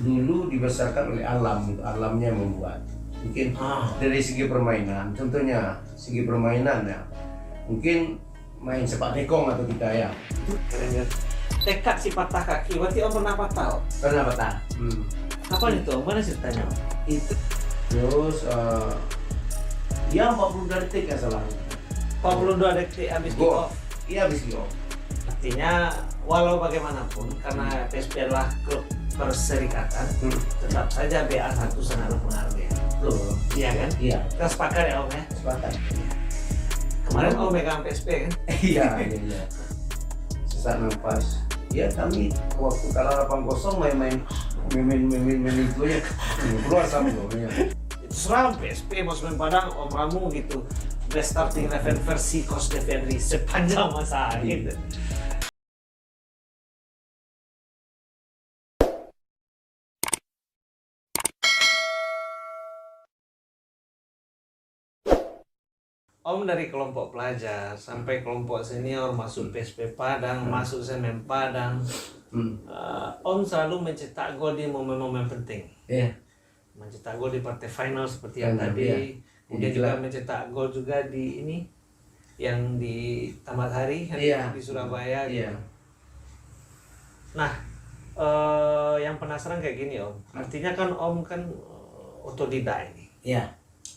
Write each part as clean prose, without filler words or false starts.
dulu dibesarkan oleh alam, gitu. Alamnya yang membuat. Mungkin dari segi permainan, contohnya segi permainan ya, mungkin main sepak tekong atau kita ya. Keren ya. Tekad si patah kaki, berarti Om pernah patah Om? Pernah patah. Kapan itu Om? Mana ceritanya Om? Itu terus ya 42 detik ya salah. 42 detik habis kick Go. off. Iya habis kick off. Artinya walau bagaimanapun karena PSP adalah klub perserikatan, tetap saja BA1 sangatlah pengaruh ya. Betul. Iya kan? Iya. Kita sepakat ya Om ya. Sepakat. Kemarin Om megang PSP kan? Iya, iya. Sesak nafas. Ya kami waktu kalah 8-0 main itu aja keluar sama ya. Itu seram PSP mau main Padang Om Ramu gitu. Best starting 11 versi Coach Defendri sepanjang masa gitu. Om dari kelompok pelajar sampai kelompok senior masuk PSP Padang, masuk Semen Padang. Om selalu mencetak gol di momen-momen penting. Iya. Mencetak gol di partai final seperti yang Final, tadi. iya. Kemudian juga mencetak gol juga di ini yang di Tamat Hari Iya. di Surabaya gitu. Iya. Nah, yang penasaran kayak gini Om. Artinya kan Om kan otodidak ini. Iya.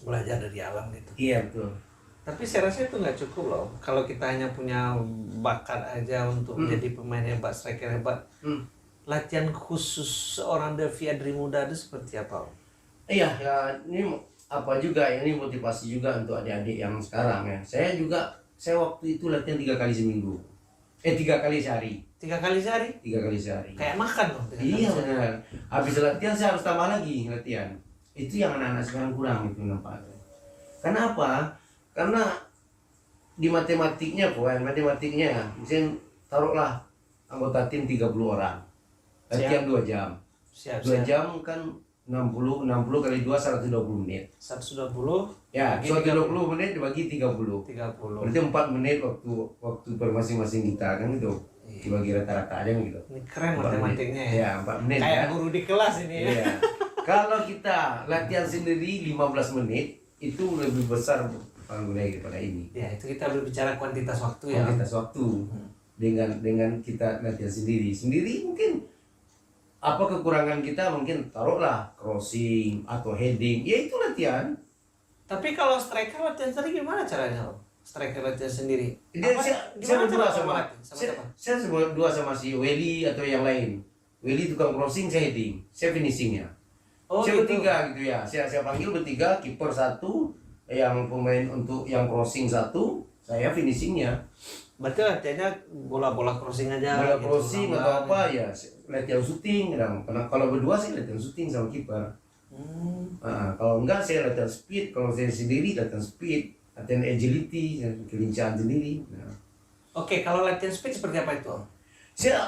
Belajar dari alam gitu. Iya betul. Tapi saya rasa itu nggak cukup loh. Kalau kita hanya punya bakat aja untuk menjadi pemain hebat, striker hebat. Latihan khusus seorang Devi Adri muda itu seperti apa Om? Iya, ya ini apa juga ini motivasi juga untuk adik-adik yang sekarang ya. Saya waktu itu latihan 3 kali seminggu. 3 kali sehari. 3 kali sehari? 3 kali sehari. Kayak makan loh. Iya benar. Habis latihan saya harus tambah lagi latihan. Itu yang anak-anak sekarang kurang itu nampaknya. Kenapa? Karena di matematiknya mungkin taruhlah anggota tim 30 orang. Latihan 2 jam. Siap. 2 jam kan 60 kali 2 120 menit. 120. Ya, 120 menit dibagi 30. 30. Berarti 4 menit waktu per masing-masing kita kan gitu. Dibagi rata-rata aja gitu. Ini keren 4 matematiknya menit. ya. Ya, 4 menit Kayak ya. guru di kelas ini ya. Iya. Kalau kita latihan sendiri 15 menit itu lebih besar panggunanya daripada ini. Ya, itu kita berbicara kuantitas waktu ya. Kuantitas waktu dengan kita latihan sendiri mungkin apa kekurangan kita mungkin taruhlah crossing atau heading ya itu latihan. Tapi kalau striker latihan sendiri gimana caranya Om? Striker latihan sendiri. Saya berdua Siapa? saya berdua sama si Welly atau yang lain. Welly tukang crossing, saya heading, saya finishingnya. Oh, Saya gitu. bertiga gitu ya. Saya panggil bertiga, kiper 1, yang pemain untuk yang crossing 1, saya finishingnya. Berarti latihannya bola-bola crossing aja. Bola gitu, crossing bola-bola. atau apa ya, latihan shooting kadang. Karena kalau berdua sih latihan shooting sama kiper. Kalau enggak saya latihan speed, kalau saya sendiri latihan speed, latihan agility, kelincahan sendiri. Nah. Oke, kalau latihan speed seperti apa itu Om? Saya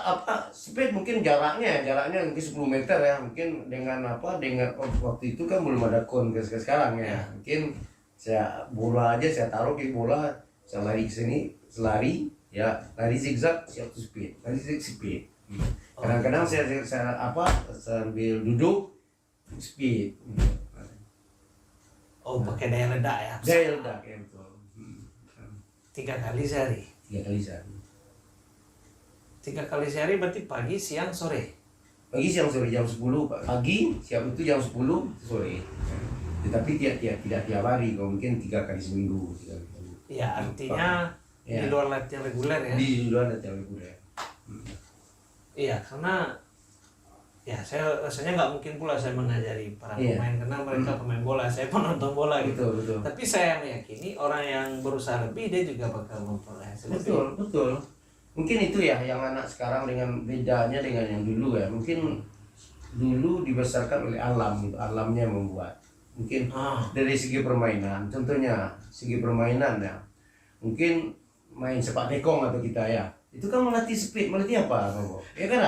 speed mungkin jaraknya mungkin 10 meter ya, mungkin dengan waktu itu kan belum ada kon ke sekarang ya. Mungkin saya bola aja saya taruh di bola, saya lari ke sini, lari ya, lari zigzag siap to speed, lari speed. Kadang-kadang saya sambil duduk speed. Oh, pakai daya ledak ya. Daya ledak ya betul. 3 kali sehari. 3 kali sehari. 3 kali sehari berarti pagi, siang, sore. Pagi, siang, sore jam 10 pagi, siap itu jam 10 sore. Tetapi tidak tiap hari, kalau mungkin 3 kali seminggu. Ya, artinya di luar latihan reguler ya. Di luar latihan reguler. Iya, karena ya saya rasanya nggak mungkin pula saya mengajari para pemain karena mereka pemain bola, saya penonton bola gitu. Betul. Tapi saya meyakini orang yang berusaha lebih dia juga bakal memperoleh hasil lebih. Betul. Mungkin itu ya yang anak sekarang dengan bedanya dengan yang dulu ya. Mungkin dulu dibesarkan oleh alam, gitu. Alamnya yang membuat. Mungkin dari segi permainan, contohnya segi permainan ya. Mungkin main sepak tekong atau kita ya. Itu kan melatih speed, melatih apa? Ya kan?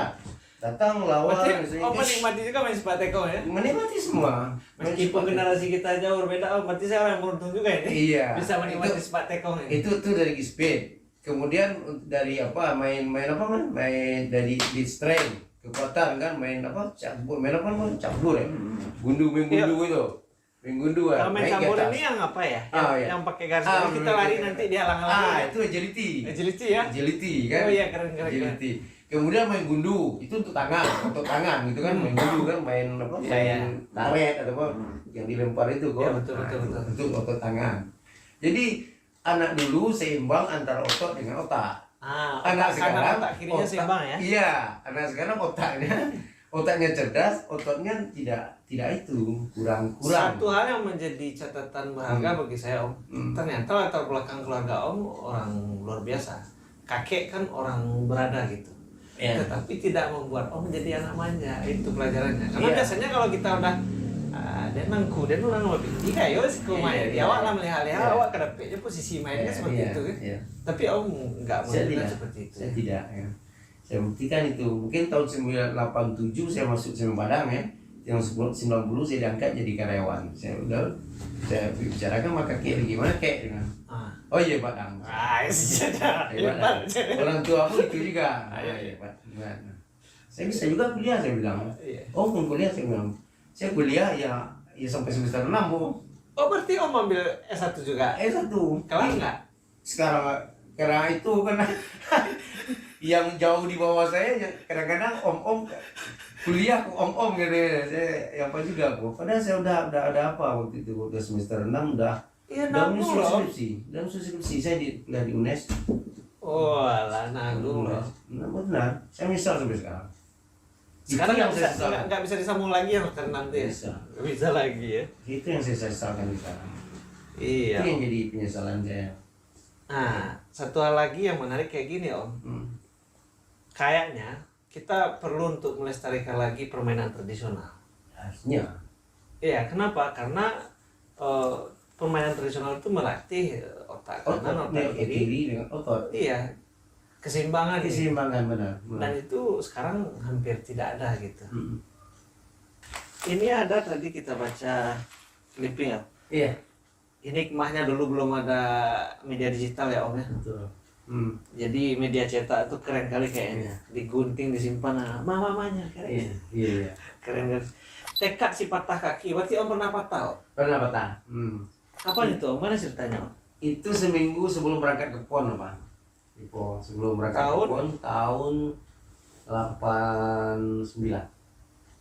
Datang lawan misalnya. Menikmati juga main sepak tekong ya? Menikmati semua. Meskipun generasi kita jauh berbeda, berarti saya orang beruntung juga ini. Iya. Bisa menikmati sepak tekong ini. Itu dari speed. Kemudian dari main dari lead strength. kekuatan kan, main apa cabur, main apa namanya cabur ya, main gundu itu, main gundu Kalau main naik ke cabur atas. ini yang apa ya? Iya. Yang pakai garis kita lari nanti dia halang-halang. Itu agility. Agility ya? Agility kan. Oh iya, keren. Agility. Kemudian main gundu, itu untuk tangan gitu kan, main gundu kan, main apa? Iya, Main iya. taret atau apa yang dilempar itu kok. Iya, betul. Untuk otot tangan. Jadi anak dulu seimbang antara otot dengan otak. Anak sekarang otak kirinya seimbang ya? Iya, anak sekarang otaknya cerdas, ototnya tidak itu, kurang. Satu hal yang menjadi catatan berharga bagi saya, Om, ternyata latar belakang keluarga Om orang luar biasa. Kakek kan orang berada gitu. Iya. Tetapi tidak membuat Om menjadi anak manja. Itu pelajarannya. Karena Iya. biasanya kalau kita udah dia nangku, dia orang lebih tiga ya sih main. Dia awak lah melihat-lihat, awak kedapetnya posisi mainnya seperti itu kan. Iya. Tapi Om nggak Saya melihat tidak. seperti itu. Saya tidak ya. Saya buktikan itu. Mungkin tahun 1987 saya masuk Semen Padang ya. Yang 90 saya diangkat jadi karyawan. Saya bicarakan sama kakek gimana kek dengan. Oh iya Pak Dang. Hebat. Orang tua aku itu juga. Iya. Pak. Gimana? Saya bisa juga kuliah saya bilang. Iya. Oh mau kuliah saya bilang. Saya kuliah ya sampai semester 6 Bu. Oh berarti Om ambil S1 juga? S1. Kelar nggak? Sekarang karena itu karena yang jauh di bawah saya yang kadang-kadang om kuliah om gitu ya. Saya apa juga aku. Padahal saya udah ada apa waktu itu udah semester 6 udah Iya, udah nanggung loh. dalam skripsi saya kuliah di UNES. Oh alah nanggung loh. Benar. Saya misal sampai sekarang. Sekarang Itu yang nggak saya bisa, sesalkan. nggak bisa disambung lagi yang semester 6 tuh ya? Bisa. Nggak bisa lagi ya? Itu yang saya sesalkan sekarang. Iya. Itu yang jadi penyesalan saya. Nah, satu hal lagi yang menarik kayak gini Om. Kayaknya kita perlu untuk melestarikan lagi permainan tradisional. Harusnya. Iya, kenapa? Karena permainan tradisional itu melatih otak kanan, otak kiri. dengan otot. Iya, keseimbangan. Keseimbangan benar. Dan itu sekarang hampir tidak ada gitu. Ini ada tadi kita baca clipping ya. Iya. Ini hikmahnya dulu belum ada media digital ya Om ya. Betul. Jadi media cetak itu keren kali kayaknya. Digunting, disimpan, mamanya keren. Iya. Keren kan. Tekad si patah kaki. Berarti Om pernah patah Om? Pernah patah. Kapan itu Om? Mana ceritanya Om? Itu seminggu sebelum berangkat ke PON apa? Di PON sebelum berangkat Tahun? ke PON tahun 89.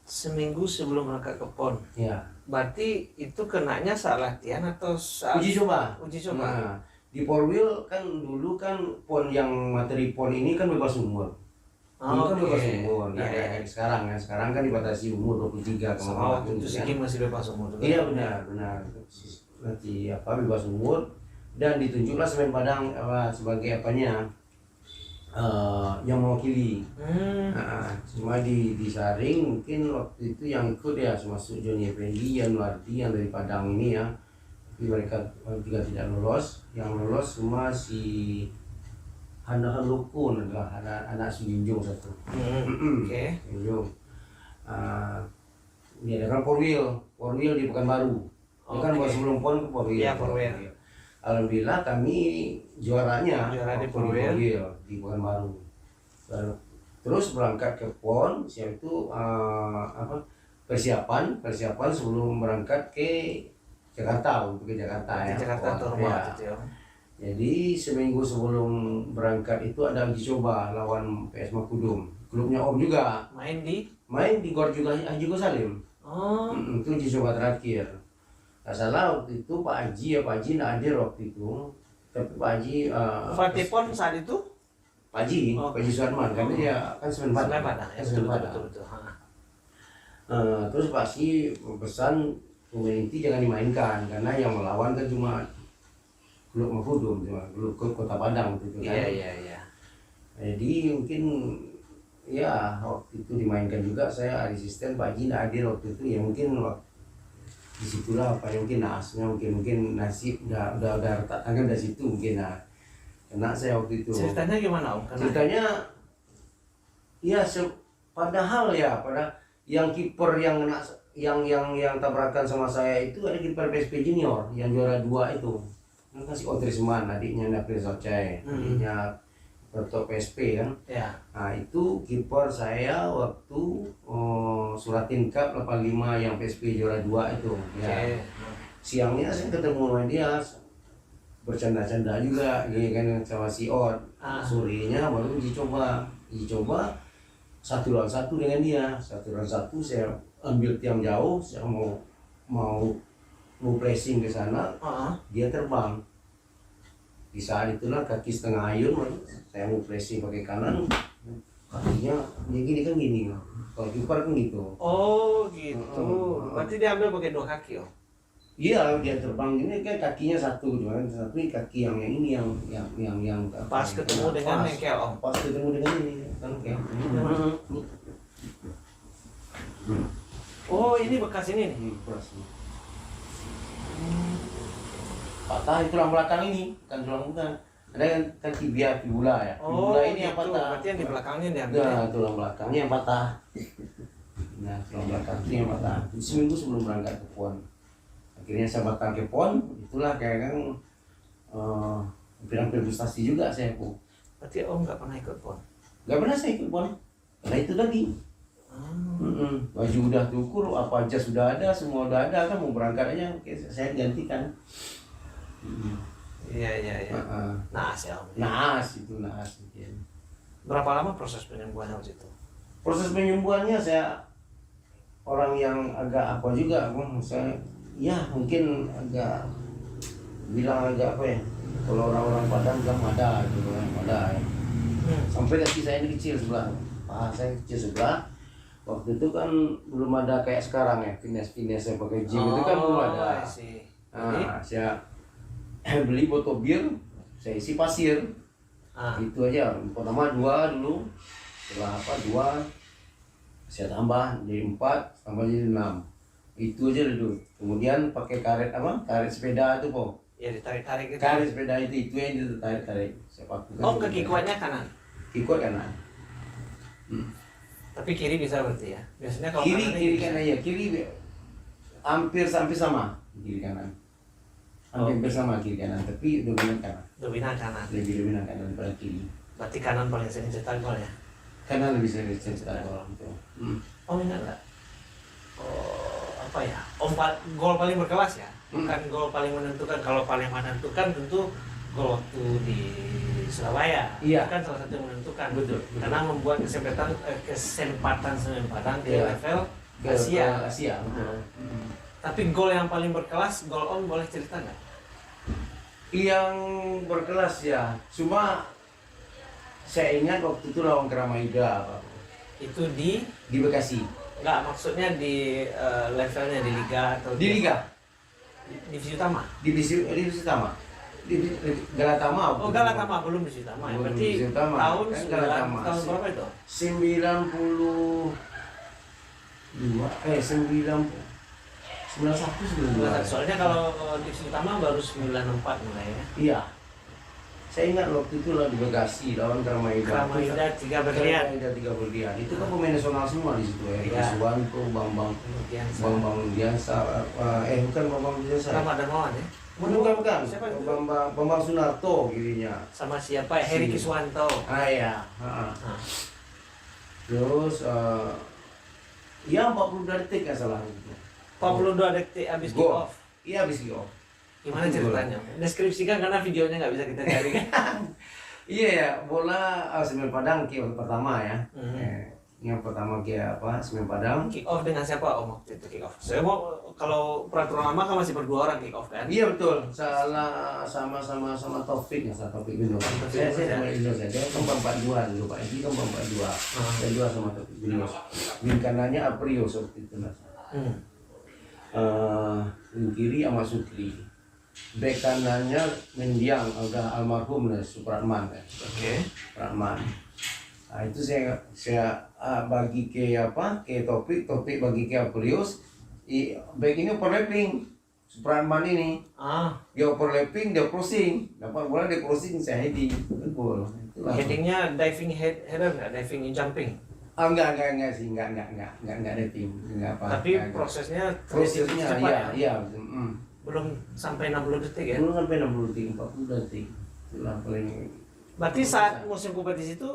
Seminggu sebelum berangkat ke PON. Iya. Berarti itu kenanya saat latihan atau saat Uji coba. Uji coba. Nah, di Polwil kan dulu kan PON yang materi PON ini kan bebas umur. Dulu kan bebas umur. Nah, kayak sekarang ya. Sekarang kan dibatasi umur 23 Sama waktu itu kan. Sigi masih bebas umur juga. Iya benar. Nanti apa bebas umur dan ditunjuklah Semen Padang sebagai apanya yang mewakili. Nah, cuma disaring mungkin waktu itu yang ikut ya termasuk Johnny Effendi, Yan Wardi yang dari Padang ini ya. Tapi mereka juga tidak lolos. Yang lolos cuma si Hanahan Lukun adalah anak Sujinjung satu. Oke. Sujinjung. Dia kan Porwil di Pekanbaru. Dia kan baru sebelum PON ke Porwil. Iya, Porwil. Alhamdulillah kami juaranya Juara di waktu Porwil. di Pekanbaru. Terus berangkat ke PON, siap itu persiapan sebelum berangkat ke Jakarta untuk ke Jakarta ya. Jakarta PON, Torma ya. gitu ya. Jadi seminggu sebelum berangkat itu ada uji coba lawan PS Makudum. Klubnya Om juga Main di main di Gor juga Haji Salim. Itu uji coba terakhir. Nggak salah waktu itu Pak Haji nggak hadir waktu itu. Tapi Pak Haji Fatih PON saat itu Pak Haji Suarman karena dia kan Semen Padang. ya, Semen Padang. betul. Terus Pak Haji pesan pemain inti jangan dimainkan karena yang melawan kan cuma klub Makudum, cuma klub Kota Padang gitu kan. Iya. Jadi mungkin ya waktu itu dimainkan juga saya asisten Pak Haji nggak hadir waktu itu ya mungkin disitulah apa mungkin naasnya mungkin nasib udah retak tangan dari situ mungkin kena saya waktu itu. Ceritanya gimana Om? Ceritanya ya padahal yang kiper yang kena yang tabrakan sama saya itu ada kiper PSP Junior yang juara 2 itu. Kan kasih Otrisman adiknya Napri Socai, adiknya Proto PSP kan. Ya. Nah itu kiper saya waktu Suratin Cup 85 yang PSP juara 2 itu ya. Oke. Siangnya saya ketemu sama dia, bercanda-canda juga gini kan sama si Ot. Sorenya baru uji coba 1 lawan 1 dengan dia. 1 lawan 1 saya ambil tiang jauh, saya mau pressing ke sana, dia terbang. Di saat itulah kaki setengah ayun, saya mau pressing pakai kanan, kakinya dia gini kan gini. Kalau kiper kan gitu. Oh gitu. Berarti dia ambil pakai 2 kaki oh. Iya, dia terbang gini kan kakinya satu, cuman satu kaki yang ini yang Pas ketemu dengan pas, engkel om. Pas ketemu dengan ini kan kayak. Oh ini bekas ini nih. Pas. Patah itu tulang belakang ini, bukan. Ada kan tibia, fibula ya. Oh, Fibula ini gitu. yang patah. Berarti yang di belakangnya diambil. Nah, tulang belakangnya yang patah. Nah, tulang belakang itu yang patah. Seminggu sebelum berangkat ke PON. Akhirnya saya batal ke PON, itulah kayak kan hampir prestasi juga saya pun. Berarti om nggak pernah ikut PON? Gak pernah saya ikut PON. Karena itu tadi. Baju udah tukur, apa aja sudah ada, semua udah ada kan mau berangkat aja, saya gantikan. Iya. Naas ya om. Naas. Ya. Berapa lama proses penyembuhannya waktu itu? Proses penyembuhannya saya orang yang agak apa juga, saya ya mungkin agak bilang agak apa ya, kalau orang-orang Padang bilang mada gitu kan, mada ya. Sampai kaki saya ini kecil sebelah, paha saya kecil sebelah. Waktu itu kan belum ada kayak sekarang ya, fitness yang pakai gym itu kan belum ada. Nah, saya beli botol bir, saya isi pasir. Itu aja. Pertama 2 dulu, setelah 2 saya tambah jadi 4, tambah jadi 6. Itu aja dulu. Kemudian pakai karet sepeda itu kok. Ya ditarik-tarik gitu. Karet sepeda itu yang ditarik-tarik. Saya pakai. Oh kaki kuatnya kanan. Kaki kuat kanan. Tapi kiri bisa berarti ya. Biasanya kalau kiri kanan ya, kiri hampir sama kiri kanan. Hampir sama kiri kanan, tapi dominan kanan. Dominan kanan. Lebih dominan kanan daripada kiri. Berarti kanan paling sering cetak gol ya. Kanan lebih sering cetak gol gitu. Oh ingat nggak? Oh apa ya? Gol paling berkelas ya. Bukan gol paling menentukan. Kalau paling menentukan tentu gol waktu di Surabaya. Iya. Kan salah satu yang menentukan. Betul. Karena membuat kesempatan Semen Padang di level Asia. Betul. Tapi gol yang paling berkelas, gol om boleh cerita nggak? Yang berkelas ya, cuma saya ingat waktu itu lawan Kramaida Pak. Itu di Bekasi. nggak maksudnya di levelnya di liga atau Di liga. divisi utama. Divisi utama. Di Galatama. Oh Galatama belum divisi utama ya. Belum Berarti divisi utama. tahun Kan 9 Galatama. tahun berapa itu? 91. Soalnya kalau divisi utama baru 94 mulainya. Iya. Saya ingat waktu itu lah di Bekasi lawan Kramaida. Kramaida 3 berlian. Kramaida 3 berlian. Itu kan pemain nasional semua di situ ya. Iya. Suwanto, Bambang Diansa, bukan Bambang Diansa. Ramadan Mawan ya. Bukan. Siapa itu? Bambang Sunarto gilinya. Sama siapa ya? Heri Kiswanto. Iya. Terus ya 42 detik nggak salah. 42 detik habis kick Go. off. Iya habis kick off. Gimana ceritanya? Deskripsikan karena videonya nggak bisa kita cari kan. Iya ya, bola Semen Padang kick off pertama ya. Yang pertama Semen Padang. Kick off dengan siapa om waktu itu kick off? Saya mau kalau peraturan lama kan masih berdua orang kick off kan? Iya betul, sama Taufik ya, Taufik Bino. Saya sama Bino saja, kan 42 dulu Pak Edi kan 42. Saya juga sama Taufik Bino. Wing kanannya Aprio seperti itu mas. Wing kiri sama Sukri. Bek kanannya Mendiang, udah almarhum Supratman kan. Oke. Supratman. Nah itu saya bagi ke Taufik bagi ke Aprius. Back ini overlapping, Supratman ini. Dia overlapping, dia crossing, dapat bola dia crossing, saya heading, gol. Headingnya diving header nggak, diving jumping? Enggak sih, enggak diving, enggak apa. Tapi prosesnya cepat iya. Belum sampai 60 detik ya? Belum sampai 60 detik, 40 detik. Itulah paling Berarti saat musim kompetisi itu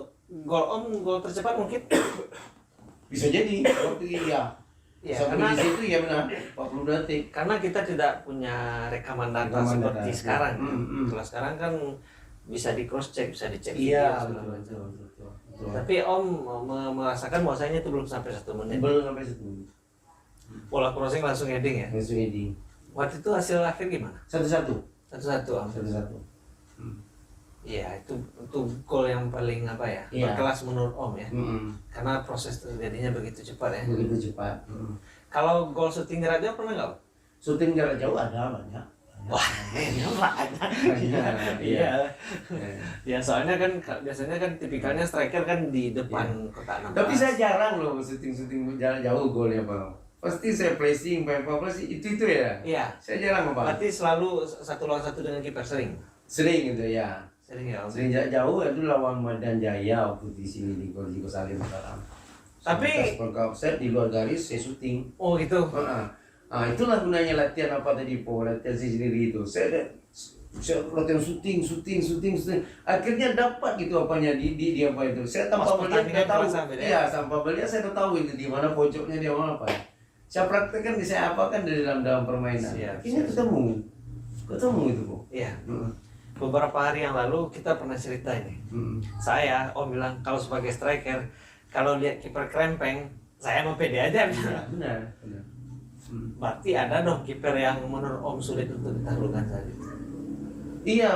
gol tercepat mungkin? Bisa jadi waktu iya. Ya, Sampai di situ ya benar 40 detik. karena kita tidak punya rekaman data Rekaman seperti data. sekarang. Kalau Hmm. sekarang kan bisa di cross check, bisa dicek Iya, segala macam. betul. Tapi Om merasakan bahwasanya itu belum sampai 1 menit. Belum sampai situ. Bola crossing langsung heading ya. Langsung heading. Waktu itu hasil akhir gimana? 1-1. 1-1 Om. 1-1. Iya, itu gol yang paling apa ya? Iya. Berkelas menurut Om ya. Mm-mm. Karena proses terjadinya begitu cepat ya. Begitu cepat. Kalau gol syuting jarak jauh pernah nggak? Om? Syuting jarak jauh ada banyak. Wah, ini banyak. Iya. Ya soalnya kan biasanya kan tipikalnya striker kan di depan kotak 16. Tapi saya jarang loh syuting jarak jauh golnya Bang. Pasti saya placing, apa sih itu ya. Iya. Saya jarang Bang. Berarti selalu 1 lawan 1 dengan kiper sering. Sering gitu ya. Sering ya. Om? Sering jarak jauh itu lawan Medan Jaya waktu di sini di Gol Salim sekarang. Tapi Sebatas offset di luar garis saya syuting. oh gitu. Ah, itulah gunanya latihan apa tadi latihan sendiri itu. Saya latihan syuting. Akhirnya dapat gitu apanya di apa itu. Saya tanpa Pas melihat pertandingan nggak tahu. terasa beda ya? Iya, tanpa melihat saya udah tahu itu di mana pojoknya dia mana apa. Saya praktekkan saya apakan dari dalam permainan. Siap, Akhirnya ketemu itu kok. Iya. Beberapa hari yang lalu kita pernah cerita ini. Saya Om bilang kalau sebagai striker kalau lihat kiper krempeng saya mau pede aja. Iya, benar. Berarti ada dong kiper yang menurut Om sulit untuk ditaklukkan saat itu. Iya,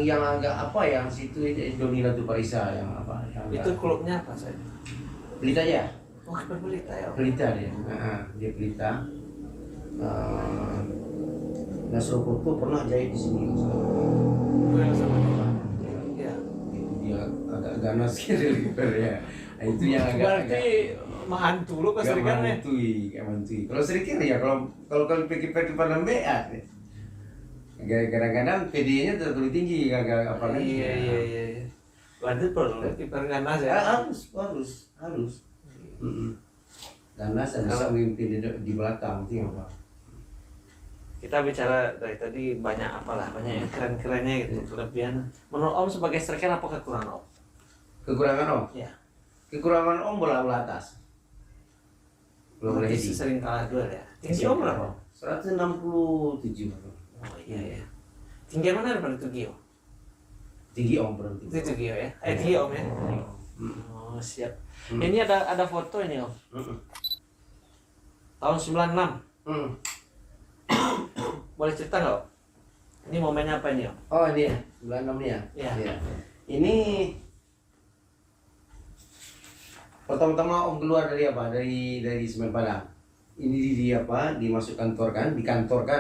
yang agak apa yang situ Donila tuh Parisa yang apa? Yang Itu klubnya apa saya? Pelita ya? Oh kiper Pelita ya. Om? Pelita dia. Dia Pelita. Nasro Porto pernah jahit di sini. Oh, yang sama dia. Iya. Itu dia agak ganas gitu kiper ya. Nah, itu yang Berarti menghantu lu ke Serikar ya? mantui. Kalau Serikar ya kalau kiper lembeat ya. Kadang-kadang PD-nya terlalu tinggi agak apa kan? Iya. Berarti perlu kiper ganas ya. Harus. Ganas dan bisa memimpin di belakang itu apa? Kita bicara dari tadi banyak yang keren-kerennya gitu, kelebihan. Menurut Om sebagai striker apa kekurangan Om? Kekurangan Om? Ya. Kekurangan Om bola atas. Belum boleh Berarti sering kalah duel ya. Tinggi Om berapa? 167. Oh iya. Tinggi mana daripada Tugio? Tinggi Om berarti. Itu Tugio ya? Tinggi Om ya? Oh siap. Ini ada foto ini Om. Tahun 96. Boleh cerita nggak Om? Ini momennya apa ini Om? Oh ini ya, 96 ya. Iya. Ini pertama-tama Om keluar dari apa? Dari Semen Padang. Ini di apa? dikantorkan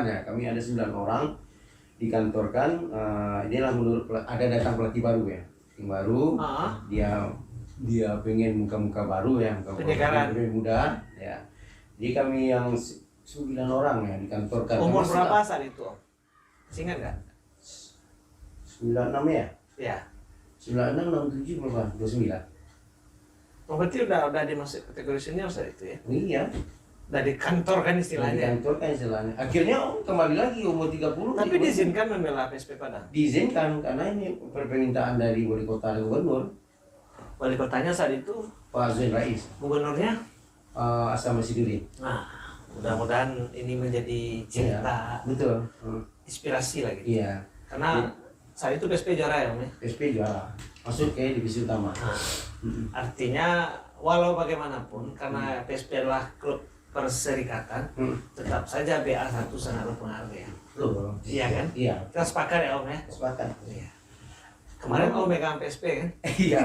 ya. Kami ada 9 orang dikantorkan. Inilah menurut ada datang pelatih baru ya. Yang baru. Dia pengen muka-muka baru ya, muka-muka muda ya. Jadi kami yang 9 orang ya dikantorkan. Umur berapa saat itu Om? Masih ingat nggak? 96 ya? Ya. 96, 67 berapa? 29. Oh, berarti udah dimasuk kategori senior saat itu ya? Iya. Udah di kantor kan istilahnya. Istilahnya. Akhirnya kembali lagi umur 30. Tapi diizinkan membela PSP Padang. Diizinkan karena ini permintaan dari wali kota dan gubernur. Wali kotanya saat itu Pak Zain Rais. gubernurnya Asam Sidurin. Nah, mudah-mudahan ini menjadi cerita Betul. inspirasi lagi. Iya. Karena saat itu PSP juara ya Om ya? PSP juara. Masuk ke divisi utama. Nah, artinya walau bagaimanapun karena PSP adalah klub perserikatan, tetap saja BA1 sangat berpengaruh ya. Betul. Iya kan? Iya. Kita sepakat ya Om ya? Sepakat. Iya. Kemarin Om megang PSP kan? Iya.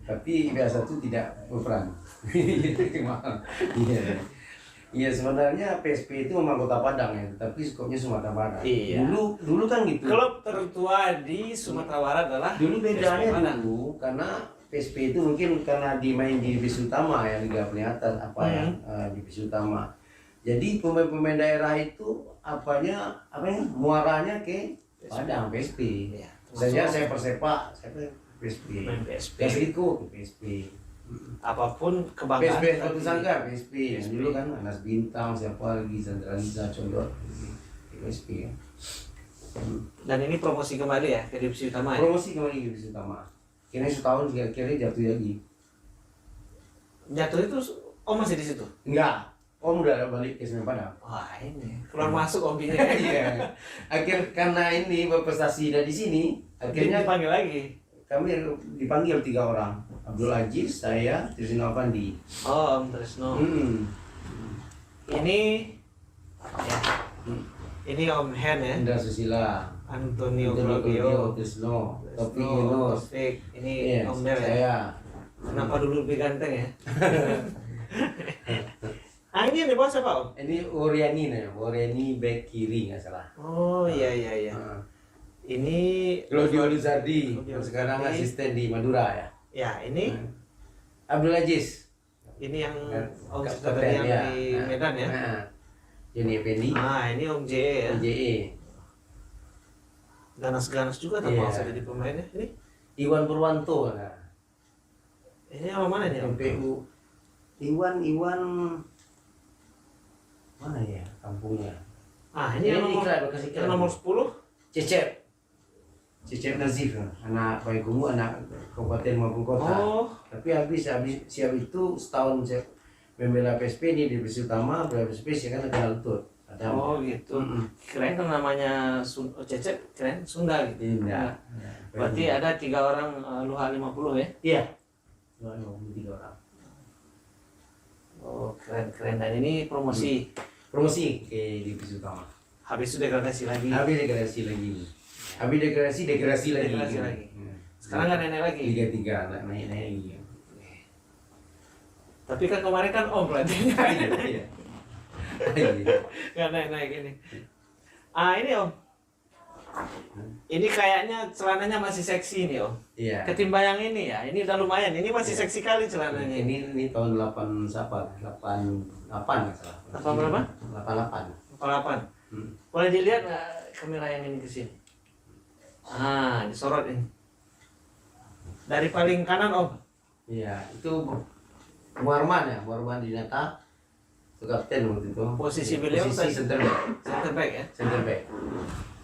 Tapi biasa itu tidak berperan. Iya. Iya sebenarnya PSP itu memang Kota Padang ya, tapi skopnya Sumatera Barat. Iya. Dulu kan gitu. Klub tertua di Sumatera Barat adalah Dulu PSP bedanya Padang. dulu karena PSP itu mungkin karena dimain di divisi utama ya, Liga Peningkatan divisi utama. Jadi pemain-pemain daerah itu apanya muaranya ke Padang PSP. Iya. Saya Persepak, saya PSP. Main PSP. Persiko ke PSP. Apapun kebanggaan PSP kita Batu di- Sanggar, PSP. Yang PSP. dulu kan Anas Bintang, siapa lagi, Sandra Liza, Condor, PSP ya. Dan ini promosi kembali ya ke divisi utama ya? Promosi kembali ke divisi utama. Kini setahun kira-kira jatuh lagi. Jatuh itu Om masih di situ? Enggak. Om udah balik ke Semen Padang. Wah ini keluar masuk Om-nya. Iya. Karena ini berprestasi dari sini, akhirnya dipanggil lagi. kami dipanggil 3 orang. Abdul Aziz, saya, Trisno Avandi. Oh Om Trisno. Ini ya. Ini Om Hen ya. Indra Susila, Antonio Claudio, Trisno, Topi Trisno, Yunus. Taufik. Ini Iya, Om Del ya. saya. Kenapa dulu lebih ganteng ya? Ini di bawah siapa Om? Ini Oriani nih, Oriani back kiri nggak salah. Oh iya. Ini Claudio Luzardi, Claudio yang sekarang Luzardi. asisten di Madura ya. ya ini Abdul Aziz, ini yang Om kapten, tadi yang ya. di Medan ya. Jenny Effendi, Ini Om JE ya. JE. Ganas-ganas juga tak Iya. mau jadi pemainnya. Ini Iwan Purwanto, nah. ini apa mana nih Om? MPU. Iwan mana ya kampungnya? Ini yang nomor, Iklan, Bekasi Iklan. yang nomor 10. Cecep Nazif, anak Payakumbuh, anak kabupaten maupun kota. Oh, Tapi habis siap itu setahun saya membela PSP di divisi utama, membela PSP saya kan ada lutut. Ada. oh gitu. Keren kan namanya Cecep, keren Sunda gitu. Iya. Berarti ada 3 orang Luha 50 ya? Iya. 23 orang. Oh, keren. Dan ini promosi. Promosi ke divisi utama. Habis itu degradasi lagi. Habis degradasi lagi. Habis degradasi lagi. Degradasi lagi. Hmm. Sekarang nggak naik lagi. Liga 3 naik lagi. Tapi kan kemarin kan Om pelatihnya. Iya. Iya. Nggak naik ini. Ini Om. Ini kayaknya celananya masih seksi nih Om. Iya. Ketimbang yang ini ya. Ini udah lumayan. Ini masih seksi kali celananya. Ini tahun 88 nggak salah. Apa berapa? 88. 48. Hmm. Boleh dilihat nggak kamera yang ini ke sini? Disorot ini. Dari paling kanan Om. Iya, itu Muarman Dinata. Itu kapten waktu itu. Posisi beliau posisi center back. center back ya. Center back.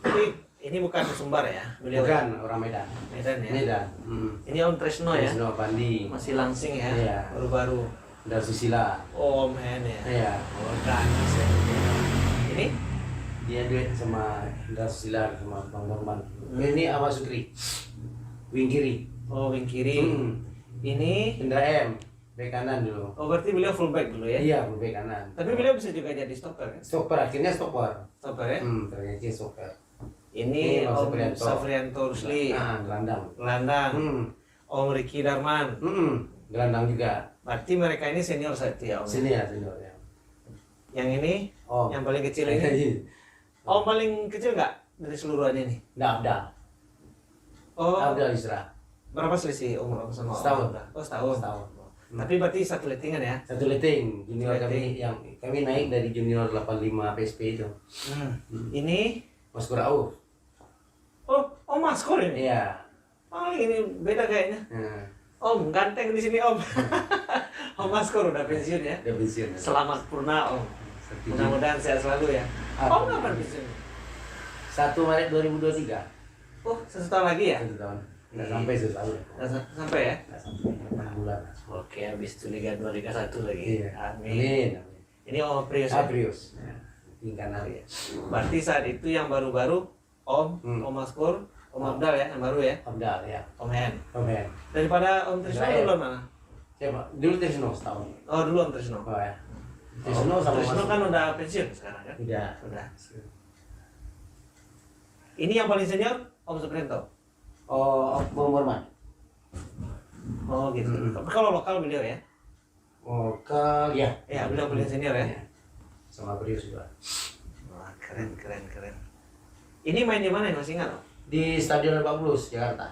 Tapi ini bukan Sumbar ya. Beliau Bukan orang Medan. Medan ya. Medan. Ini Om Tresno ya. Trisno Pandi. Masih langsing ya. Iya. Baru-baru. Dan Susila. Om Hen ya. Iya. Oh, ganas ya. Ini Dia duet sama Dan Susila sama Bang Norman. Ini Ahmad Sukri. Wing kiri. wing kiri. Ini Indra M. Bek kanan dulu. berarti beliau full back dulu ya. Iya, bek kanan. Tapi beliau bisa juga jadi stopper kan? Stopper akhirnya stopper. Stopper ya. Ternyata stopper. Ini Om Om Safrianto Rusli. Gelandang. Gelandang. Om Ricky Darman. Gelandang juga. Berarti mereka ini senior satu ya Om. Sini ya, senior ya. Yang ini, Om. yang paling kecil ini. Om paling kecil nggak dari seluruhan ini? Nggak ada. Oh, Abdul Isra. berapa selisih umur Om sama Om? Setahun. Oh, setahun. Setahun. Tapi berarti satu lettingan ya? Satu letting junior Letting. kami naik dari junior 85 PSP itu. Ini, Mas Kurau. Om Maskor ini? Iya. Paling ini beda kayaknya. Om, ganteng di sini Om. Om Maskor udah pensiun ya? Udah pensiun. Selamat purna Om. Setuju. Mudah-mudahan sehat selalu ya. Om kapan pensiun? 1 Maret 2023. Oh, 1 tahun lagi ya? 1 tahun. Nggak sampai 1 tahun. Nggak sampai ya? Nggak sampai 6 bulan. Oke, habis itu Liga 2, Liga 1 lagi. Iya. Amin. Ini Om Prius ya? Aprius. Di kanan. Berarti saat itu yang baru-baru Om, Om Maskur, Om Abdal ya, yang baru ya? Abdal ya. Om Hen. Oke. Daripada Om Trisno Israel. duluan mana? Siapa? Dulu Trisno setahun. Oh, dulu Om Trisno. Oh ya. Trisno sama Trisno Mas. kan udah pensiun sekarang kan? Udah. Udah. Ini yang paling senior Om Suprianto. Oh, Bang Morman. Oh gitu. Tapi kalau lokal beliau ya? Lokal ya. Ya, beliau paling senior ya? Iya. Sama Aprius juga. Wah, keren. Ini main di mana ya, masih ingat? Om? Di Stadion Lebak Bulus, Jakarta.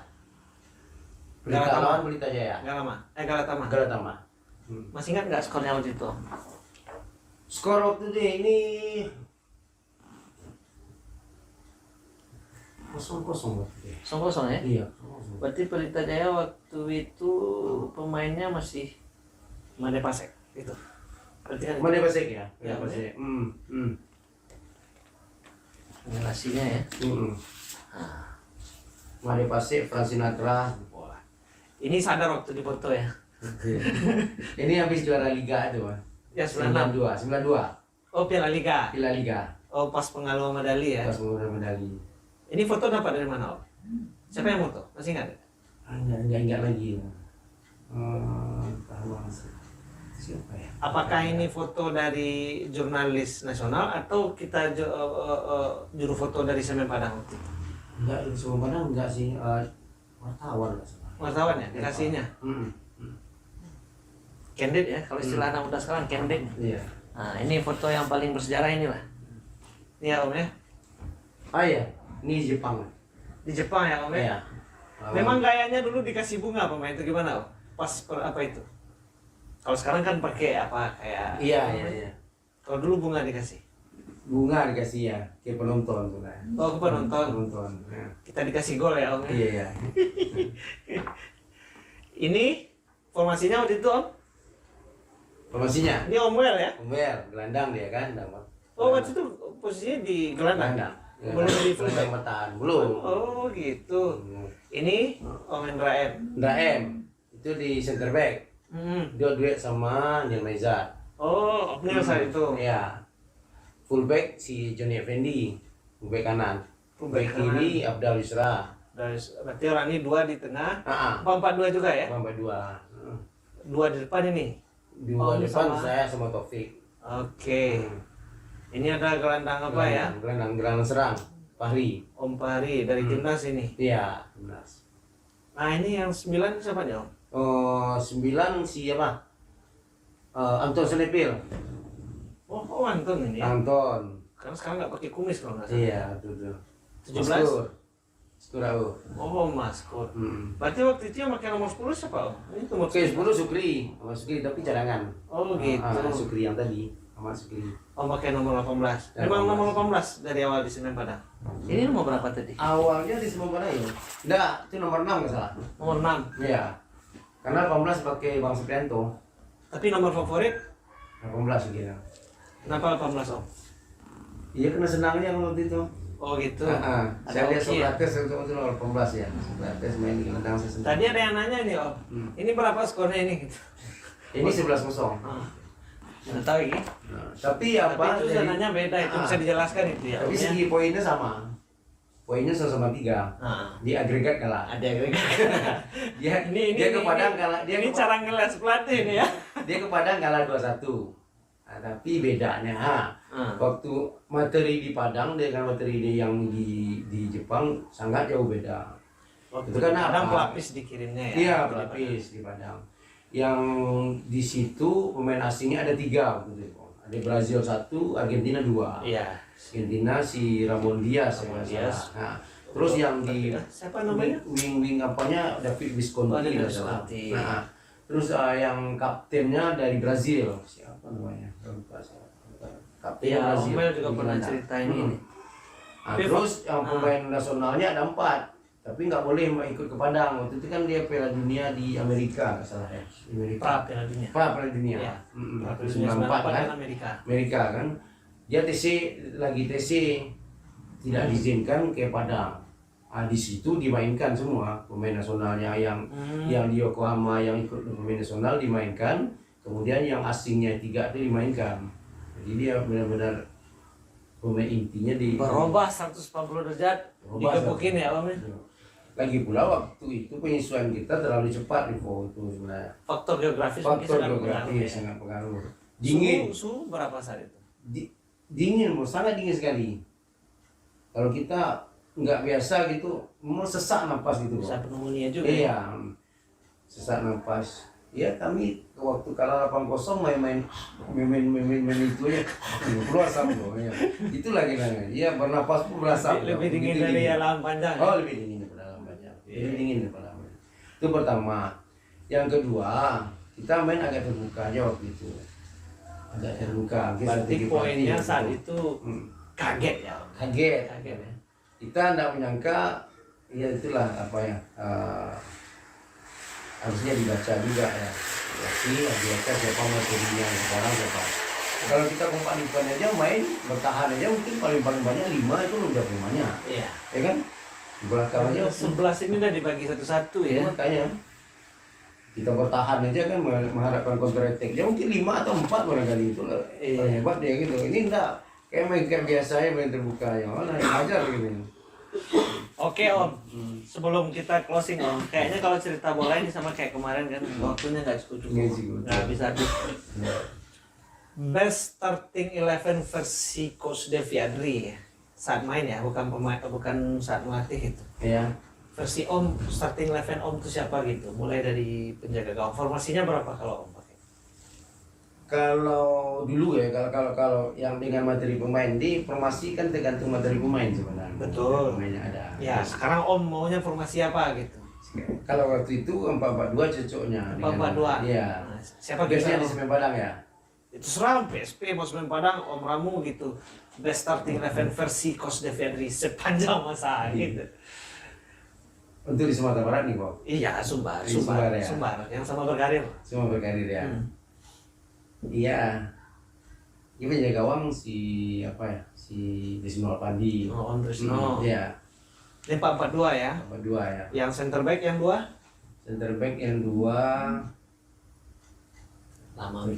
Galatama. Pelita Jaya. Galatama. Galatama. Masih ingat nggak skornya waktu itu? Skor waktu itu ini 0-0 waktu itu. 0-0 ya? Iya. Berarti Pelita Jaya waktu itu pemainnya masih Made Pasek itu. Berarti kan Mana Pasek ya? Ya, Pasek. Simulasinya ya. Nah. Mari Pasik, Frank Sinatra. Wah. Ini sadar waktu dipoto ya. Ini habis juara Liga itu, Mas. Ya 96. 92. Oh, Piala Liga. Piala Liga. Oh, pas pengaluan medali ya. Pas mengumpulkan medali. Ini foto dapat dari mana, Om? Siapa yang foto? Masih ingat? Enggak lagi. Tahu siapa ya? Apakah ini foto dari jurnalis nasional atau kita juru foto dari Semen Padang? Enggak, semua Padang enggak sih. Wartawan enggak salah. Wartawan ya, dikasihnya. Candid ya, kalau istilah anak muda sekarang candid. Iya. Nah, ini foto yang paling bersejarah inilah. Ini ya, Om ya. Ah iya, ini Jepang. Di Jepang ya, Om ya. Iya. Memang gayanya dulu dikasih bunga pemain itu gimana, Om? Pas apa itu? Kalau sekarang kan pakai apa kayak Iya. Kalau dulu bunga dikasih. Bunga dikasih ya ke penonton tuh kan. Oh, ke penonton. Penonton. Ya. Kita dikasih gol ya, Om ya. Iya. Ini formasinya waktu itu, Om. Formasinya Ini Om Wel ya. Umber, gelandang dia kan, Oh, waktu itu posisinya di gelandang. gelandang. Belum di gelandang fullback. bertahan, belum. Oh, gitu. Ini Om Hendra M. Ndra M itu di center back. Dia duet sama Niel Maizar. Oh, Om Nil saat itu. Iya. Fullback si Johnny Effendi, fullback kanan. Fullback Fullback kiri Abdal Yusra. Berarti orang ini 2 di tengah. Ah, 4-4-2 juga ya? tambah dua. 2 di depan ini. Dua Oh, depan sama. saya sama Taufik. Oke. Ini ada gelandang apa ya? Gelandang serang, Fahri. Om Pari dari timnas ini. Iya, timnas. Nah, ini yang 9 siapa nih, Om? 9 siapa? Anton Selepil. Oh, Anton ini ya. Anton. Karena sekarang nggak pakai kumis kalau nggak salah. Iya, tuh. 17. Skurau. Oh, Maskot. Berarti waktu itu yang pakai nomor 10 siapa, Om? Ini nomor Oke, 10 Sukri. Sama Sukri tapi cadangan. Oh, gitu. Sukri yang tadi. Sama Sukri. Om pakai nomor 18. Memang nomor 18 dari awal di Semen Padang. Ini nomor berapa tadi? Awalnya di semua mana ya? Enggak, itu nomor 6 nggak salah. Nomor 6. Iya. Karena 18 pakai Bang Suprianto. Tapi nomor favorit 18 gitu. kenapa 18, Om? Iya, kena senangnya waktu itu. Oh, gitu. Saya lihat hoki ya? Sokrates itu nomor 18 ya. Sokrates main di gelandang saya senang. Tadi ada yang nanya nih, Om. Ini berapa skornya ini gitu. Ini 11-0. Nggak tahu ini. Tapi apa? Tapi itu zananya beda, itu bisa dijelaskan itu ya. Tapi Om, ya? segi poinnya sama. Poinnya sama 3. Di agregat kalah. Ada yang Dia ke Padang kalah. Ini cara ngeles pelatih ini ya. Dia ke Padang kalah 2-1. Tapi bedanya waktu materi di Padang dengan materi yang di Jepang sangat jauh beda. Itu kan kadang apa? pelapis dikirimnya ya. Iya, pelapis di Padang. Yang di situ pemain asingnya ada 3 gitu. Ada Brazil 1, Argentina 2. Iya. Argentina si Ramon Diaz. Ramon ya, Diaz. nah, terus yang di siapa namanya? wing apanya David Visconti. Oh, David nggak salah. Visconti. Nah, terus yang kaptennya dari Brazil. Siapa namanya? Lupa saya. Kapten Iya, Brazil. Omel juga Di pernah Belanda. cerita ini. Nah, terus yang pemain nasionalnya ada 4. Tapi nggak boleh ikut ke Padang. Waktu itu kan dia Piala Dunia di Amerika, nggak salah ya. Di Amerika. Piala Dunia. Piala Dunia. Iya. Piala Piala Dunia 94 kan. Amerika. Amerika kan. Dia lagi TC tidak diizinkan ke Padang. Di situ dimainkan semua pemain nasionalnya yang di Yokohama yang ikut pemain nasional dimainkan, kemudian yang asingnya 3 itu dimainkan. Jadi dia benar-benar pemain intinya di Berubah 140 derajat, digebukin ya, Om. Lagi pula waktu itu penyesuaian kita terlalu cepat di itu sebenarnya. Faktor geografis mungkin Faktor sangat geografi pengaruh, ya. sangat pengaruh. Dingin. Suhu berapa saat itu? Dingin, sangat dingin sekali. Kalau kita nggak biasa gitu, mau sesak napas gitu. Bisa pneumonia juga. Iya, sesak napas. Ya kami waktu kalah 8-0 main itu ya keluar asap loh. Ya. Itu lagi namanya. Iya bernapas pun berasap. Lebih dingin Begitu dari dingin. alam panjang. Oh lebih dingin daripada alam panjang. Lebih dingin daripada alam panjang. Itu pertama. Yang kedua kita main agak terbuka aja waktu itu. Agak terbuka. Berarti poinnya saat itu kaget ya. Kaget. Kaget ya. Kita tidak menyangka ya itulah apa ya harusnya dibaca juga ya. Dibaca siapa materinya sekarang siapa Kalau kita kompak di depan aja main bertahan aja mungkin paling banyak 5 itu udah banyak. Iya. Ya kan? Di belakang aja 11 ini udah dibagi satu-satu ya. makanya kita bertahan aja kan mengharapkan counter attack. Ya mungkin 5 atau 4 barangkali itu lah. Iya. Hebat dia gitu. Ini enggak kayak main biasa ya main terbuka ya. Mana yang ajar gitu. Oke Om, sebelum kita closing Om, kayaknya kalau cerita bola ini sama kayak kemarin kan waktunya nggak cukup, Nggak cukup. nggak bisa habis. Best starting 11 versi Coach Devi Adri saat main ya, bukan pemain, bukan saat melatih itu. Ya. Versi Om, starting 11 Om itu siapa gitu? Mulai dari penjaga gawang. Formasinya berapa kalau Om pakai? Kalau dulu ya, kalau yang dengan materi pemain di formasi kan tergantung materi pemain sebenarnya. Betul. Pemainnya ada. Ya, sekarang Om maunya formasi apa gitu? Kalau waktu itu 4-4-2 cocoknya. 4-4-2. Iya. Nah, siapa Biasanya di gitu? Semen Padang ya. Itu seram PSP mau Semen Padang Om Ramu gitu. Best starting 11 versi Coach Devi Adri sepanjang masa gitu. Untuk di Sumatera Barat nih, Bob. Iya, Sumbar, Di Sumbar ya? Sumbar, yang sama berkarir. Semua berkarir ya. Hmm. Iya. Ini penjaga gawang si apa ya? Si Desmond Pandi. Oh, Om Trisno. Iya. Ini 4-4-2 ya. Apa dua ya? Yang center back yang 2? Center back yang 2 Lama. bek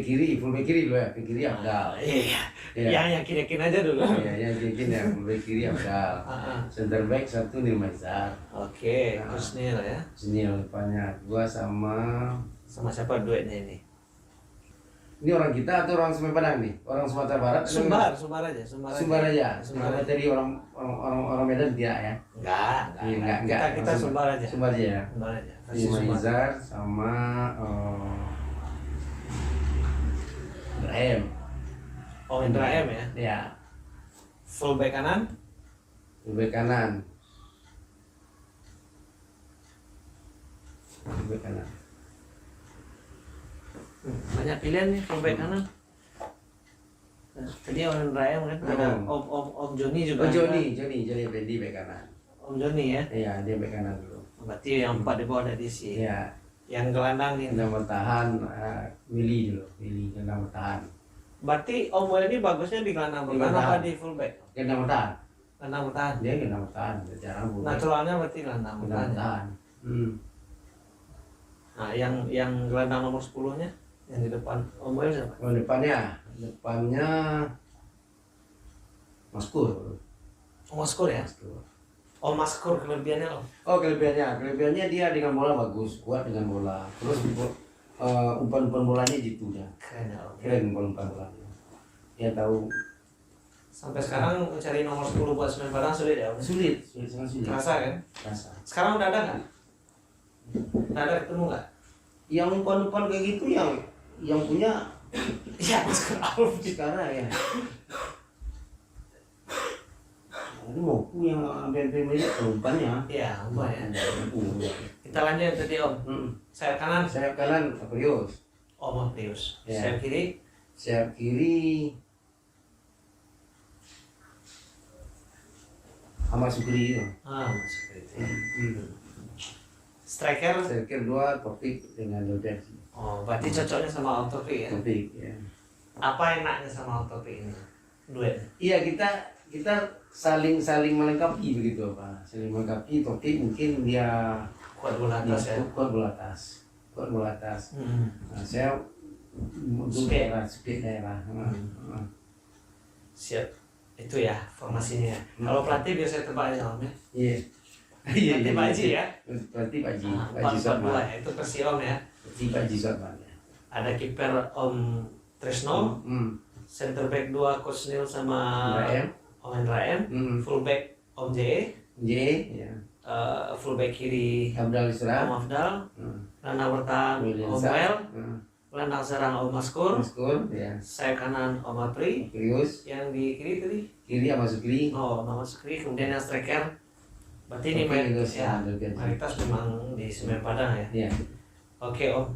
kiri, full bek kiri dulu ya. Bek kiri Abdal. Iya. Iya. Yang yakin-yakin aja dulu. Iya, yang yakin ya full bek kiri Abdal. Ah, Center back 1 Nirmazar. Oke, Nah. Kusnil ya. Sini yang depannya gua sama Sama siapa duetnya ini? ini orang kita atau orang Semen Padang nih? Orang Sumatera Barat? atau Sumbar aja. Sumbar aja. Sumbar Sumbar aja. dari orang Medan tidak ya? Enggak. Iya, enggak. Kita Sumbar aja. Sumbar aja ya. Sumbar aja. Versi Ini Sumbar. Maizar sama Ibrahim. Oh, Indra M ya. Ya, Full back kanan. bek kanan. Bek kanan. Banyak pilihan nih full back kanan. Tadi Om Indra M kan ada Om Joni juga. Oh, ada. Joni Fendi bek kanan. Om Joni ya. Iya, dia bek kanan dulu. Berarti yang 4 di bawah ada diisi. Iya, Yang gelandang nih. yang bertahan Willy dulu, Willy yang bertahan. Berarti Om Wel ini bagusnya di gelandang Di bertahan gelandang. apa di full back? Yang bertahan. Gelandang bertahan. Dia yang bertahan, jarang bukan. Naturalnya berarti gelandang bertahan. ya? Bertahan. Nah, yang gelandang nomor 10-nya yang di depan Om Wel siapa? Oh, depannya Maskur. Oh, Maskur ya? Maskur. Oh, Maskur kelebihannya Om. Oh, kelebihannya dia dengan bola bagus, kuat dengan bola. Terus umpan bolanya gitu ya. Keren ya Om. Keren umpan bolanya. Dia tahu Sampai sekarang mencari nomor 10 buat Semen Padang sulit ya Om? sulit sangat sulit. Kerasa kan? Rasa. Sekarang udah ada nggak? Udah ada ketemu nggak? Yang umpan kayak gitu yang punya Iya, Maskur Alf. sekarang ya. Itu Moku yang hampir-hampir mirip umpannya. Iya, Om ya. Moku. Kita lanjut tadi Om. Sayap kanan Sayap kanan Aprius. Om Prius. Ya. Sayap kiri Sayap kiri Ahmad Sukri itu. Mas Kiri. Hmm. Striker. Striker 2 Topik dengan Lodek. Oh, berarti cocoknya sama Autopi ya? Topik ya. Apa enaknya sama Autopi ini? Duet. Iya, kita saling melengkapi begitu Pak. Saling melengkapi. Topik mungkin dia Kuat bola atas ya. kuat bola atas. Kuat bola atas. Nah, saya untuk Speed. daerah. Siap. Itu ya formasinya. Kalau pelatih biasanya tebak aja Om ya. Iya. Pelatih Pak Haji ya. Pelatih Pak Haji. Pak 4-4-2 Haji Sotman. ya. Itu versi Om ya. Pelatih Pak Haji Sotman ya. Ada kiper Om Trisno, center back 2 Coach Neil sama Indra M. Om Indra M, full back Om J, J ya. full back kiri Abdal Om Isra. Afdal, gelandang bertahan William Om Sa. Wel, gelandang serang Om Maskur, Maskur ya. sayap kanan Om Apri, Krius. yang di kiri tadi Kiri Ahmad Sukri. oh Om Sukri, kemudian yang striker berarti ini Oke, Gus. ya, Oke. mayoritas memang di Semen Padang ya. Iya. Oke Om,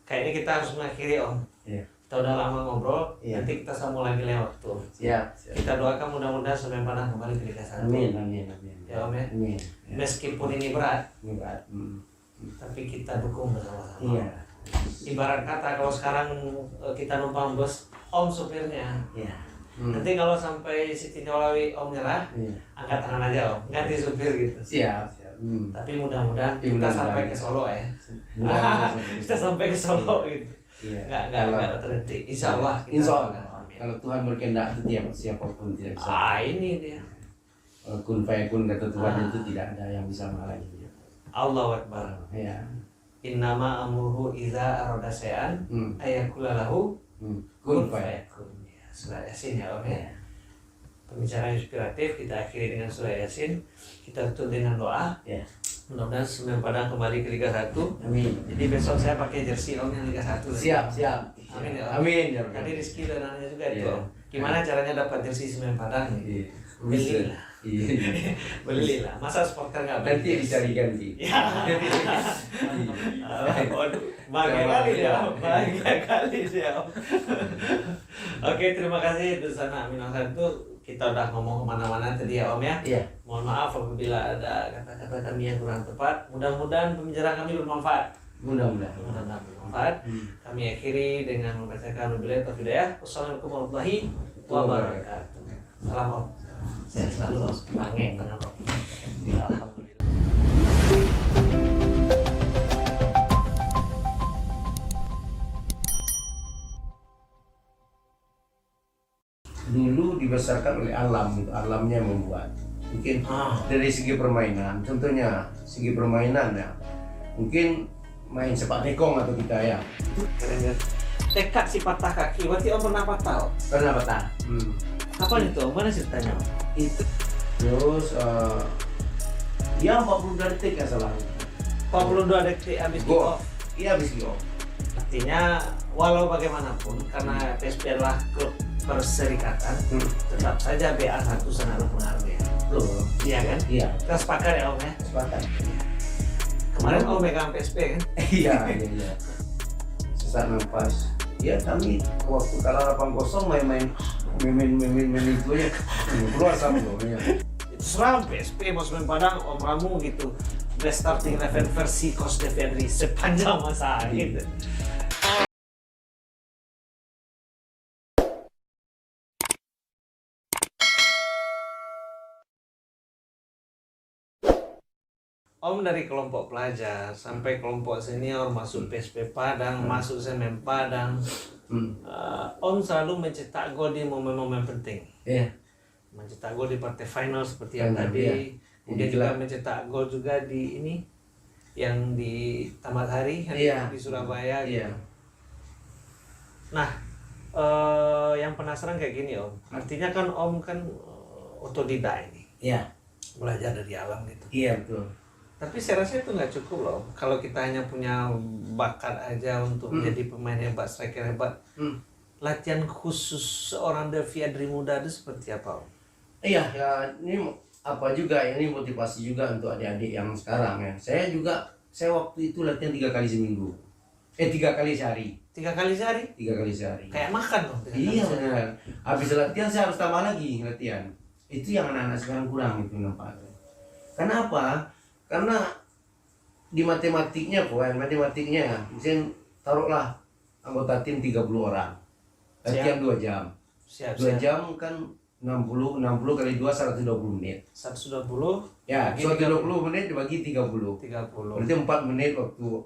kayaknya kita harus mengakhiri Om. Iya. Kita udah lama ngobrol, Iya. nanti kita sambung lagi lewat tuh. Siap. Kita doakan mudah-mudahan Semen Padang kembali ke Liga 1. Amin. Ya Om ya. Amin. Meskipun ini berat, Ini berat. tapi kita dukung bersama-sama. Iya. Ibarat kata kalau sekarang kita numpang bus, om supirnya. Iya. Nanti kalau sampai Siti Nyolawi om nyerah, Iya. angkat tangan aja om, ganti supir gitu. Siap, siap. Tapi mudah-mudahan Iya, kita mudah-mudahan. sampai ke Solo ya. Mudah-mudahan. Kita sampai ke Solo gitu. Iya. Nggak terhenti. Insya Allah. kita Insya doakan. Allah. Amin. Kalau Tuhan berkehendak itu siapapun tidak bisa. Ini dia. Kun fayakun kata Tuhan itu tidak ada yang bisa menghalanginya. Allahu Akbar. Ya. Innama amruhu idza arada syai'an ayaqula lahu Kun kun fayakun. Ya, surah Yasin ya Om ya. Pembicaraan inspiratif kita akhiri dengan surah Yasin. Kita tutup dengan doa. Ya. Mudah-mudahan Semen Padang kembali ke Liga 1. Amin. Jadi besok saya pakai jersey Om yang Liga 1. Siap, siap. Amin ya Om. Amin ya. Tadi Rizky dan anaknya juga itu Iya. Om. Gimana caranya dapat jersey Semen Padang? Iya. Belilah. Iya. Belilah. Masa supporter nggak beli? Nanti dicari ganti. Ya. Waduh, bahagia kali dia, bahagia kali dia. Oke, terima kasih Dusana Amin itu kita udah ngomong kemana-mana tadi ya Om ya. Iya. Mohon maaf apabila ada kata-kata kami yang kurang tepat. Mudah-mudahan pembicaraan kami bermanfaat. Mudah-mudahan. Mudah-mudahan bermanfaat. Kami akhiri dengan membacakan wabillahi taufiq hidayah. Wassalamualaikum warahmatullahi wabarakatuh. Salam Om. Saya selalu bangga dengan Om. Alhamdulillah. Dulu dibesarkan oleh alam, gitu. Alamnya yang membuat. Mungkin dari segi permainan, contohnya segi permainan ya, mungkin main sepak tekong atau kita ya. Keren kan? Tekad si patah kaki, berarti Om pernah patah Om? Pernah patah. Kapan itu Om? Mana ceritanya Om? Itu terus ya 42 detik ya salah. 42 detik habis kick Go. off. Iya habis go. Artinya walau bagaimanapun karena PSP adalah klub perserikatan, tetap saja BA1 sangat berpengaruh ya. Loh. Iya kan? Iya. Kita sepakat ya Om ya. Sepakat. Kemarin Om megang PSP kan? Iya, iya. Sesak nafas. Ya kami waktu kalah 8-0 main itu ya. Keluar sama loh ya. Itu seram PSP mau Semen Padang Om Ramu gitu. Best starting 11 versi Coach De Fedri sepanjang masa gitu. Om dari kelompok pelajar sampai kelompok senior masuk PSP Padang, masuk Semen Padang, Om selalu mencetak gol di momen-momen penting. Iya. Mencetak gol di partai final seperti yang Final, tadi, iya. kemudian Ini juga kelab. mencetak gol juga di ini, yang di Tamat Hari, yang Iya. di Surabaya. Iya. Gitu. Nah, yang penasaran kayak gini Om, artinya kan Om kan otodidak ini, Iya. belajar dari alam gitu. Iya betul. Tapi saya rasa itu nggak cukup loh. Kalau kita hanya punya bakat aja untuk menjadi pemain hebat, striker hebat. Latihan khusus seorang Devi Adri muda itu seperti apa? Om? Iya, ya ini apa juga ini motivasi juga untuk adik-adik yang sekarang ya. Saya waktu itu latihan 3 kali seminggu. 3 kali sehari. 3 kali sehari? 3 kali sehari. Kayak makan loh. 3 kali Iya sehari. benar. Habis latihan saya harus tambah lagi latihan. Itu yang anak-anak sekarang kurang itu nampaknya. Kenapa? Karena di matematiknya matematiknya misalnya taruhlah anggota tim 30 orang. Latihan 2 jam. Siap, 2 siap. jam kan 60 kali 2 120 menit. 120. Ya, Bagi 120 menit dibagi 30. 30. Berarti 4 menit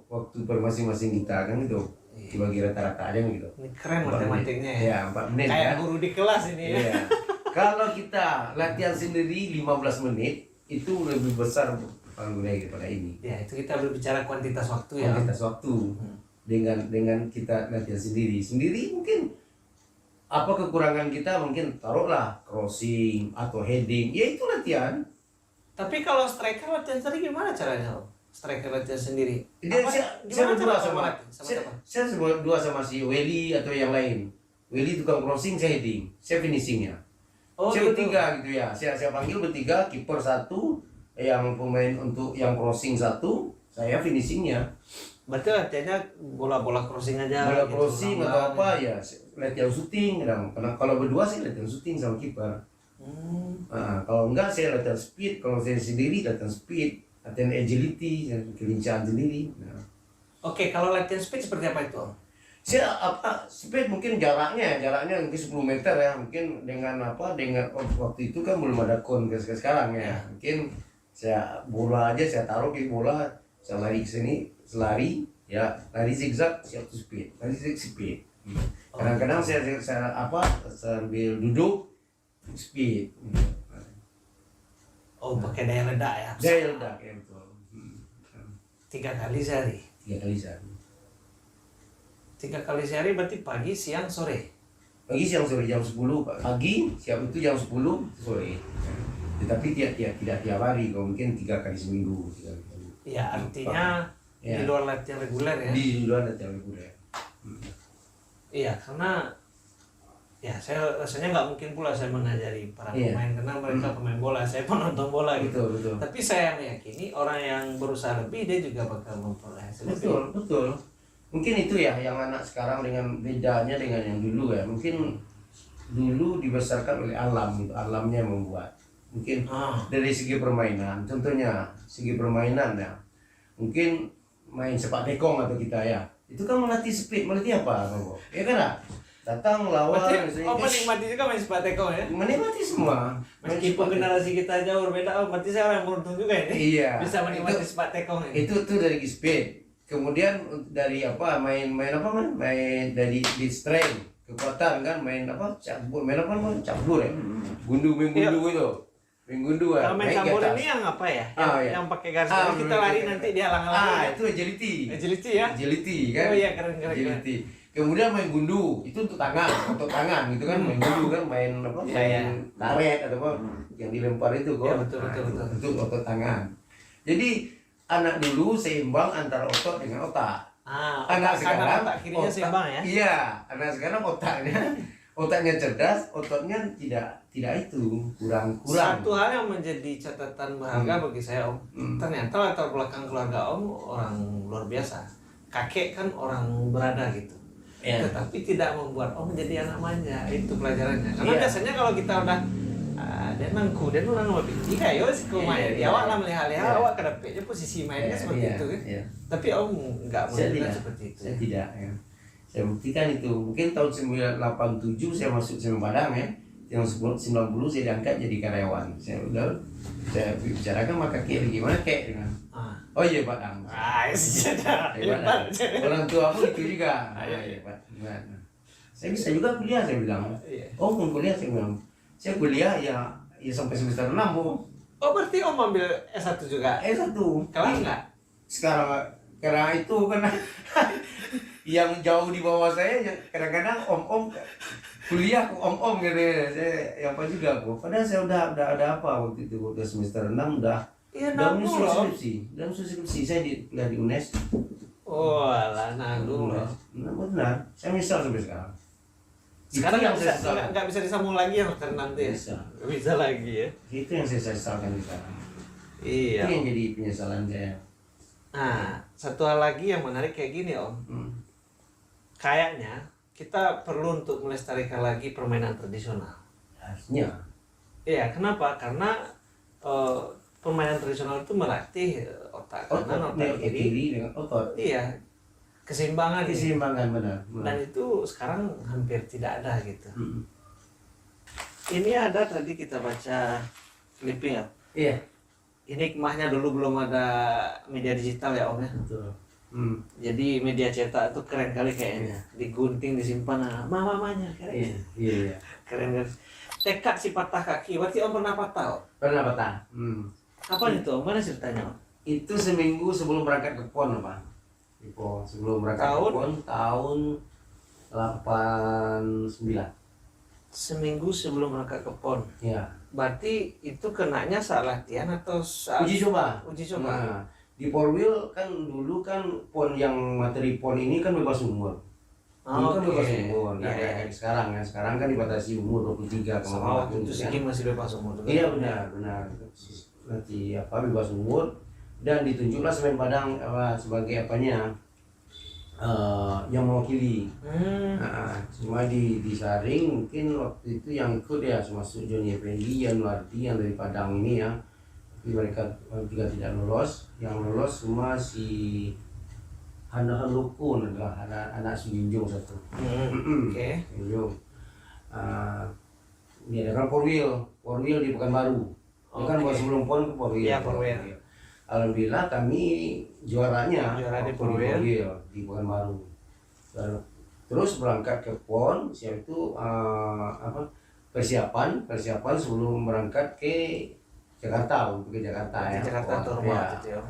waktu per masing-masing kita kan gitu. Dibagi rata-rata aja gitu. Ini keren 4 matematiknya menit. ya. Ya, 4 menit Kayak ya. guru di kelas ini ya. Iya. Kalau kita latihan sendiri 15 menit itu lebih besar panggungnya daripada ini. Ya, itu kita berbicara kuantitas waktu ya. Kuantitas waktu dengan kita latihan sendiri. Sendiri mungkin apa kekurangan kita mungkin taruhlah crossing atau heading. Ya itu latihan. Tapi kalau striker latihan sendiri gimana caranya Om? Striker latihan sendiri. Dia, Apa- saya gimana berdua cara sama, latihan? Sama siapa? saya berdua sama si Welly atau yang lain. Welly tukang crossing, saya heading, saya finishingnya. Oh, Saya gitu. bertiga gitu ya. Saya panggil bertiga, kiper 1, yang pemain untuk yang crossing 1, saya finishingnya. Berarti latihannya bola-bola crossing aja. Bola gitu, crossing atau bola-bola. apa ya, latihan shooting. Karena kalau berdua sih latihan shooting sama kiper. Nah, kalau enggak saya latihan speed, kalau saya sendiri latihan speed, latihan agility, kelincahan sendiri. Nah, Oke, kalau latihan speed seperti apa itu, Om? Saya speed mungkin jaraknya mungkin 10 meter ya, mungkin dengan waktu itu kan belum ada kon kayak sekarang ya. Mungkin saya bola aja saya taruh ke bola, saya lari ke sini, lari ya, lari zigzag siap to speed, lari zigzag speed. Kadang-kadang saya sambil duduk speed. Oh, pakai daya ledak ya? Daya ledak ya betul. 3 kali sehari. 3 kali sehari. 3 kali sehari berarti pagi, siang, sore. Pagi, siang, sore jam 10 pagi, siap itu jam 10 sore. Tetapi tidak tiap hari, kalau mungkin 3 kali seminggu. Ya, artinya di luar latihan reguler ya? Di luar latihan reguler. Iya, karena ya saya rasanya nggak mungkin pula saya mengajari para pemain karena mereka pemain bola, saya penonton bola gitu. Betul. Tapi saya meyakini orang yang berusaha lebih dia juga bakal memperoleh hasil lebih. Betul. Mungkin itu ya yang anak sekarang dengan bedanya dengan yang dulu ya. Mungkin dulu dibesarkan oleh alam, gitu. Alamnya yang membuat. Mungkin dari segi permainan, contohnya segi permainan ya. Mungkin main sepak tekong atau kita ya. Itu kan melatih speed, melatih apa, Bang? Ya kan? Datang lawan Menikmati juga main sepak tekong ya? Menikmati semua. Meskipun generasi kita jauh berbeda, berarti saya orang beruntung juga ini. Iya. Bisa menikmati sepak tekong ini. Itu dari speed. Kemudian dari main dari di strength, kekuatan kan, main cabur ya. Main gundu itu. Main gundu Kalau main cabur ini yang apa ya? Yang pakai garis kita lari nanti dia halang-halang. Itu agility. Agility ya? Agility kan? Oh iya, keren. Agility. Kemudian main gundu, itu untuk tangan gitu kan, main gundu kan, main karet atau apa yang dilempar itu kok. Ya, betul. Untuk otot tangan. Jadi anak dulu seimbang antara otot dengan otak. Anak sekarang otak kirinya seimbang ya? Iya, anak sekarang otaknya cerdas, ototnya tidak itu, kurang. Satu hal yang menjadi catatan berharga bagi saya, Om, ternyata latar belakang keluarga Om orang luar biasa. Kakek kan orang berada gitu. Tetapi tidak membuat Om menjadi anak manja. Itu pelajarannya. Karena biasanya kalau kita udah dia nangku, dia nang lebih tiga yo sih kau main. Ya awak lah melihat-lihat, awak ke depannya posisi mainnya seperti itu kan. Tapi Om nggak melihat seperti itu. Saya tidak ya. Saya buktikan itu. Mungkin tahun 1987 saya masuk Semen Padang ya. Yang 90 saya diangkat jadi karyawan. Saya bicarakan sama kakek gimana kek dengan. Oh iya Pak Dang. Orang tua aku itu juga. Iya Pak. Saya bisa juga kuliah, saya bilang. Oh mau kuliah, saya bilang. Saya kuliah ya sampai semester 6 Bu. Oh berarti Om ambil S1 juga? S1. Kelar enggak? Sekarang karena itu karena yang jauh di bawah saya kadang-kadang om kuliah om gitu ya. Saya apa juga Bu. Padahal saya udah ada apa waktu itu, udah semester 6 udah. Iya, dalam skripsi saya di UNES. Oh alah, nanggung loh. Benar, saya misal sampai sekarang. Sekarang nggak bisa disambung lagi ya dokter nanti. Bisa lagi ya. Itu yang saya sesalkan sekarang. Iya. Itu yang jadi penyesalan saya. Nah, satu hal lagi yang menarik kayak gini Om. Kayaknya kita perlu untuk melestarikan lagi permainan tradisional. Harusnya. Iya, kenapa? Karena permainan tradisional itu melatih otak kanan, otak kiri dengan otot. Iya, keseimbangan benar. Dan itu sekarang hampir tidak ada gitu. Ini ada tadi kita baca clipping ya. Iya. Ini hikmahnya dulu belum ada media digital ya Om ya. Betul. Jadi media cetak itu keren kali kayaknya. Digunting, disimpan, mamanya keren. Iya. Keren. Tekad si patah kaki. Berarti Om pernah patah? Pernah patah. Kapan itu Om? Mana ceritanya Om? Itu seminggu sebelum berangkat ke PON Pak. Sebelum berangkat ke PON tahun 89. Seminggu sebelum berangkat ke PON. Iya. Berarti itu kenanya saat latihan atau saat uji coba? Nah, di Porwil kan dulu kan PON yang materi PON ini kan bebas umur. Kan bebas umur. Nah, kayak sekarang ya. Sekarang kan dibatasi umur 23 sama waktu itu sih masih bebas umur. Iya benar. Nanti bebas umur dan ditunjuklah Semen Padang sebagai yang mewakili. Cuma disaring mungkin waktu itu yang ikut ya termasuk Johnny Effendi, Yanuardi yang dari Padang ini ya. Tapi mereka juga tidak lolos. Yang lolos cuma si Han Lukun adalah anak Sujinjung satu. Oke. Sujinjung. Dia ada kan Porwil di Pekanbaru. Itu kan Oke. sebelum PON ke Porwil. Iya, Porwil. Alhamdulillah kami juaranya Juara di waktu Porwil. di Pekanbaru. Terus berangkat ke PON, siap itu persiapan sebelum berangkat ke Jakarta, untuk ke Jakarta Di ya. Jakarta PON, tuh rumah ya. gitu ya.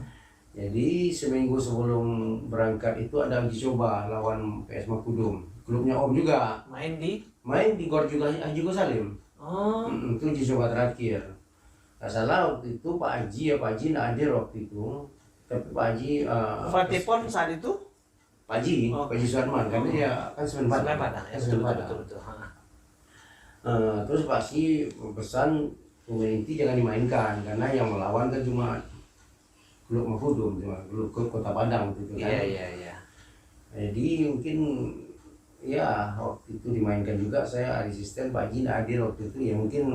Jadi seminggu sebelum berangkat itu ada uji coba lawan PS Makudum. Klubnya Om juga. Main di Gor juga Haji Salim. Oh. Itu uji coba terakhir. Nggak salah waktu itu Pak Haji nggak hadir waktu itu. Tapi Pak Haji Fatih PON saat itu? Pak Haji, Oh. Pak Haji Suarman, kan dia kan Semen Padang. Ya, Semen betul, Padang. betul. Terus Pak Haji pesan pemain inti jangan dimainkan karena yang melawan kan cuma klub Makudum, cuma klub Kota Padang gitu kan. Iya. Jadi mungkin ya waktu itu dimainkan juga, saya asisten Pak Haji nggak hadir waktu itu, ya mungkin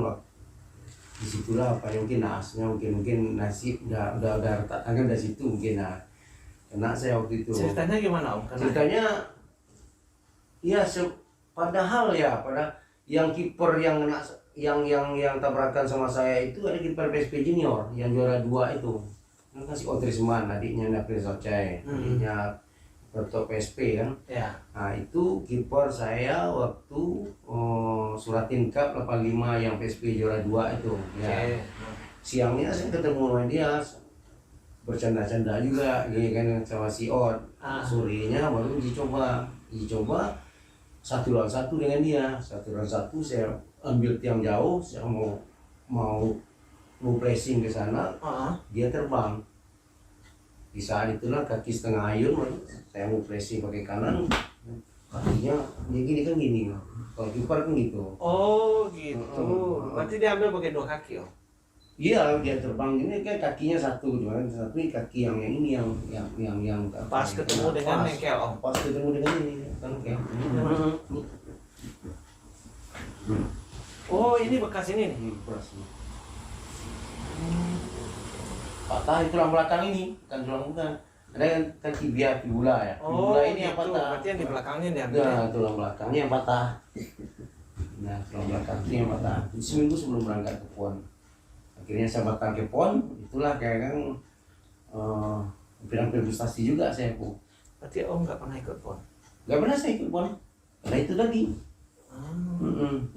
disitulah apa yang mungkin naasnya mungkin nasib udah retak tangan dari situ mungkin kena saya waktu itu. Ceritanya gimana Om? Ceritanya ya padahal pada yang kiper yang kena yang tabrakan sama saya itu ada kiper PSP Junior yang juara 2 itu. Kan kasih Otrisman, adiknya Napri Socai, adiknya Proto PSP kan. Ya. Nah itu kiper saya waktu Suratin Cup 85 yang PSP juara 2 itu. Ya. Siangnya saya ketemu sama dia, bercanda-canda juga gitu kan sama si Od. Sorenya baru uji coba 1 lawan 1 dengan dia. 1 lawan 1 saya ambil tiang jauh, saya mau pressing ke sana, dia terbang. Di saat itulah kaki setengah ayun, saya mau pressing pakai kanan, kakinya dia gini kan gini, kalau kiper kan gitu. Oh gitu. Berarti dia ambil pakai 2 kaki Om? Iya, dia terbang gini kan kakinya satu, cuma satu kaki yang ini yang Pas ketemu dengan bengkel Om? Pas ketemu dengan ini kan kayak. Oh ini bekas ini nih? Patah itu tulang belakang ini, bukan. Ada yang kan fibula ya. Fibula ini yang patah. Berarti yang di belakangnya diambil. Nah, tulang belakangnya yang patah. Nah, tulang belakangnya yang patah. Jadi seminggu sebelum berangkat ke PON. Akhirnya saya datang ke PON, itulah kayak kan hampir prestasi juga saya Bu. Berarti Om nggak pernah ikut PON? Gak pernah saya ikut PON. Karena itu tadi.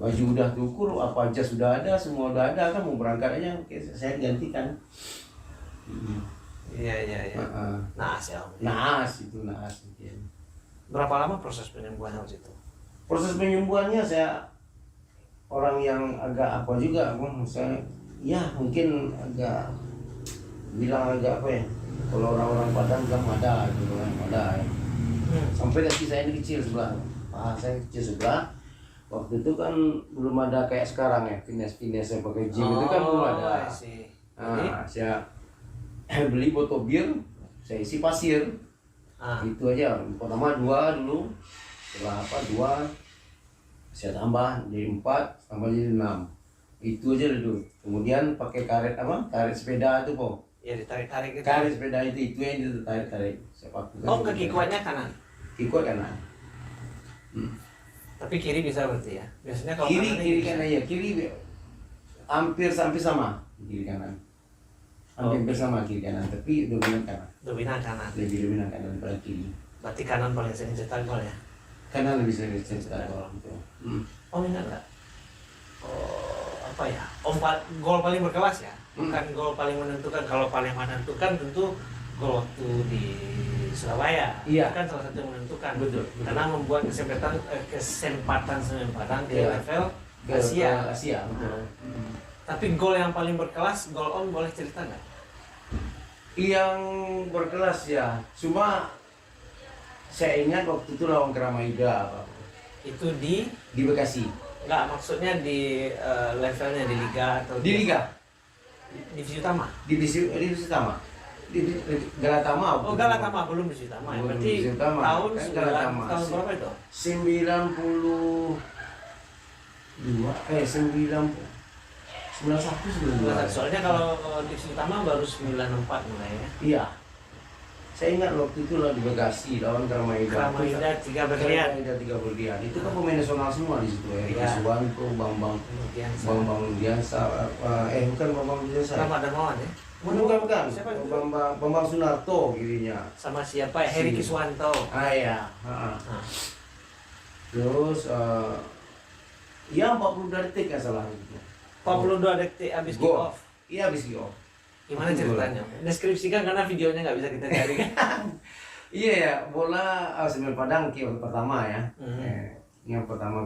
Baju udah diukur, apa aja sudah ada, semua udah ada kan, mau berangkat aja saya gantikan. Iya. Naas ya Om? Naas itu. Berapa lama proses penyembuhan waktu itu? Proses penyembuhannya saya orang yang agak apa juga, saya ya mungkin agak bilang agak apa ya, kalau orang-orang Padang bilang mada gitu kan, mada ya. Sampai kaki saya ini kecil sebelah, paha saya kecil sebelah. Waktu itu kan belum ada kayak sekarang ya, fitness yang pakai gym itu kan belum ada. Nah, saya beli botol bir, saya isi pasir. Itu aja. Pertama 2 dulu, setelah 2 saya tambah jadi 4, tambah jadi 6. Itu aja dulu. Kemudian pakai karet sepeda itu kok. Ya ditarik-tarik gitu. Karet sepeda itu yang ditarik-tarik. Saya pakai. Kaki kuatnya kanan. Kikuat kanan. Tapi kiri bisa berarti ya. Biasanya kalau kiri kanan ya, kiri hampir sama kiri kanan. Hampir sama kiri kanan, tapi dominan kanan. Dominan kanan. Lebih dominan kanan daripada kiri. Berarti kanan paling sering cetak gol ya. Kanan lebih sering cetak gol gitu. Om ingat nggak? Apa ya? Gol paling berkelas ya. Bukan gol paling menentukan. Kalau paling menentukan tentu gol waktu di Surabaya. Iya. Kan salah satu yang menentukan. Betul. Karena membuat kesempatan Semen Padang di Iya. level Ke Asia, betul. Tapi gol yang paling berkelas, gol Om boleh cerita nggak? Yang berkelas ya, cuma saya ingat waktu itu lawan Keramaida Pak. Itu di Bekasi. nggak, maksudnya di levelnya di liga atau Di liga, divisi utama? divisi utama. Di Galatama. Oh Galatama, belum divisi utama ya. Belum Berarti divisi utama. tahun Kan 9, Galatama. tahun berapa itu? 91 sebelum. Soalnya kalau divisi utama baru 94 mulai ya. Iya. Saya ingat waktu itu lah di Bekasi lawan Kramaida. Kramaida 3 berlian. Kramaida 3 berlian. Itu kan pemain nasional semua di situ ya. Iya. Suwanto, Bambang Ludiansa, bukan Bambang Ludiansa. Rama Darmawan ya. Bukan. Siapa itu? Bambang Sunarto kirinya. Sama siapa ya? Heri Kiswanto. Iya. Terus ya 40 detik nggak salah itu. 42 detik habis kick Gol. off. Iya habis kick off. Gimana ceritanya? Deskripsikan karena videonya nggak bisa kita cari kan. Iya ya, bola Semen Padang kick off pertama ya. Mhm. Yang pertama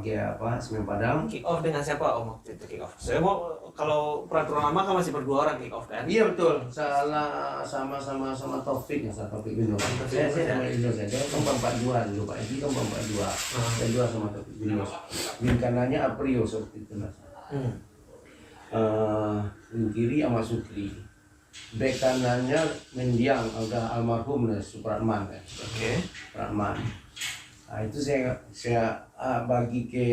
Semen Padang. Kick off dengan siapa Om waktu itu kick off? Saya mau kalau peraturan lama kan masih berdua orang kick off kan? Iya betul, sama Taufik ya, Taufik Bino. Saya sama Bino saja, kan 42 dulu Pak Edi kan 42. Saya dua sama Taufik Bino. Wing kanannya Aprio seperti itu mas. Wing kiri sama Sukri. Bek kanannya Mendiang, udah almarhum Supratman kan. Oke. Supratman. Nah itu saya bagi ke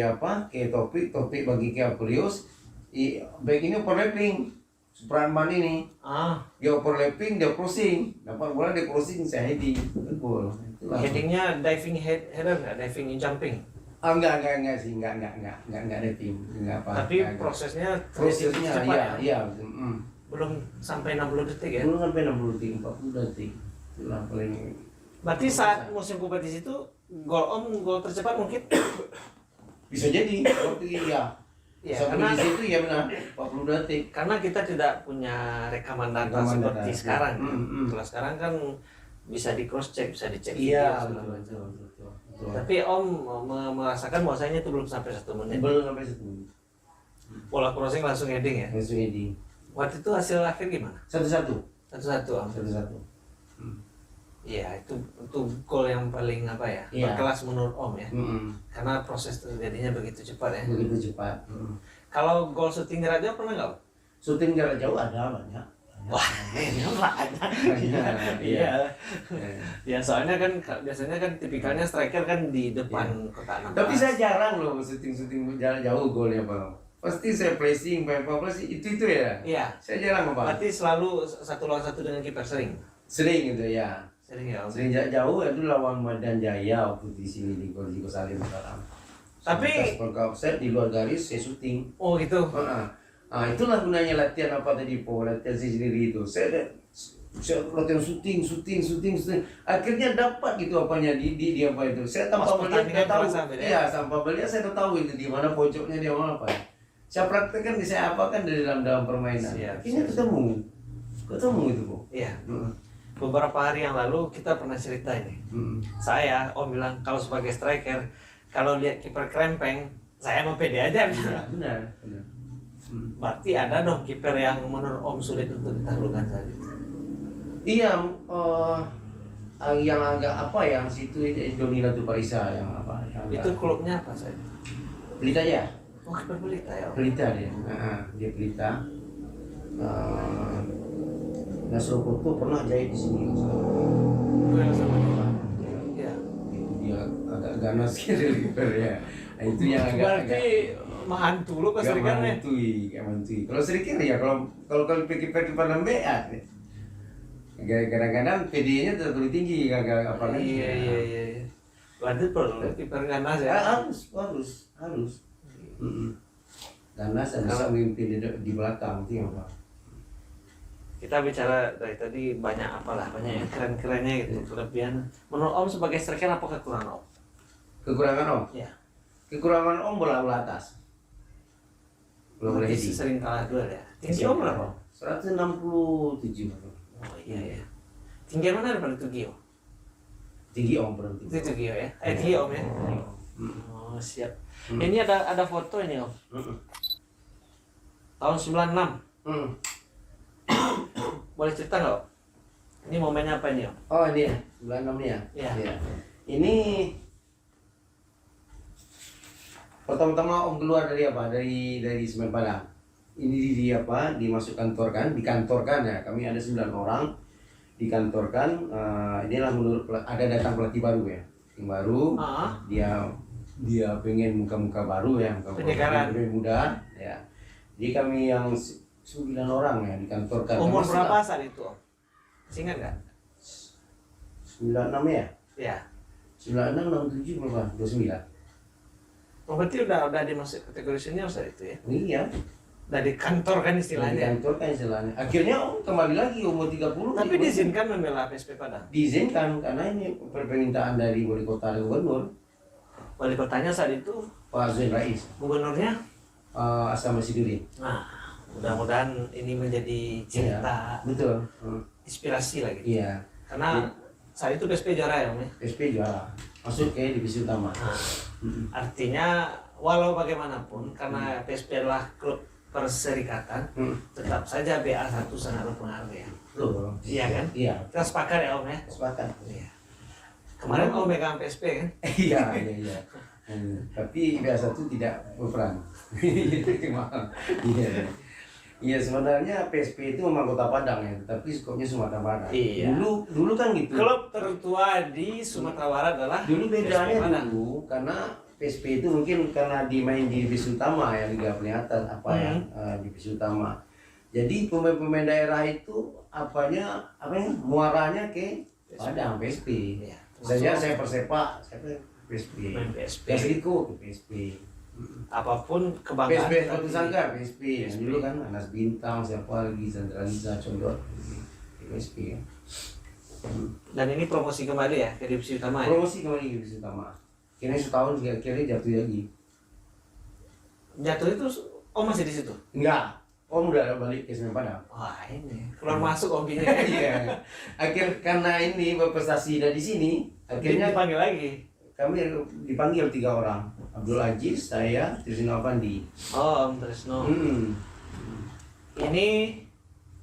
Taufik bagi ke Aprius. Back ini overlapping Supratman ini dia overlapping, dia crossing, dapat bola dia crossing, saya heading gol. Headingnya diving header nggak? Diving jumping? Enggak sih, enggak diving, enggak apa. Tapi prosesnya cepat iya. Belum sampai 60 detik ya? Belum sampai 60 detik, 40 detik. Itulah paling. Berarti saat musim kompetisi itu gol tercepat mungkin? Bisa jadi waktu iya. Ya, karena di situ ya benar 40 detik. Karena kita tidak punya rekaman data seperti sekarang. Kalau sekarang kan bisa di cross check, bisa dicek Iya, video. betul. Tapi Om merasakan bahwasanya itu belum sampai 1 menit. Belum sampai 1 menit. Bola crossing langsung heading ya. Langsung heading. Waktu itu hasil akhir gimana? 1-1. 1-1 Om. 1-1. Iya, itu gol yang paling berkelas menurut Om ya. Karena proses terjadinya begitu cepat ya. Begitu cepat. Kalau gol syuting jarak jauh pernah nggak? Syuting jarak jauh ada banyak. Wah, ini banyak. Iya. Ya soalnya kan biasanya kan tipikalnya striker kan di depan kotak 16. Tapi saya jarang loh syuting jarak jauh golnya Bang. Pasti saya pressing, itu ya. Iya. Saya jarang Bang. Berarti selalu 1 lawan 1 dengan kiper sering. Sering gitu ya. Sering ya. Om? Sering jarak jauh itu lawan Medan Jaya waktu di sini di Gor Salim sekarang. Tapi kalau offset di luar garis saya syuting. oh gitu. Itulah gunanya latihan tadi latihan sendiri itu. Saya latihan syuting. Akhirnya dapat gitu apanya di apa itu. Saya tanpa melihat saya tahu. Iya, tanpa melihat saya tahu itu di mana pojoknya dia mana apa. Saya praktekkan saya apakan dari dalam permainan. Akhirnya ketemu itu kok. Iya. Beberapa hari yang lalu kita pernah cerita ini. Saya Om bilang kalau sebagai striker kalau lihat kiper krempeng saya mau pede aja. Benar. Berarti ada dong kiper yang menurut Om sulit untuk ditaklukkan saat itu. Iya, yang agak yang situ Donila tuh Parisa yang apa? Itu klubnya apa saya? Pelita ya? Oh, kiper Pelita ya. Pelita dia. Dia Pelita. Nasro Koto pernah jahit di sini. Duel sama dia. Iya. Itu dia agak ganas gitu kiper ya. Nah, itu yang Berarti menghantu lu ke Serikar ya? Mantui. Kalau Serikar ya kalau kiper lambe ya. Kadang-kadang PD-nya terlalu tinggi agak apa kan? Iya. Berarti perlu kiper ganas ya? Harus. Ganas dan bisa memimpin di belakang itu yang apa? Kita bicara dari tadi banyak yang keren-kerennya gitu, kelebihan. Menurut Om sebagai striker apa kekurangan Om? Kekurangan Om? Ya. Kekurangan Om bola atas. Belum boleh heading. Sering kalah duel ya. Tinggi Om berapa? 167. Oh iya. Tinggi mana daripada Tugio? Tinggi Om berarti. Itu Tugio ya? Tinggi Om ya? Oh siap. Ini ada foto ini Om. Tahun 96. Boleh cerita nggak Om? Ini momennya apa ini Om? Oh ini ya, 96 nih ya? Iya. Ini pertama-tama Om keluar dari apa? Dari Semen Padang. Ini dikantorkan ya. Kami ada 9 orang dikantorkan. Inilah menurut ada datang pelatih baru ya. Yang baru. Dia pengen muka-muka baru ya, muka-muka muda ya. Jadi kami yang 9 orang ya dikantorkan. Umur berapa saat itu Om? Masih ingat nggak? 96 ya? Ya. 96, 67 berapa? 29. Oh, berarti udah dimasuk kategori senior saat itu ya? Iya. Dari kantor kan Di istilahnya. kantor kan istilahnya. Akhirnya kembali lagi umur 30. Tapi diizinkan membela PSP Padang. Diizinkan karena ini permintaan dari wali kota dan gubernur. Wali kotanya saat itu, Pak Zain Rais. gubernurnya. Asam Sidurin. Nah, mudah-mudahan ini menjadi cerita, Betul. inspirasi lagi. Iya. Karena saat itu PSP juara ya, Om ya? SP juara. Masuk ke divisi utama. Nah, artinya walau bagaimanapun karena PSP adalah klub perserikatan, tetap saja BA1 sangat berpengaruh ya. Loh. Iya kan? Iya. Kita sepakat ya Om ya? Sepakat. Iya. Kemarin Om megang PSP kan? Iya, iya. Tapi biasa itu tidak berperan. Iya. Iya, sebenarnya PSP itu memang Kota Padang ya, tapi skopnya Sumatera Barat. Iya. Dulu kan gitu. Klub tertua di Sumatera Barat adalah Dulu PSP bedanya Padang. dulu karena PSP itu mungkin karena dimain di divisi utama ya, Liga paling atas divisi utama. Jadi pemain-pemain daerah itu apanya muaranya ke Padang PSP. Iya. Saja saya Persepak, saya PSP. Main PSP. Persiko ke PSP. Apapun kebanggaan. PSP satu tapi- sangka PSP. PSP. Dulu kan Anas Bintang, siapa lagi Sandra Liza, Condor PSP ya. Dan ini promosi kembali ya ke divisi utama ya. Promosi kembali ke divisi utama. Kini setahun kira-kira jatuh lagi. Jatuh itu Om masih di situ. Enggak. Om udah balik ke Semen Padang. Wah ini keluar masuk Om Binya. Iya. Karena ini berprestasi dari sini, Akhirnya akhirnya dipanggil lagi. kami dipanggil 3 orang. Abdul Aziz, saya, Trisno Avandi. Oh Om Tresno. Ini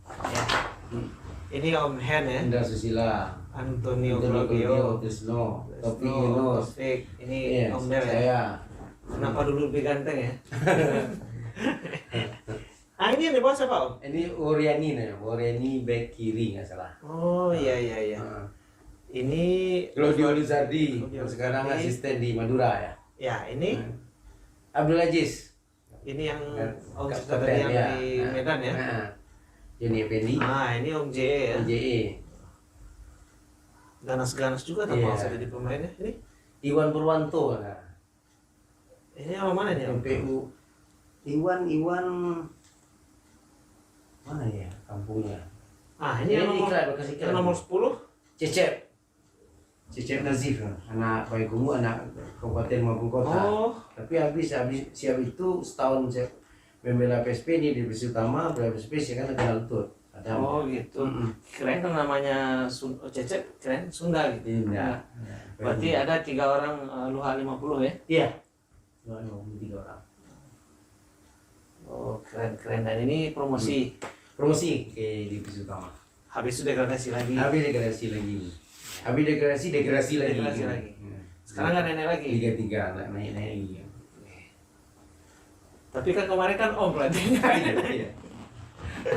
ya. Ini Om Hen ya. Indra Susila, Antonio Antonio Claudio. Trisno, Topi Tresno, Yunus. Taufik. Ini Iya, Om Del ya. saya. Kenapa dulu lebih ganteng ya? Ah ini yang di bawah siapa Om? Ini Oriani nih, Oriani back kiri nggak salah. Oh iya iya iya. Ini Claudio Luzardi, Claudio sekarang Luzardi. asisten di Madura ya. ya ini Abdul Aziz, ini yang Om Kapten, cerita tadi yang ya. di Medan ya. Joni Effendi, Ah ini Om JE ya. JE, Ganas-ganas juga tak Iya. mau jadi pemainnya. Ini Iwan Purwanto, nah. ini apa mana nih Om? MPU, Iwan mana ya kampungnya? Ah ini yang nomor, iklan, bekas iklan. yang nomor 10. Cecep Nazif, anak Payakumbuh, anak kabupaten maupun kota. Oh. Tapi siap itu setahun saya membela PSP di divisi utama, bela PSP saya kan ada Lutut. Ada. Oh gitu. Keren kan namanya Cecep, keren Sunda gitu. Iya. Nah, berarti ada 3 orang Luha 50 ya. Iya. 3 orang. Oh keren dan ini promosi. Promosi ke divisi utama. Habis itu degradasi lagi. Habis degradasi lagi. Habis degradasi lagi. Degradasi lagi. Sekarang nggak naik lagi. Liga 3 naik lagi. Tapi kan kemarin kan Om pelatihnya. Iya.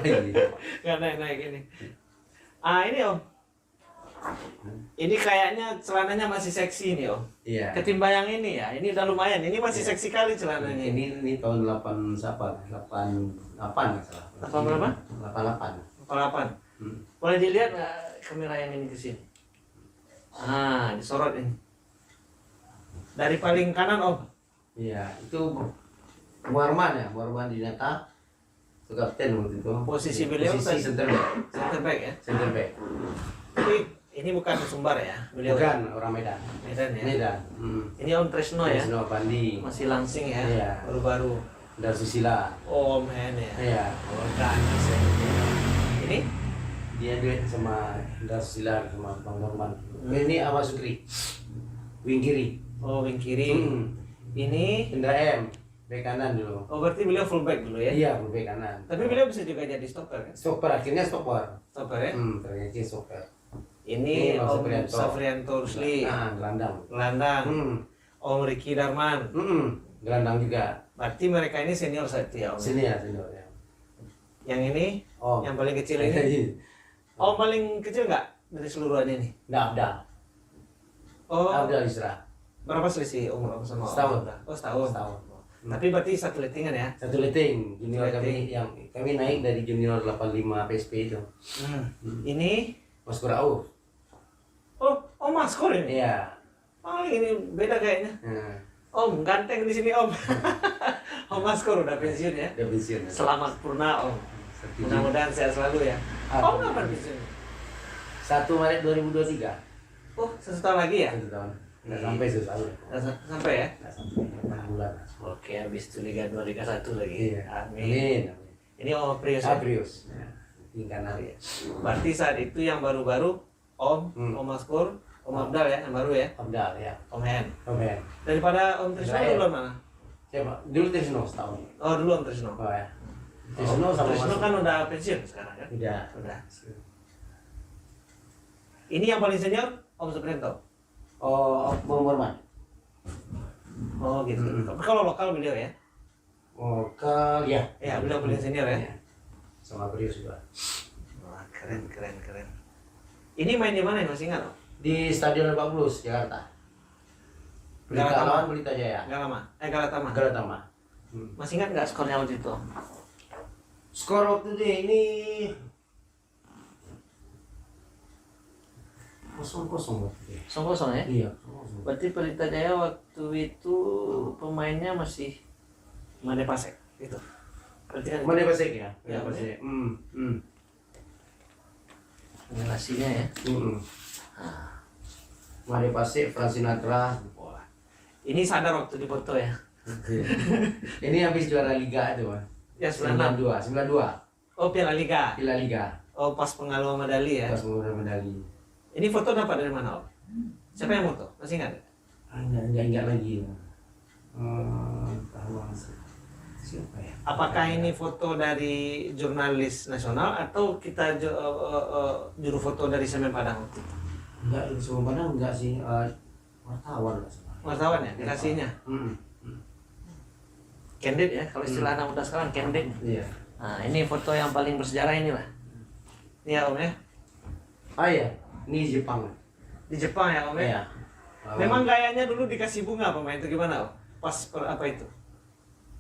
Iya. Nggak naik ini. Ah ini Om. Ini kayaknya celananya masih seksi nih Om. Iya. Ketimbang yang ini ya. Ini udah lumayan. Ini masih seksi kali celananya. Ini tahun 88 nggak salah. 8 berapa? 88. 8. Boleh dilihat nggak kamera yang ini ke sini? Ah, disorot ini. Dari paling kanan Om. Iya, itu Muarman Dinata. Itu kapten waktu itu. Posisi beliau posisi center back. center back ya. Center back. Tapi ini bukan Sumbar ya. Beliau Bukan orang Medan. Medan ya. Medan. Ini Om Tresno ya. Tresno Pandi. Masih langsing ya. Iya. Baru-baru. Dan Susila. Om Hen ya. Iya. Organis ya. Ini Dia duet sama Dan Susila sama Bang Norman. Ini Ahmad Sukri. Wing kiri. oh wing kiri. Ini Indra M. Bek kanan dulu. oh berarti beliau fullback dulu ya. Iya, bek kanan. Tapi beliau bisa juga jadi stopper kan? Stopper akhirnya stopper. Stopper ya. Ternyata stopper. Ini Ini Om Om Safrianto. Safrianto Rusli. Gelandang. Gelandang. Om Ricky Darman. Gelandang juga. Berarti mereka ini senior saat itu ya Om. Sini ya, senior ya. Yang ini, Om. yang paling kecil ini. Om paling kecil nggak dari seluruhannya ini? Nggak ada. Oh, Abdul Isra. berapa selisih umur Om sama Om? Setahun. Oh setahun. Setahun. Tapi berarti satu lettingan ya? Satu letting junior Letting. kami naik dari junior 85 PSP itu. Ini, Mas Rauf. oh Maskur ini. Iya. Paling ini beda kayaknya. Nah, Om, ganteng di sini Om. Om Maskur udah pensiun ya. udah pensiun. Selamat purna Om. Setuju. Mudah-mudahan sehat selalu ya. Om kapan pensiun? 1 Maret 2023. Oh, 1 tahun lagi ya? 1 tahun. Nggak sampai 1 tahun. Nggak sampai ya? Nggak sampai 6 bulan. Oke, habis itu Liga 2, Liga 1 lagi. Iya. Amin. Ini Om Prius ya? Aprius. Tingkat hari. Berarti saat itu yang baru-baru Om, Om Maskur, Om Abdal ya, yang baru ya? Abdal ya. Om Hen. Komen. Daripada Om Trisno Israel. duluan mana? Siapa? Dulu Trisno setahun. Oh, dulu Om Trisno. Oh ya. Trisno sama Trisno Mas. kan udah pensiun sekarang kan? Udah. Udah. Ini yang paling senior Om Suprianto. Oh, Bang Morman. Oh gitu. Tapi kalau lokal beliau ya? Lokal ya. Ya, beliau paling senior ya? Iya. Sama Aprius juga. Wah, keren. Ini main di mana masih ingat Om? Di Stadion Lebak Bulus, Jakarta. Pelita Galatama. lawan Pelita Jaya. Galatama. Galatama. Masih ingat nggak skornya waktu itu? Skor waktu itu ini 0-0 waktu itu. 0-0 ya? Iya, 0-0. Berarti Pelita Jaya waktu itu pemainnya masih Mane Pasek gitu. Berarti kan Mana Pasek ya? Ya, Mana Pasek. generasinya ya. Mana Pasek, Frank Sinatra. Wah. Ini sadar waktu dipoto ya. Ini habis juara Liga itu, Mas. Ya 96. 92. Oh, Piala Liga. Piala Liga. Oh, pas pengaluan medali ya. Pas mengurangi medali. Ini foto dapat dari mana Om? Siapa yang foto? Masih ingat? Enggak ingat lagi. Tahu siapa ya? Apakah ini foto dari jurnalis nasional atau kita juru foto dari Semen Padang? Enggak, semua mana enggak sih, wartawan lah sebenarnya. Wartawan ya, dikasihnya. Candid ya, kalau istilah anak muda sekarang candid. Iya. Nah, ini foto yang paling bersejarah inilah. Ini ya Om ya. Ah iya, ini Jepang. Di Jepang ya Om ya. Iya. Memang gayanya dulu dikasih bunga pemain itu gimana Om? Pas apa itu?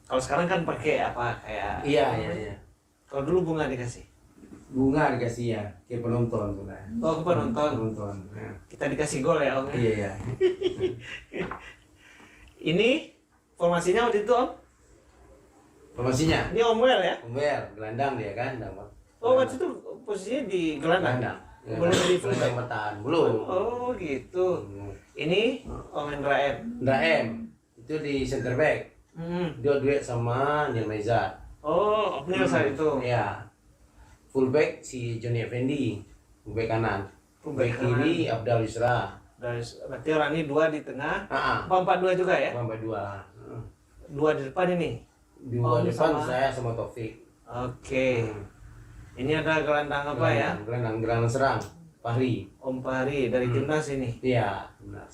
Kalau sekarang kan pakai apa kayak? Iya. Kalau dulu bunga dikasih. Bunga dikasih ya ke penonton tuh lah. Oh, ke penonton. Penonton. Ya. Kita dikasih gol ya Om. Iya. Ini formasinya waktu itu Om. Formasinya Ini Om Wel ya. Umbel, gelandang dia kan, Oh, waktu itu posisinya di gelandang. gelandang. Belum di gelandang fullback. bertahan, belum. Oh, gitu. Ini Om Hendra M. Ndra M itu di center back. Dia duet sama Niel Maizar. Oh, Om Nil saat itu. Iya. Fullback si Johnny Effendi, fullback kanan. Fullback Fullback kiri Abdal Yusra. Berarti orang ini 2 di tengah. Ah, 4-4-2 juga ya? tambah 2. 2 di depan ini. Dua Oh, depan sama. saya sama Taufik. Oke. Ini ada gelandang apa ya? Gelandang serang. Fahri. Om Pari dari timnas ini. Iya, benar.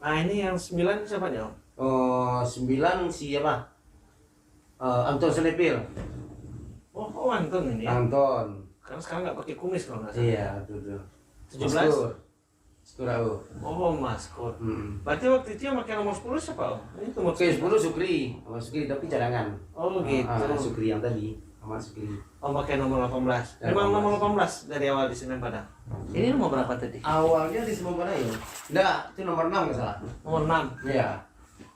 Nah, ini yang 9 siapa nih Om? 9 siapa? Anton Selepil. Oh, Anton ini ya. Anton. Karena sekarang nggak pakai kumis kalau nggak salah. Iya, tuh. 17. Skurau. Oh, Mas Kur. Berarti waktu itu yang pakai nomor 10 siapa Om? Ini nomor Oke, 10 Sukri. Sama Sukri tapi cadangan. Oh, gitu. Sukri yang tadi. Sama Sukri. Om pakai nomor 18. Memang nomor 18 dari awal di Semen Padang. Ini nomor berapa tadi? Awalnya di Semen Padang ya? Enggak, itu nomor 6 nggak salah. Nomor 6. Iya.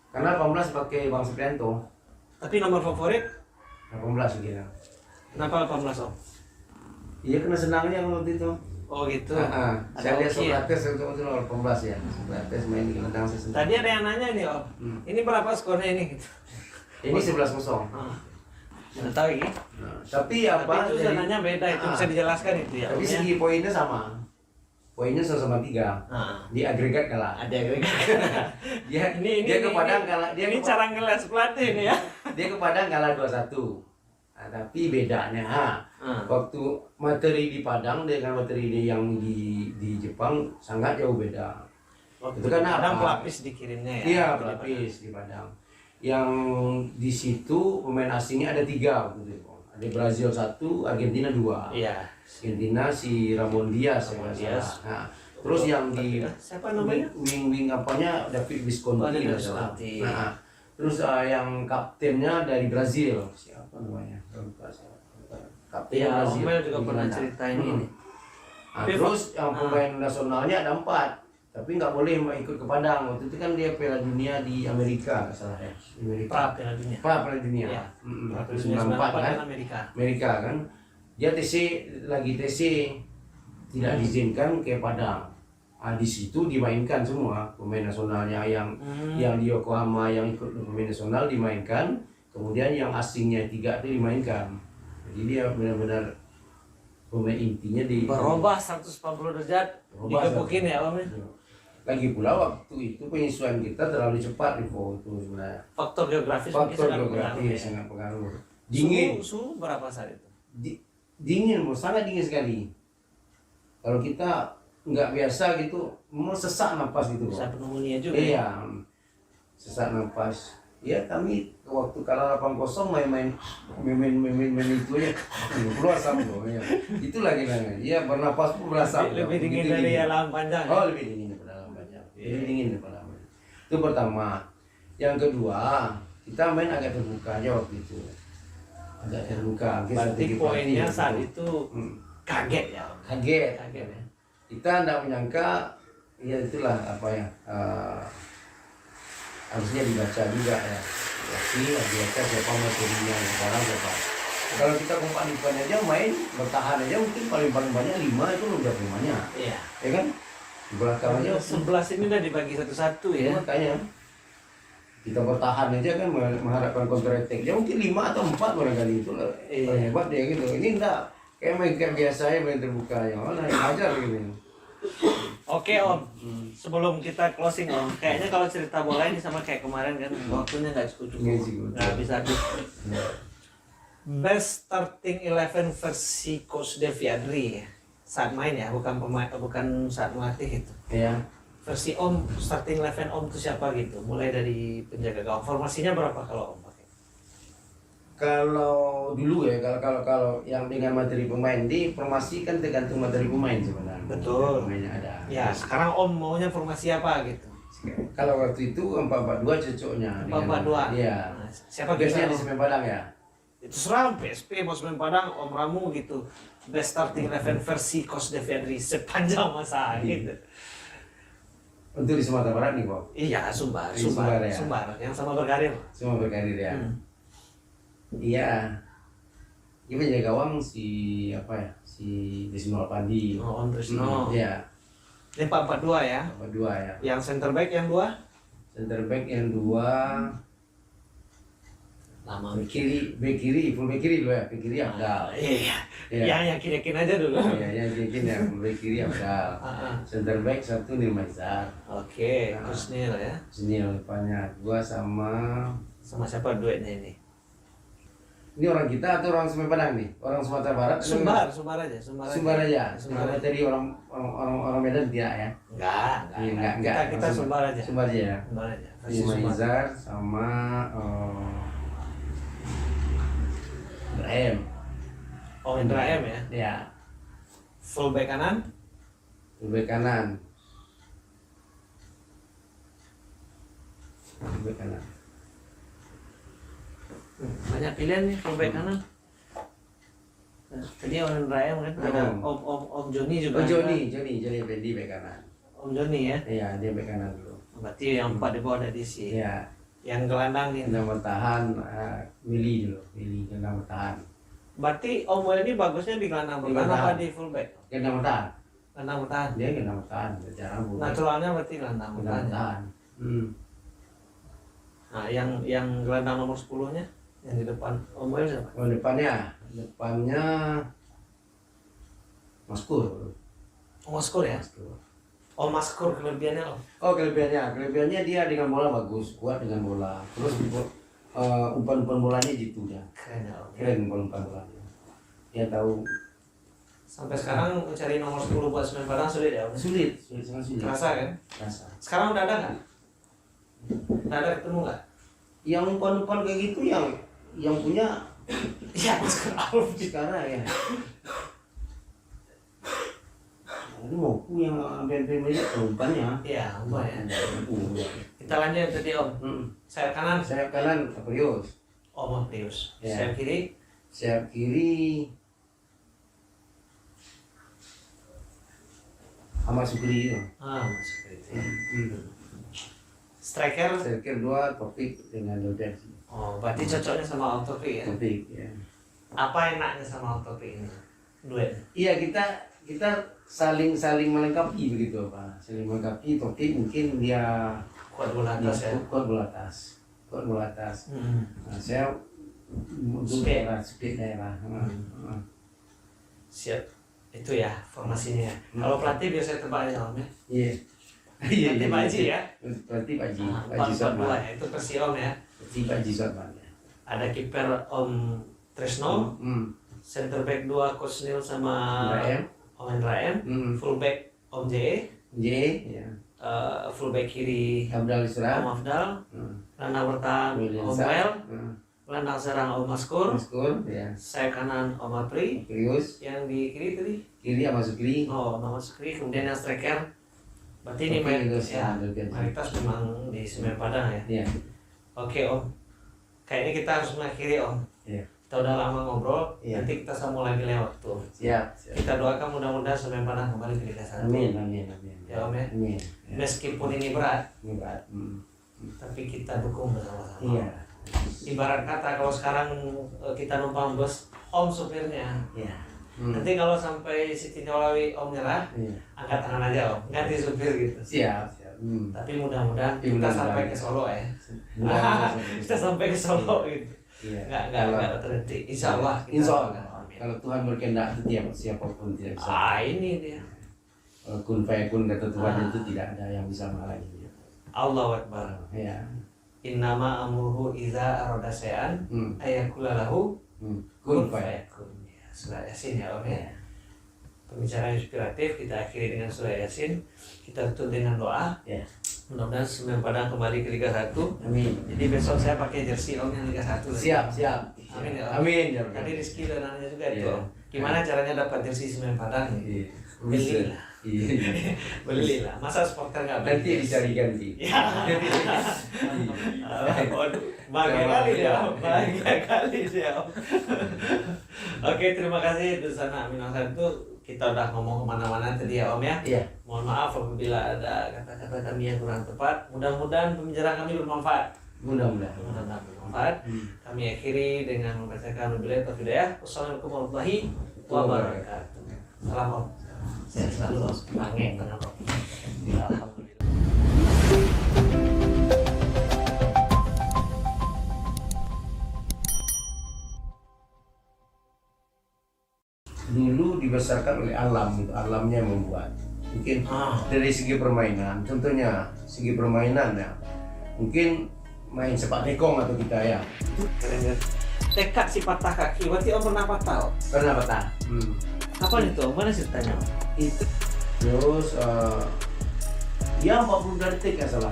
Karena 18 pakai Bang Suprianto. Tapi nomor favorit 18 gitu. kenapa 18 Om? Iya, kena senangnya waktu itu. Oh gitu. Saya Ada lihat hoki ya? Sokrates itu nomor 18 ya. Sokrates main di gelandang saya sendiri. Tadi ada yang nanya nih Om. Ini berapa skornya ini? Gitu. Ini 11-0. Nggak tahu ini. Tapi Tapi apa? itu zonanya beda, itu bisa dijelaskan itu ya. Tapi Om, ya? segi poinnya sama. Poinnya sama 3. Di agregat kalah. Ada agregat. Dia ke Padang kalah. Ini cara ngeles pelatih ini ya. Dia ke Padang kalah 2-1. Tapi bedanya waktu materi di Padang dengan materi yang di Jepang sangat jauh beda. Waktu Itu kan Padang apa? pelapis dikirimnya ya. Iya, pelapis di Padang. Yang di situ pemain asingnya ada 3 waktu itu. Ada Brazil 1, Argentina 2. Iya. Argentina si Ramon Diaz. Ramon ya, Diaz. Nah, terus yang di siapa namanya? wing apanya David Visconti. Oh, David nggak salah. Visconti. Nah, terus yang kaptennya dari Brazil. Siapa namanya? Lupa saya. Kapten Iya, Brazil. Om Mel juga Di pernah mana? ceritain ini. Nah, terus yang pemain nasionalnya ada 4. Tapi nggak boleh ikut ke Padang. Waktu itu kan dia Piala Dunia di Amerika, nggak salah ya. Di Amerika. Piala Dunia. Piala Dunia. Iya. Mm-mm. Pra Piala Dunia 94 kan. Amerika. Amerika kan. Dia lagi TC tidak diizinkan ke Padang. Di situ dimainkan semua pemain nasionalnya yang di Yokohama yang ikut pemain nasional dimainkan, kemudian yang asingnya 3 itu dimainkan. Jadi dia benar-benar pemain intinya di Berubah 140 derajat, digebukin ya Om. Lagi pula waktu itu penyesuaian kita terlalu cepat di itu sebenarnya. Faktor geografis mungkin Faktor sangat geografis berpengaruh, ya. sangat pengaruh. Dingin. Suhu berapa saat itu? Dingin, sangat dingin sekali. Kalau kita nggak biasa gitu, mau sesak napas gitu. Bisa pneumonia juga. Iya, sesak napas. Ya kami waktu kalah 8-0 main itu ya keluar sama ya. Itu lagi nanya. Iya bernapas pun berasa. Lebih dingin dari alam panjang. Oh lebih dingin daripada alam panjang. Lebih dingin daripada alam panjang. Itu pertama. Yang kedua kita main agak terbuka aja waktu itu. Agak terbuka. Berarti poinnya saat itu kaget ya. Kaget. Kaget ya. Kita tidak menyangka ya itulah apa ya. Harusnya dibaca juga ya. Tapi dibaca siapa materinya sekarang siapa. Kalau kita kompak di depan aja main bertahan aja mungkin paling banyak 5 itu udah banyak. Iya. Ya kan? Di belakang aja 11 ini udah dibagi satu-satu ya. Makanya kita bertahan aja kan mengharapkan counter attack. Ya mungkin 5 atau 4 barangkali itu lah. Iya. Hebat dia gitu. Ini enggak kayak main biasa ya main terbuka ya. Mana yang ajar gitu. Oke Om, sebelum kita closing Om, kayaknya kalau cerita bola ini sama kayak kemarin kan waktunya nggak cukup, nggak bisa habis. Best starting 11 versi Coach Devi Adri saat main ya, bukan saat melatih itu. Iya. Versi Om starting 11 Om itu siapa gitu, mulai dari penjaga gawang. Formasinya berapa kalau Om pakai? Kalau dulu ya, kalau yang dengan materi pemain di formasi kan tergantung materi pemain sebenarnya. Betul. Pemainnya ada. Ya sekarang Om maunya formasi apa gitu? Kalau waktu itu 4-4-2 cocoknya. 4-4-2. Iya. Nah, siapa biasanya di gitu? Semen Padang ya. Itu seram PSP mau Semen Padang Om Ramu gitu. Best starting 11 versi Coach Devi Adri sepanjang masa gitu. Untuk di Sumatera Barat nih, Bob. Iya, Sumbar, Di Sumbar ya? Sumbar, yang sama berkarir. Semua berkarir ya. Iya. Ini penjaga gawang si apa ya? Si Desmond Pandi. Oh, Om Trisno. Iya. Ini 4-4-2 ya. 4-2 ya. Yang center back yang 2? Center back yang 2 Lama back kiri full back kiri dulu ya. Back kiri Abdal. Iya. Iya. Yang yakin-yakin aja dulu. Iya, yang yakin ya full back kiri Abdal. Center back 1 Nirmaizar. Oke, Kusnil ya. Sini depannya 2 sama Siapa duetnya ini? ini orang kita atau orang Semen Padang nih? Orang Sumatera Barat? Sumbar aja. Sumbar aja. Sumbar aja. Tadi orang Medan tidak ya? Enggak. Kita Sumbar aja. Sumbar aja ya. Sumbar aja. Nirmaizar sama Ibrahim. Oh, Indra M ya. Ya, Full back kanan. fullback kanan. Fullback kanan. Banyak pilihan nih full back kanan. Tadi Om Indra M kan ada Om Joni juga. Oh, Joni Fendi back kanan. Om Joni ya. Iya, dia back kanan dulu. Berarti yang 4 di bawah ada di sini. Iya. Yang gelandang nih. Gelandang bertahan Willy dulu. Willy gelandang bertahan. Berarti Om Wel ini bagusnya di gelandang Di bertahan gelandang. apa di full back? Gelandang bertahan. Gelandang bertahan. Dia gelandang bertahan, jarang fullback. Naturalnya berarti gelandang Gelandang bertahan. bertahan. Nah, yang gelandang nomor 10-nya yang di depan Om Wel siapa? Oh, depannya Maskur. Oh, Maskur ya? Maskur. Oh, Maskur kelebihannya Om. Oh, kelebihannya dia dengan bola bagus, kuat dengan bola. Terus umpan bolanya gitu ya. Keren ya Om. Keren umpan bolanya. Dia tahu Sampai sekarang cari nomor 10 buat Semen Padang sulit ya Om? sulit sangat sulit. Kerasa kan? Rasa. Sekarang udah ada nggak? Udah ada ketemu nggak? Yang umpan kayak gitu yang punya Iya, Maskur Alf. sekarang ya. Ini mau yang hampir aja umpannya. Iya, umpan ya. Ya. Kita lanjut tadi Om. Sayap kanan. Sayap kanan Aprius. Om Prius. Ya. Sayap kiri. Sayap kiri Ahmad Sukri itu. Seperti itu. Hmm. Striker. Striker 2 Taufik dengan Dodek. Berarti cocoknya sama Taufik ya. Taufik ya. Apa enaknya sama Taufik ini? Duet. Iya, kita saling melengkapi begitu Pak. Saling melengkapi. Taufik mungkin dia Kuat bola atas ya. kuat bola atas. Nah, saya untuk Speed. speed daerah. Siap. Itu ya formasinya. Kalau pelatih biasanya tebaknya Om ya. Iya. Pelatih Pak Haji ya. Pelatih Pak Haji. Pak 4-4-2 Haji Sotman. ya. Itu versi Om ya. Pelatih Pak Haji Sotman. Ada kiper Om Tresno, center back 2 Coach Neil sama Om Hendra M, full back Om J, Ya. full back kiri Abdal Isra. Om Afdal, gelandang bertahan Om Wel, gelandang serang Om Maskur, Ya. sayap kanan Om Apri, Krius. yang di kiri tadi Kiri Ahmad Sukri. Nama Sukri, kemudian yang striker. Berarti ini Taufik ya, Taufik. mayoritas memang di Semen Padang ya. Iya. Oke Om, kayaknya kita harus mengakhiri Om. Iya. Kita udah lama ngobrol, Iya. nanti kita sambung lagi lewat waktu. Siap. Kita doakan mudah-mudahan Semen Padang kembali ke Liga 1. Amin. Ya Om ya. Amin. Meskipun ini berat, Ini berat. tapi kita dukung bersama-sama. Iya. Ibarat kata kalau sekarang kita numpang bus, Om supirnya. Iya. Nanti kalau sampai Siti Nyolawi Om nyerah, Iya. angkat tangan aja Om, ganti supir gitu. Siap. Tapi mudah-mudahan kita Mudah-mudahan. sampai ke Solo ya. Mudah-mudahan. Kita sampai ke Solo gitu. Iya. Nggak terhenti. Insya Allah. kita Insya doakan. Allah. Amin. Kalau Tuhan berkehendak itu siapapun tidak bisa. Ini dia. Kun fayakun kata Tuhan itu tidak ada yang bisa menghalangi. Allahu Akbar. Ya. Innama amruhu idza arada syai'an ayakula lahu Kun kun fayakun. fayakun. Ya, surah Yasin ya Om ya. Pembicaraan inspiratif kita akhiri dengan surah Yasin. Kita tutup dengan doa. Ya. Mudah-mudahan Semen Padang kembali ke Liga 1. Amin. Jadi besok saya pakai jersey Om yang Liga 1. Siap. Amin ya Om. Amin ya. Tadi Rizky dan anaknya juga itu Iya. Om. Gimana caranya dapat jersey Semen Padang? Iya. Belilah. Iya. Belilah. Masa supporter nggak beli? Nanti dicari ganti. Ya. Waduh, bahagia kali ya, Om. Bahagia kali ya, Om. Oke, terima kasih Dusana Aminah itu. Kita udah ngomong kemana-mana tadi ya Om ya. Iya. Mohon maaf apabila ada kata-kata kami yang kurang tepat. Mudah-mudahan pembicaraan kami bermanfaat. Mudah-mudahan. Mudah-mudahan bermanfaat. Kami akhiri dengan membacakan wabillahi taufiq hidayah. Wassalamualaikum warahmatullahi wabarakatuh. Salam Om. Sehat selalu Om. Bangke tenang Om. Alhamdulillah. Dulu dibesarkan oleh alam, gitu. Alamnya yang membuat. Mungkin dari segi permainan, contohnya segi permainan ya, mungkin main sepak tekong atau kita ya. Keren. Tekad si patah kaki, berarti Om pernah patah Om? Pernah patah. Apa itu Om? Mana ceritanya Om? Itu terus ya 40 detik ya salah.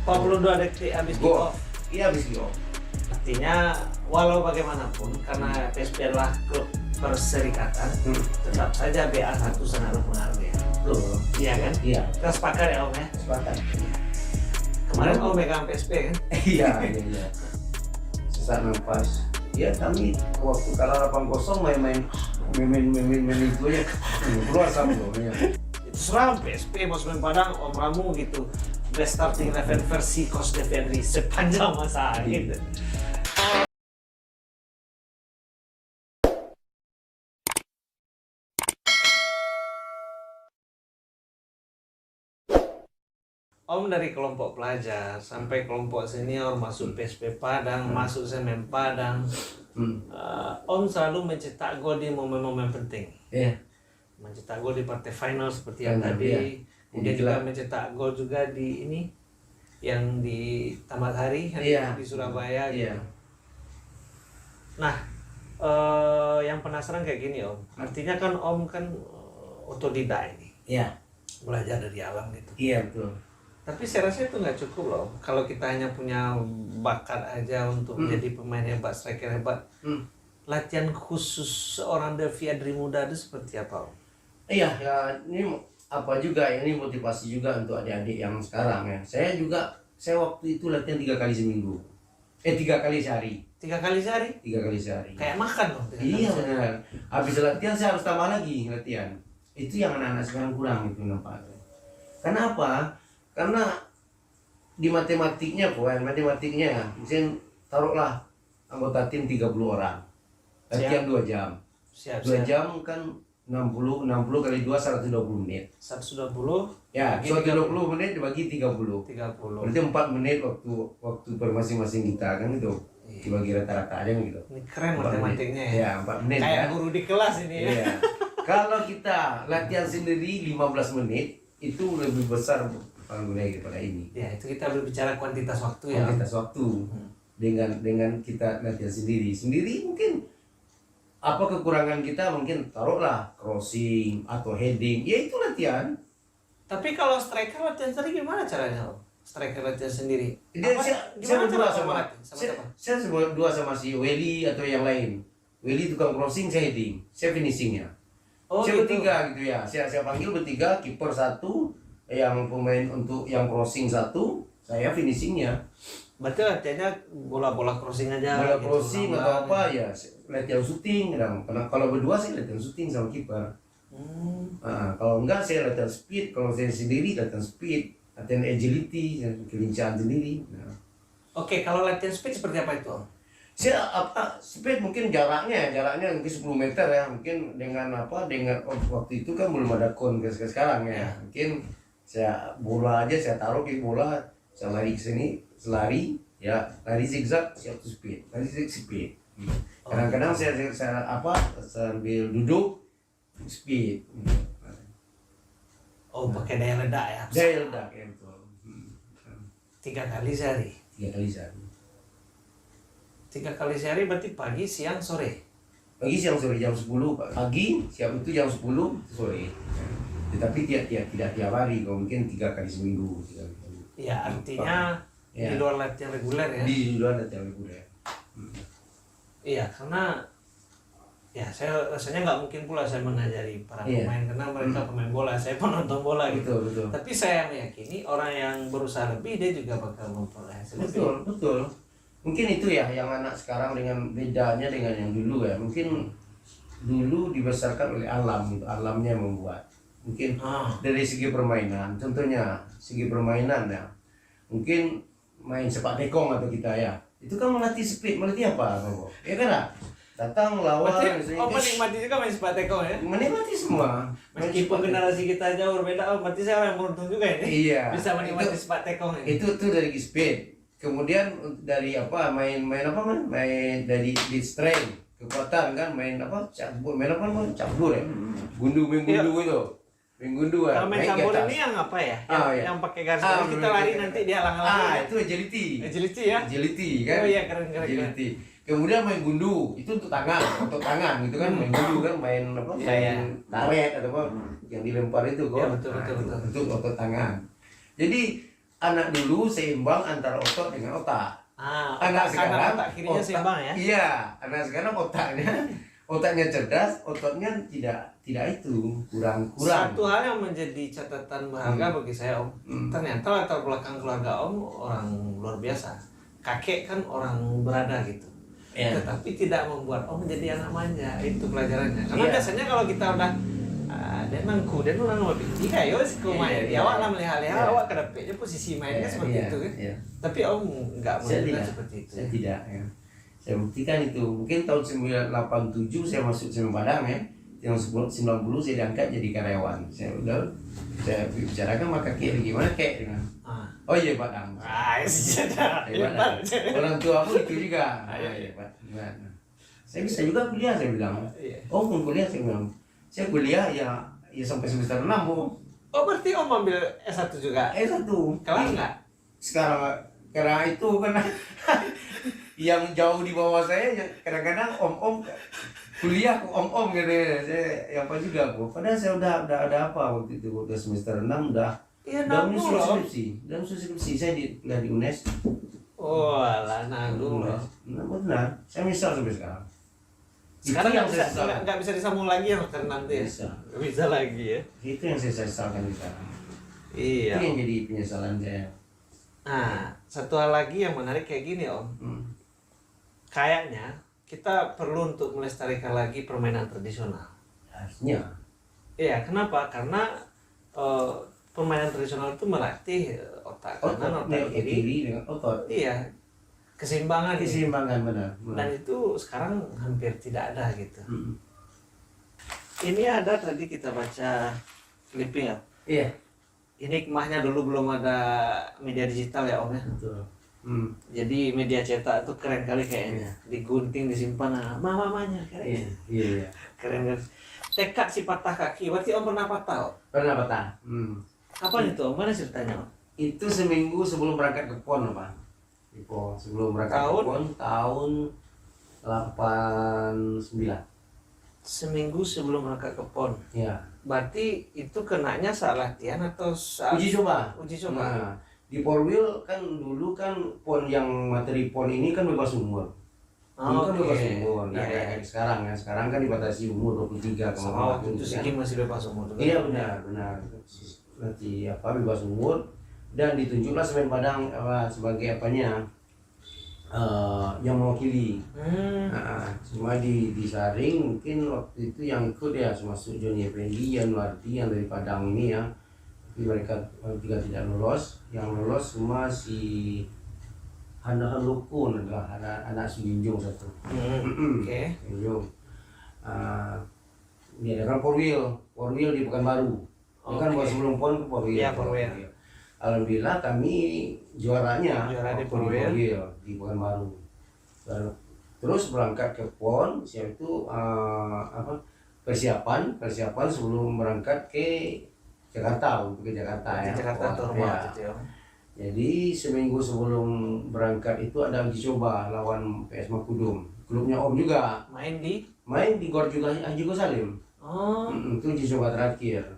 42 detik habis kick Go. off. Iya habis go. Artinya walau bagaimanapun karena PSP adalah klub perserikatan, tetap saja BA1 sangat berpengaruh ya. Loh. Iya kan? Iya. Kita sepakat ya Om ya. Sepakat. Kemarin Om megang PSP kan? Iya. Sesak nafas. Ya kami waktu kalah 8-0 main itu aja. Keluar sama ya. Itu seram PSP mau Semen Padang Om Ramu gitu. Best starting 11 versi Coach Defendri sepanjang masa gitu. Om dari kelompok pelajar sampai kelompok senior masuk PSP Padang, masuk Semen Padang. Om selalu mencetak gol di momen-momen penting. Iya. Mencetak gol di partai final seperti yang Final, tadi. iya. Kemudian Jadi juga jelas. mencetak gol juga di ini yang di Tamat Hari kan, Iya. di Surabaya gitu. Iya. Nah, yang penasaran kayak gini Om. Artinya kan Om kan otodidak ini, Iya. belajar dari alam gitu. Iya betul. Tapi saya rasa itu nggak cukup loh. Kalau kita hanya punya bakat aja untuk menjadi pemain hebat, striker hebat. Latihan khusus seorang Devi Adri muda itu seperti apa Om? Iya, ya ini apa juga ini motivasi juga untuk adik-adik yang sekarang ya. Saya waktu itu latihan 3 kali seminggu. 3 kali sehari. 3 kali sehari? 3 kali sehari. Kayak makan loh. 3 kali Iya sehari. benar. Habis latihan saya harus tambah lagi latihan. Itu yang anak-anak sekarang kurang itu nampaknya. Karena apa? Karena di matematiknya, mungkin taruhlah anggota tim 30 orang. Latihan 2 jam. Siap. 2 jam kan 60 kali 2 120 menit. 120. Ya, 120 menit dibagi 30. 30. Berarti 4 menit waktu per masing-masing kita kan itu. Dibagi rata-rata aja gitu. Ini keren 4 matematiknya menit. Ya, 4 menit Kayak kan. guru di kelas ini ya. Iya. Kalau kita latihan sendiri 15 menit itu lebih besar panggunanya daripada ini. Ya, itu kita berbicara kuantitas waktu ya. Kuantitas waktu. Dengan kita latihan sendiri mungkin apa kekurangan kita, mungkin taruhlah crossing atau heading, ya itu latihan. Tapi kalau striker latihan sendiri gimana caranya, Om? Striker latihan sendiri. Saya berdua sama si Welly atau yang lain. Welly tukang crossing, saya heading, saya finishingnya. Oh, Saya gitu. bertiga gitu ya. Saya panggil bertiga, kiper 1, yang pemain untuk yang crossing 1, saya finishingnya. Berarti latihannya bola-bola crossing aja. Bola gitu, crossing atau bola-bola. apa ya, latihan syuting. Karena kalau berdua saya latihan syuting sama kiper. Kalau enggak saya latihan speed, kalau saya sendiri latihan speed, latihan agility, kelincahan sendiri. Oke, kalau latihan speed seperti apa itu, Om? Saya speed mungkin jaraknya mungkin 10 meter ya, mungkin dengan waktu itu kan belum ada kon ke sekarang ya. Mungkin saya bola aja saya taruh ke bola, saya lari ke sini, selari ya, lari zigzag siap to speed, lari zigzag speed. Kadang-kadang saya sambil duduk speed. Oh, pakai daya ledak ya. Daya ledak ya betul. 3 kali sehari. 3 kali sehari. 3 kali sehari berarti pagi, siang, sore. Pagi, siang, sore, jam 10 pagi, siap itu jam 10 sore. Tetapi tidak tiap hari, kalau mungkin 3 kali seminggu. Ya, artinya Ya. di luar latihan reguler ya. Di luar latihan reguler. Iya, karena ya saya rasanya nggak mungkin pula saya mengajari para pemain karena mereka pemain bola, saya penonton bola gitu. Betul. Tapi saya meyakini orang yang berusaha lebih dia juga bakal memperoleh hasil lebih. Betul. Mungkin itu ya yang anak sekarang dengan bedanya dengan yang dulu ya. Mungkin dulu dibesarkan oleh alam gitu, alamnya yang membuat. Mungkin dari segi permainan, contohnya segi permainan ya. Mungkin main sepak tekong atau kita ya. Itu kan melatih speed, melatih apa? Ya kan? Datang lawan Menikmati juga main sepak tekong ya. menikmati semua. Meskipun generasi kita jauh berbeda, berarti saya orang yang beruntung juga ini. Iya. Bisa menikmati sepak tekong ini. Itu dari speed. Kemudian dari main dari di strength, kekuatan kan, main cabur ya. Main gundu itu. Main gundu ya. Kalau main cabur ini yang apa ya? Yang pakai garis kita lari nanti dia halang-halang. Itu agility. Agility ya? Agility kan. Oh iya, keren. Agility. Kemudian main gundu, itu untuk tangan gitu kan, main gundu kan, main taret atau apa yang dilempar itu kok. Ya, betul. Untuk otot tangan. Jadi anak dulu seimbang antara otot dengan otak. Anak sekarang otak kirinya seimbang ya? Iya, anak sekarang otaknya cerdas, ototnya tidak itu, kurang. Satu hal yang menjadi catatan berharga bagi saya, Om, ternyata latar belakang keluarga Om orang luar biasa. Kakek kan orang berada gitu. Tetapi tidak membuat Om menjadi anak manja, itu pelajarannya. Karena biasanya kalau kita udah dia nangku, dia nang mau pinti kayo sih main. Ya awak lah melihat-lihat, awak kedapetnya posisi mainnya seperti itu kan. Tapi Om nggak menunjukkan seperti itu. Saya tidak ya. Saya buktikan itu. Mungkin tahun 1987 saya masuk Semen Padang ya. Yang 90 saya diangkat jadi karyawan. Saya bicarakan sama kakek gimana kek dengan. Oh iya Padang. Hebat. Orang tua aku itu juga. Iya Pak. Saya bisa juga kuliah, saya bilang. Oh mau kuliah, saya bilang. Saya kuliah ya sampai semester 6 Bu. Oh berarti Om ambil S1 juga? S1. Kelar nggak? Sekarang karena itu karena yang jauh di bawah saya kadang-kadang om kuliah om gitu ya. Saya apa juga Bu. Padahal saya udah ada apa waktu itu, udah semester 6 udah. Iya, menyusun skripsi. Saya di UNES. Oh, alah nanggung. Benar. Saya misal sampai sekarang. Sekarang Itu nggak bisa disambung lagi ya dokter nanti ya? Bisa lagi ya? Itu yang saya sesalkan sekarang. Iya. Itu yang jadi penyesalan saya. Nah, satu hal lagi yang menarik kayak gini Om. Kayaknya kita perlu untuk melestarikan lagi permainan tradisional. Harusnya. Iya, kenapa? Karena eh, permainan tradisional itu melatih otak kanan, otak otot kiri. kiri dengan otot. Iya, keseimbangan. Keseimbangan benar. Dan itu sekarang hampir tidak ada gitu. Mm. Ini ada tadi kita baca clipping ya. Iya. Ini hikmahnya dulu belum ada media digital ya Om ya. Betul. Jadi media cetak itu keren kali kayaknya. Digunting, disimpan, nah, mamanya keren. Iya, iya. Keren kan. Tekad si patah kaki, berarti Om pernah patah Om? Pernah patah. Kapan itu Om? Mana ceritanya Om? Itu seminggu sebelum berangkat ke PON, Pak. Di PON, sebelum berangkat Tahun? ke PON tahun 89. Seminggu sebelum berangkat ke PON. Iya. Berarti itu kenanya saat latihan atau saat Uji coba. Uji coba. Nah, di Porwil kan dulu kan PON yang materi PON ini kan bebas umur. Dulu kan bebas umur. Nah, kayak sekarang ya. Sekarang kan dibatasi umur 23 sama waktu itu Sigi masih bebas umur. Iya benar. Nanti bebas umur dan ditunjuklah Semen Padang sebagai apanya yang mewakili. Cuma disaring mungkin waktu itu yang ikut ya termasuk Johnny Effendi, Yanuardi yang dari Padang ini ya. Tapi mereka juga tidak lolos. Yang lolos cuma si Hana Lukun adalah anak Sujinjung satu. Oke. Sujinjung. Dia dengan Porwil di Pekanbaru. Dia kan buat sebelum PON ke Porwil. Iya, Porwil. Alhamdulillah kami juaranya Juara di waktu Porwil di Pekanbaru. Terus berangkat ke PON, siap itu persiapan sebelum berangkat ke Jakarta, untuk ke Jakarta ya. Jakarta tuh rumah itu ya. Jadi seminggu sebelum berangkat itu ada uji coba lawan PS Makudum. Klubnya Om juga. Main di Gor juga Haji Salim. Oh. Itu uji coba terakhir.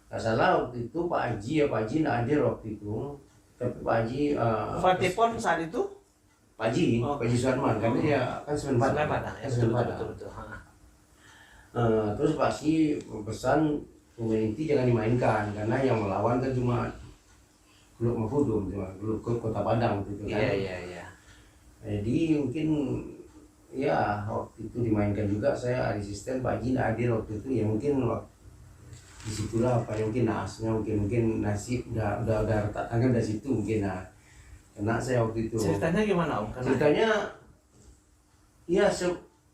Nggak salah waktu itu Pak Haji nggak hadir waktu itu. Tapi Pak Haji Fatipon saat itu? Pak Haji, Pak Haji Suarman, karena dia kan Semen Padang. Ya, betul. Terus Pak Haji pesan pemain inti jangan dimainkan karena yang melawan kan cuma klub Makudum, cuma klub Kota Padang gitu kan. Iya. Jadi mungkin ya waktu itu dimainkan juga, saya asisten Pak Haji nggak hadir waktu itu ya, mungkin disitulah mungkin naasnya mungkin nasib udah retak tangan dari situ mungkin kena saya waktu itu. Ceritanya gimana Om? Ceritanya ya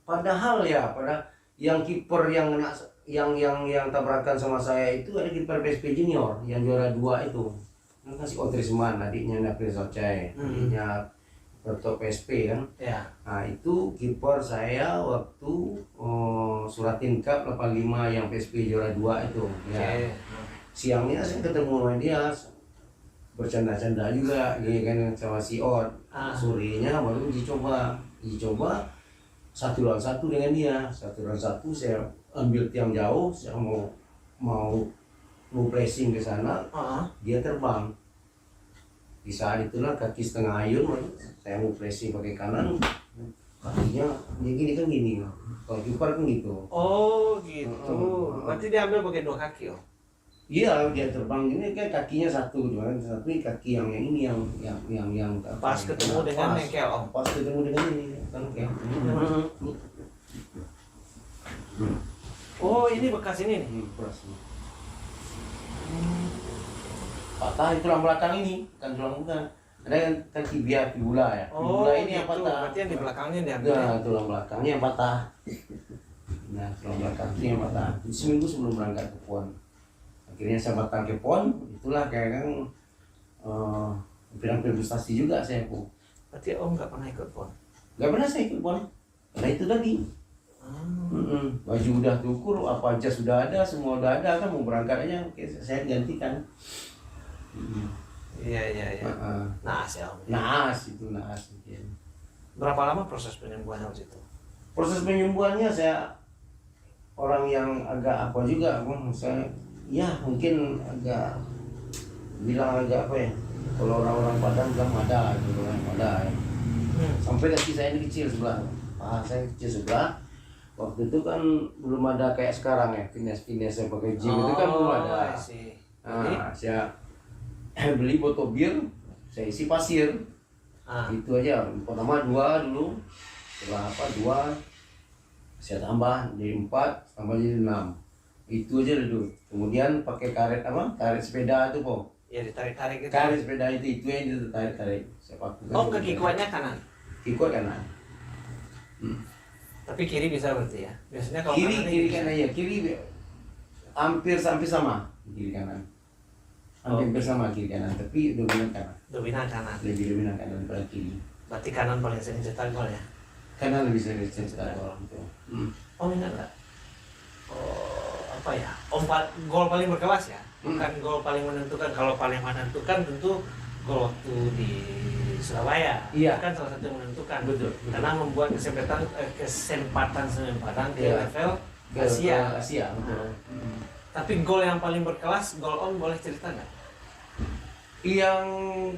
padahal pada yang kiper yang tabrakan sama saya itu ada kiper PSP Junior yang juara 2 itu. Kan si Otrisman, adiknya Nafri Socai, adiknya Berto PSP kan. Ya. Nah itu kiper saya waktu Suratin Cup 85 yang PSP juara 2 itu. Ya. Siangnya saya ketemu sama dia, bercanda-canda juga, gini kan sama si Ot. Sorenya baru uji coba 1 lawan 1 dengan dia. 1 lawan 1 saya ambil tiang jauh, saya mau pressing ke sana, dia terbang. Di saat itulah kaki setengah ayun, saya mau pressing pakai kanan, kakinya dia gini kan gini, kalau kiper kan gitu. Oh gitu, berarti dia ambil pakai 2 kaki Om? Iya, dia terbang gini kan kakinya satu kaki yang ini yang pas ketemu dengan bengkel Om. Pas ketemu dengan ini kan kayak. Oh ini bekas ini nih. Patah di tulang belakang ini, bukan. Ada kan tibia fibula ya. Fibula ini yang gitu. patah. Berarti yang di belakangnya diambil. Nah, tulang belakangnya yang patah. Nah, tulang belakang ini yang patah. Seminggu sebelum berangkat ke PON. Akhirnya saya batal ke PON, itulah kayak kan hampir frustasi juga saya Bu. Berarti Om nggak pernah ikut PON? Nggak pernah saya ikut PON. Karena itu tadi. Baju udah diukur, apa aja sudah ada, semua udah ada kan, mau berangkat aja, oke, saya gantikan. Iya. Naas ya Om. Naas mungkin. Berapa lama proses penyembuhannya waktu itu? Proses penyembuhannya saya orang yang agak apa juga, saya ya mungkin agak bilang agak apa ya, kalau orang-orang Padang bilang mada gitu kan, mada ya. Sampai kaki saya ini kecil sebelah, saya kecil sebelah. Waktu itu kan belum ada kayak sekarang ya, fitness yang pakai gym itu kan belum ada. Nah, saya beli botol bir, saya isi pasir. Itu aja. Pertama 2 dulu, setelah 2 saya tambah jadi 4, tambah jadi 6. Itu aja dulu. Kemudian pakai karet apa? Karet sepeda itu po. Ya ditarik-tarik gitu. Karet sepeda itu yang ditarik-tarik. Sepak Kaki kuatnya kanan. Kaki kuat kanan. Tapi kiri bisa berarti ya. Biasanya kalau Kiri kanan kiri bisa. kanan ya, kiri hampir sama kiri kanan. Hampir sama kiri kanan, tapi dominan kanan. Dominan kanan. Lebih dominan kanan daripada kiri. Berarti kanan paling sering cetak gol ya. Kanan lebih sering cetak gol gitu. Om ingat nggak? Oh, apa ya? Gol paling berkelas ya. Bukan gol paling menentukan. Kalau paling menentukan tentu gol waktu di Surabaya. Iya. Itu kan salah satu yang menentukan. Betul. Karena membuat kesempatan Padang di Iya. level Ke Asia. Asia, betul. Tapi gol yang paling berkelas, gol Om boleh cerita nggak? Yang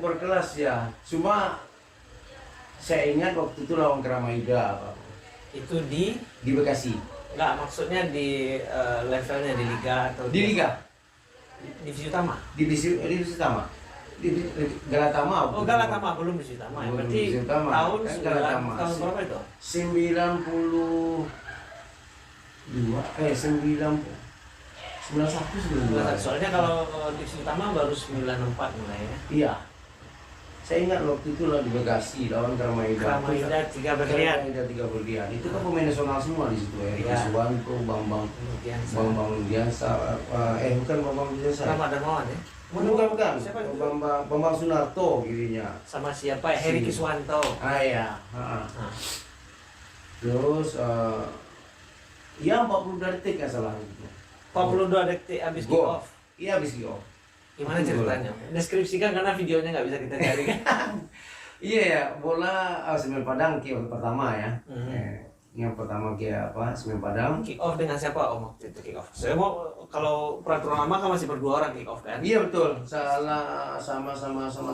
berkelas ya, cuma saya ingat waktu itu lawan Kramaida apa Itu di Bekasi. nggak maksudnya di levelnya di liga atau Di liga, divisi utama. divisi utama, Galatama. Oh Galatama belum divisi utama ya. Belum Berarti divisi utama. tahun Kan 9 Galatama. tahun berapa itu? 91 Soalnya kalau divisi utama baru 94 mulai ya. Iya. Saya ingat waktu itu lah di Bekasi lawan Kramaida. Kramaida 3 berlian. Kramaida 3 berlian. Itu kan pemain nasional semua di situ ya. Iya. Suwanto, Bambang Ludiansa, bukan Bambang Ludiansa. Sama Darmawan ya. Bukan. Siapa itu? Bambang Sunarto kirinya. Sama siapa ya? Heri Kiswanto. Iya. Terus ya 40 detik nggak salah itu. 42 detik habis kick Gol. off. Iya habis kick off. Gimana ceritanya? Deskripsikan karena videonya nggak bisa kita cari kan. Iya ya, bola Semen Padang kick off pertama ya. Mhm. Yang pertama kayak apa? Semen Padang. Kick off dengan siapa Om waktu itu kick off? Saya mau kalau peraturan lama kan masih berdua orang kick off kan? Iya betul. Sama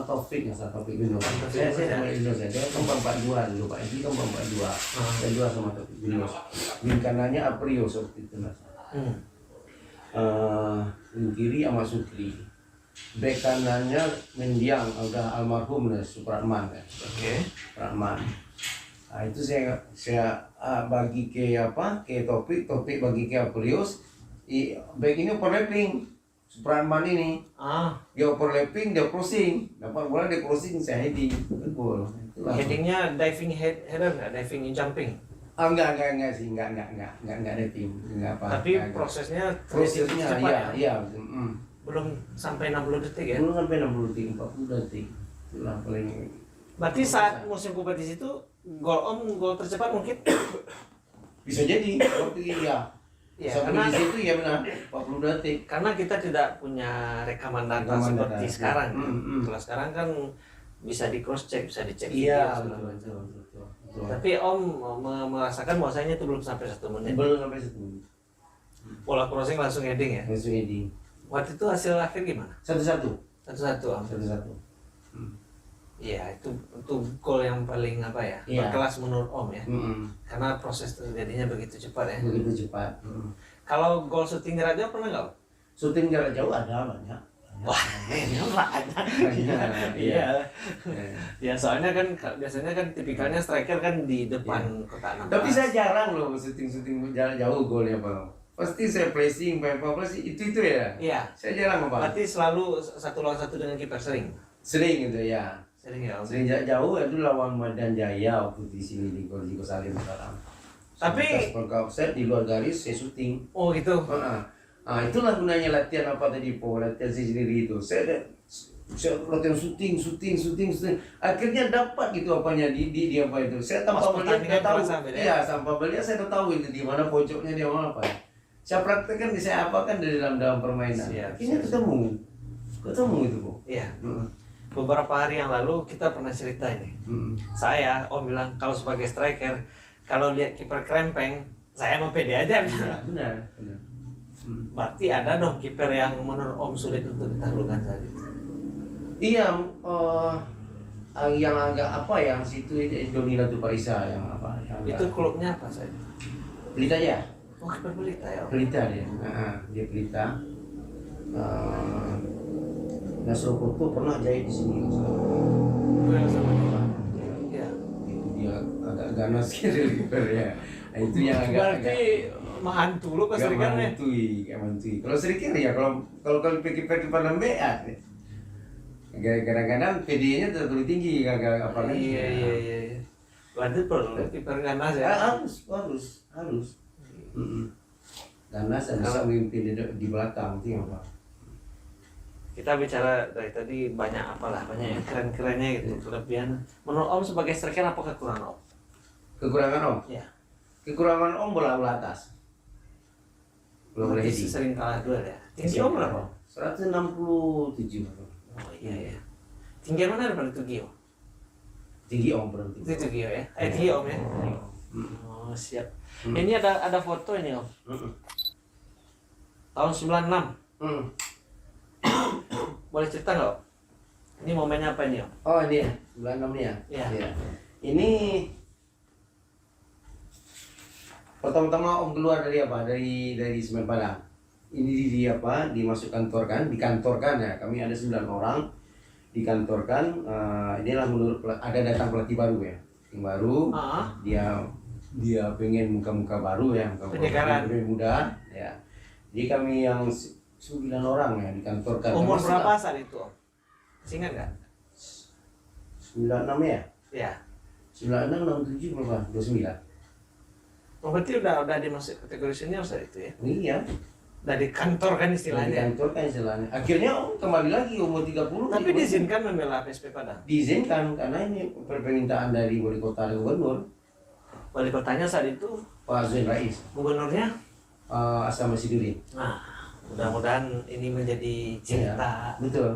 Taufik ya, Taufik Binus. Saya sama Binus ya. Dia kan 42 dulu Pak. Ini kan 42. Saya dua sama Taufik Binus. Wing kanannya Aprio seperti itu mas. Wing kiri sama Sukri. Bek kanannya Mendiang, udah almarhum lah Supratman ya. Oke. Supratman. Nah, itu saya bagi ke Taufik bagi ke Aprius. Back ini overlapping Supratman ini dia overlapping, dia crossing, dapat bola dia crossing, saya heading gol. Headingnya diving header nggak? Diving jumping? Enggak sih, enggak diving, enggak apa. Tapi prosesnya cepat ya? Iya. Belum sampai 60 detik ya? Belum sampai 60 detik, 40 detik. Itulah paling. Berarti saat musim kompetisi itu gol tercepat mungkin? Bisa jadi waktu iya. Ya, Sampai karena di situ ya benar 40 detik. karena kita tidak punya rekaman data seperti sekarang. Kalau sekarang kan bisa di cross check, bisa dicek Iya, video, segala macam. betul. Tapi Om merasakan bahwasanya itu belum sampai 1 menit. Belum sampai situ. Pola crossing langsung heading ya. Langsung heading. Waktu itu hasil akhir gimana? 1-1. 1-1 Om. 1-1. Iya, itu gol yang paling apa ya? Iya. Berkelas menurut Om ya. Karena proses terjadinya begitu cepat ya. Begitu cepat. Kalau gol syuting jarak jauh pernah nggak? Om? Syuting jarak jauh ada banyak. Wah, ini banyak. Iya. Ya soalnya kan biasanya kan tipikalnya striker kan di depan kotak 16. Tapi saya jarang loh syuting jarak jauh golnya Bang. Pasti saya pressing, itu ya. Iya. Saya jarang Bang. Berarti selalu 1 lawan 1 dengan kiper sering. Sering gitu ya. Sering ya. Om? Sering jarak jauh itu lawan Medan Jaya waktu di sini di Gol Salim sekarang. Tapi offset di luar garis saya syuting. oh gitu. Itulah gunanya latihan apa tadi latihan sendiri itu. Saya latihan syuting. Akhirnya dapat gitu apanya di apa itu. Saya tanpa melihat saya tahu. Iya, tanpa melihat saya tahu itu di mana pojoknya dia mau apa. Saya praktekkan saya apakan dari dalam permainan. Akhirnya ketemu itu Bu. Iya. Beberapa hari yang lalu kita pernah cerita ini. Saya Om bilang kalau sebagai striker kalau lihat kiper krempeng saya mau pede aja. Benar. Berarti ada dong kiper yang menurut Om sulit untuk ditaklukkan saat itu. Iya, yang agak apa yang situ Indonila tuh Parisa yang apa? Itu klubnya apa saya? Pelita ya? Oh kiper Pelita ya. Pelita dia, dia Pelita. Nasro Koto pernah jahit di sini. Gue yang sama dia. Iya. Itu dia agak ganas gitu kiper ya. Nah, itu yang Berarti mahantu lu ke Serikan ya? mantui. Kalau Serikan ya kalau pikir-pikir pada BA. Kadang-kadang PD-nya terlalu tinggi kagak apa kan? Iya. Berarti perlu kiper ganas ya? Harus. Ganas dan bisa memimpin di belakang itu yang apa? Kita bicara dari tadi banyak yang keren-kerennya gitu, kelebihan. Menurut Om sebagai striker apa kekurangan Om? Kekurangan Om? Ya. Kekurangan Om bola atas. Belum boleh heading. Sering kalah duel ya. Tinggi Om berapa? 167. Oh iya. Tinggi mana daripada itu Gio? Tinggi Om berarti. Itu Gio ya? Tinggi Om ya? Oh siap. Ini ada foto ini Om. Tahun 96. Boleh cerita nggak Om? Ini momennya apa ini Om? Oh ini ya, 96 nih ya? Iya. Ini pertama-tama Om keluar dari apa? Dari Semen Padang. Ini di apa? dikantorkan ya. Kami ada 9 orang dikantorkan. Inilah menurut ada datang pelatih baru ya. Yang baru dia pengen muka-muka baru ya, muka-muka muda ya. Jadi kami yang 9 orang ya dikantorkan. Umur berapa saat itu Om? Masih ingat nggak? 96 ya? Ya. 96, 67 berapa? 29. Oh, berarti udah dimasuk kategori senior saat itu ya? Iya. Dari kantor kan istilahnya. Akhirnya Om kembali lagi umur 30. Tapi diizinkan membela PSP Padang? Diizinkan karena ini permintaan dari wali kota dan gubernur. Wali kotanya saat itu? Pak Zain Rais. Gubernurnya? Asam Sidurin. Nah, mudah-mudahan ini menjadi cerita. Iya, betul.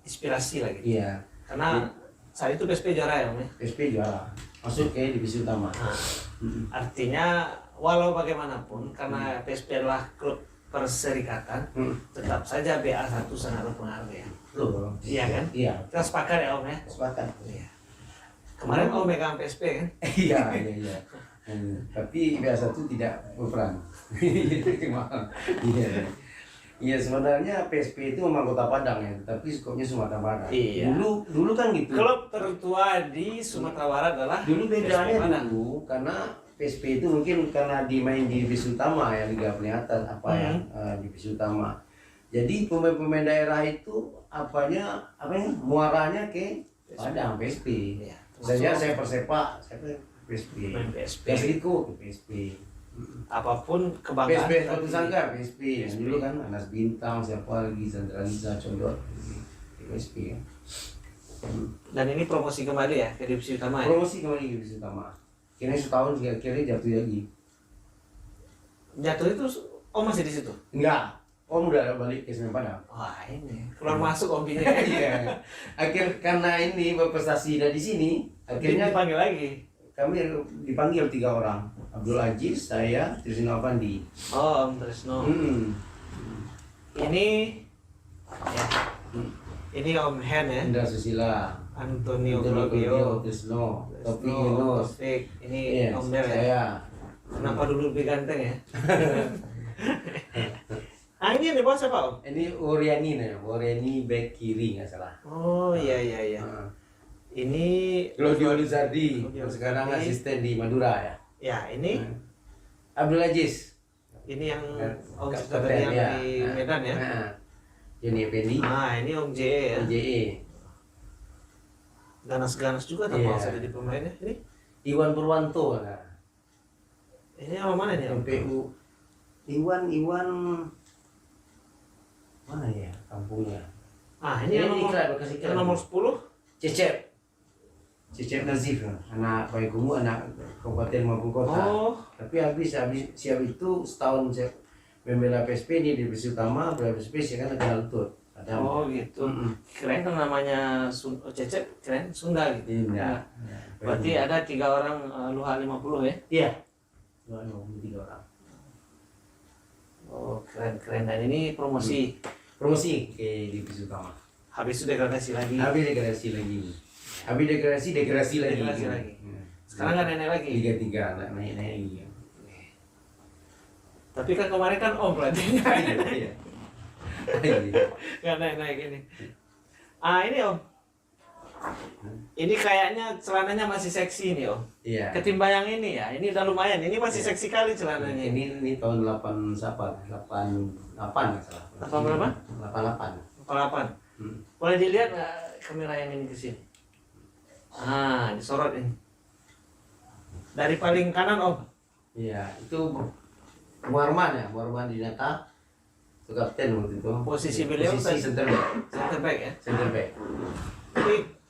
Inspirasi lagi. Iya. Karena saat itu PSP juara ya Om ya? PSP juara. Masuk ke divisi utama. Nah, artinya walau bagaimanapun karena PSP adalah klub perserikatan, tetap saja BA1 sangat berpengaruh ya. Betul. Iya kan? Iya. Kita sepakat ya Om ya? Sepakat. Iya. Kemarin Om megang PSP kan? Iya. Tapi BA1 tidak berperan. Iya. Iya sebenarnya PSP itu memang Kota Padang ya, tapi skopnya Sumatera Barat. Iya. Dulu kan gitu. Klub tertua di Sumatera Barat adalah Dulu bedanya dulu karena PSP itu mungkin karena dimain di divisi utama ya, Liga Paling Atas divisi utama. Jadi pemain-pemain daerah itu muaranya ke Padang PSP. Iya. Saya Persepak, saya PSP. Main PSP. Persiko ke PSP. Apapun kebanggaan. PSP Batu Sangkar, PSP. Yang dulu kan Anas Bintang, siapa lagi, Sandra Lisa, Condor, PSP ya. Dan ini promosi kembali ya ke divisi utama ya? Promosi kembali ke divisi utama. Kira setahun kira jatuh lagi. Jatuh itu Om masih di situ? Enggak. Om udah balik ke Semen Padang. Wah ini keluar masuk Om Bini. Iya. Karena ini berprestasi dari sini, akhirnya dipanggil lagi. Kami dipanggil 3 orang. Abdul Aziz, saya, Trisno Avandi. Oh, Om Trisno. Ini ya. Ini Om Hen ya. Indra Susila, Antonio Globio, Trisno, Topi Trisno, Yunus. ini Om Del ya. Saya. Kenapa dulu lebih ganteng ya? Ini yang di bawah siapa Om? Ini Oriani nih, Oriani back kiri nggak salah. Oh iya. Ini Claudio Luzardi, sekarang asisten di Madura ya. Ya ini Abdul Aziz. Ini yang Om Kapten, tadi yang ya. di Medan ya. Joni Effendi. Ini Om JE ya. JE. Ganas-ganas juga tambah ada di pemainnya ini. Iwan Purwanto. Ini apa mana nih? MPU. Iwan mana ya kampungnya? Ini yang nomor 10 Cecep Nazif, anak Payakumbuh, anak Kabupaten maupun kota. Tapi habis siap itu setahun saya membela PSP di divisi utama, bela PSP saya kan ada lutut. Gitu. Keren kan namanya Cecep, keren Sunda gitu. Iya. Berarti ada 3 orang Luha 50 ya? Iya. 3 orang. Keren. Dan ini promosi ke divisi utama. habis itu degradasi lagi. Habis degradasi lagi. Sekarang nggak naik lagi. Liga 3 naik lagi. Tapi kan kemarin kan Om pelatihnya. Iya. Nggak naik ini. Ini Om. Ini kayaknya celananya masih seksi nih Om. Iya. Ketimbang yang ini ya. Ini udah lumayan. Ini masih seksi kali celananya. Ini tahun 8 siapa? 88 nggak salah. 8 berapa? 88. 88. Boleh dilihat nggak kamera yang ini ke sini? Ah, disorot ini. Dari paling kanan Om. Iya, itu Muarman ya, Muarman Dinata. Itu kapten waktu itu. Posisi beliau posisi center back. center back ya. Center back.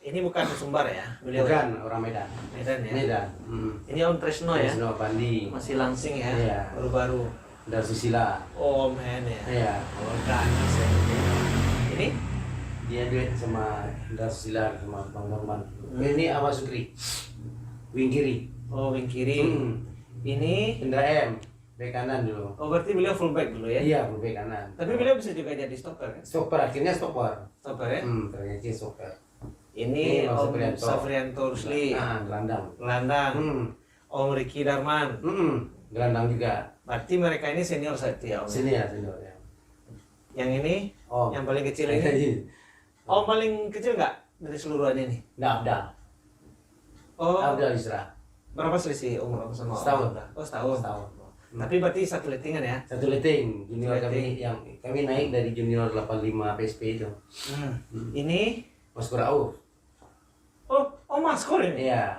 Ini bukan Sumbar ya, beliau. Bukan orang Medan. Medan ya. Medan. Ini Om Tresno ya. Tresno Pandi. Masih langsing ya. Iya. Baru-baru. Dan Susila. Om Hen ya. Iya. Oh, ganas ya. Ini Dia duet sama Indra Susila sama Bang Norman. Ini Ahmad Sukri. Wing kiri. oh wing kiri. Ini Indra M. Bek kanan dulu. oh berarti beliau full back dulu ya. Iya, bek kanan. Tapi beliau bisa juga jadi stopper kan? Stopper akhirnya stopper. Stopper ya. Ternyata stopper. Ini Om Om Safrianto Rusli. Gelandang. Gelandang. Om Ricky Darman. Gelandang juga. Berarti mereka ini senior satu ya Om. Sini ya, senior ya. Yang ini, Om. yang paling kecil ini. Om paling kecil nggak dari seluruhan ini? Nggak, Abdal. Oh, Abdal Isra. berapa selisih umur Om sama Om? Setahun. Oh setahun. Setahun. Tapi berarti satu lettingan ya? Satu letting junior Satu letting. kami naik dari junior 85 PSP itu. Ini, Mas Rauf. oh Maskor ini? Iya.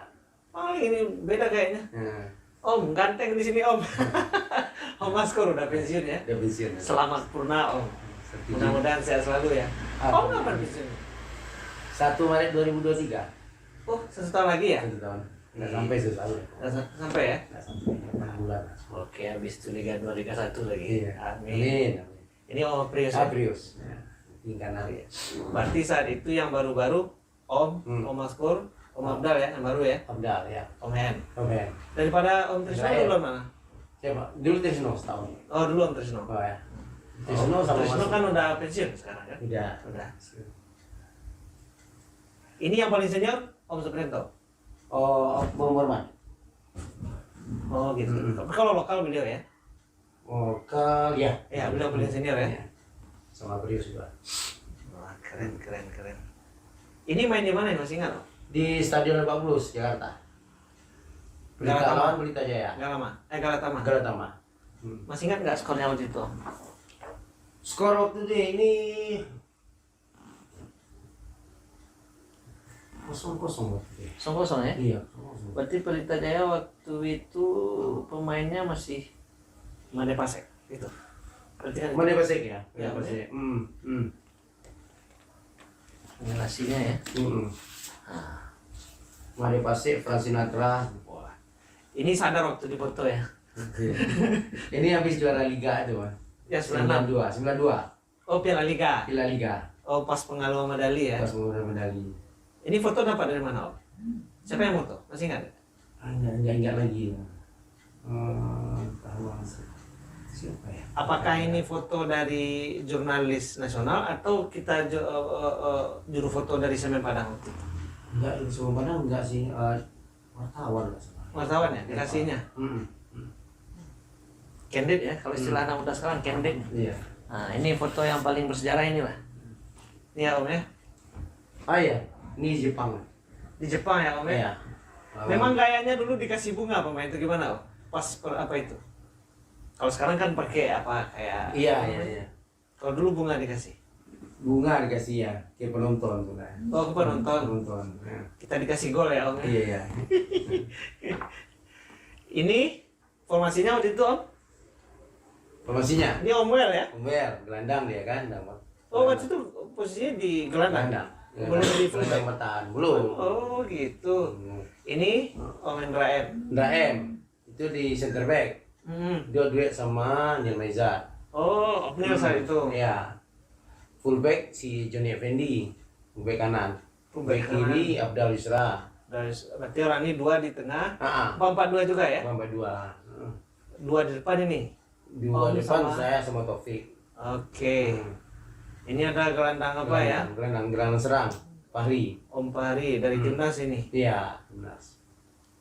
Paling ini beda kayaknya. Nah, Om, ganteng di sini Om. Om Maskor udah pensiun ya? udah pensiun. Selamat purna Om. Mudah-mudahan sehat selalu ya. Om kapan pensiun? 1 Maret 2023. Oh, 1 tahun lagi ya? 1 tahun. Nggak sampai 1 tahun. Nggak sampai ya? Nggak sampai 8 bulan. Oke, habis itu Liga 2, Liga 1 lagi. Iya. Amin. Ini Om Prius. Ya? Abrius. Tingkat hari. Berarti saat itu yang baru-baru Om, Om Maskur, Om Abdal ya, yang baru ya? Abdal ya. Om Hen. Oke. Daripada Om Trisno Israel. dulu mana? Siapa? Dulu Trisno setahun. Oh, dulu Om Trisno. Oh ya. Trisno sama Trisno Mas. kan udah pensiun sekarang kan? Udah. Udah. Ini yang paling senior Om Suprianto. Oh, Bang Borman. Oh gitu. Tapi kalau lokal beliau ya? Lokal ya. Ya, beliau paling senior ya. Iya. Sama Abrius juga. Wah, keren. Ini main di mana masih ingat? Om? Di Stadion Lebak Bulus, Jakarta. Pelita Galatama. lawan Pelita Jaya. Galatama. Galatama. Masih ingat nggak skornya waktu itu? Skor waktu itu ini 0-0 waktu itu. 0-0 ya? Iya. Berarti Pelita Jaya waktu itu pemainnya masih Made Pasek gitu. Berarti kan Mana Pasek ya? Ya, Mana Pasek. generasinya ya. Mana Pasek, Frank Sinatra. Wah. Ini sadar waktu di foto ya. Ini habis juara Liga itu, Pak. Ya 96. 92. Oh, Piala Liga. Piala Liga. Oh, pas pengaluan medali ya. Pas mengumpulkan medali. Ini foto dapat dari mana, Om? Siapa yang foto? Masih ingat? Enggak ingat lagi. Tahu siapa ya? Apakah ini foto dari jurnalis nasional atau kita juru foto dari Semen Padang waktu itu? Enggak, semua Padang enggak sih. Wartawan enggak salah. Wartawan ya, dikasihnya. Candid ya, kalau istilah anak muda sekarang candid. Iya. Nah, ini foto yang paling bersejarah ini lah. Ini ya Om ya. Ah iya, ini Jepang. Di Jepang ya Om ya. Iya. Memang gayanya dulu dikasih bunga pemain itu gimana Om? Pas apa itu? Kalau sekarang kan pakai apa kayak Iya. Kalau dulu bunga dikasih. Bunga dikasih ya ke penonton tuh kan. Oh, ke penonton. Penonton. Ya. Kita dikasih gol ya Om. Iya. Ini formasinya waktu itu Om. Formasinya. Ini Om Wel ya. Umber, gelandang dia kan, dapat. Oh, waktu itu posisinya di gelandang. Gelandang. Belum di fullback. Gelandang bertahan, belum. Oh, gitu. Ini Om Hendra M. Nda M itu di center back. Dia duet sama Niel Meza. Oh, Om Nil saat itu. Iya. Fullback si Johnny Effendi, fullback kanan. Fullback Fullback kiri Abdal Yusra. Berarti orang ini 2 di tengah. Ah, 4-4-2 juga ya? tambah 2. 2 di depan ini. Dua Oh, depan sama. saya sama Taufik. Oke. Ini ada gelandang apa ya? Gelandang serang. Fahri. Om Pari dari timnas ini. Iya, benar.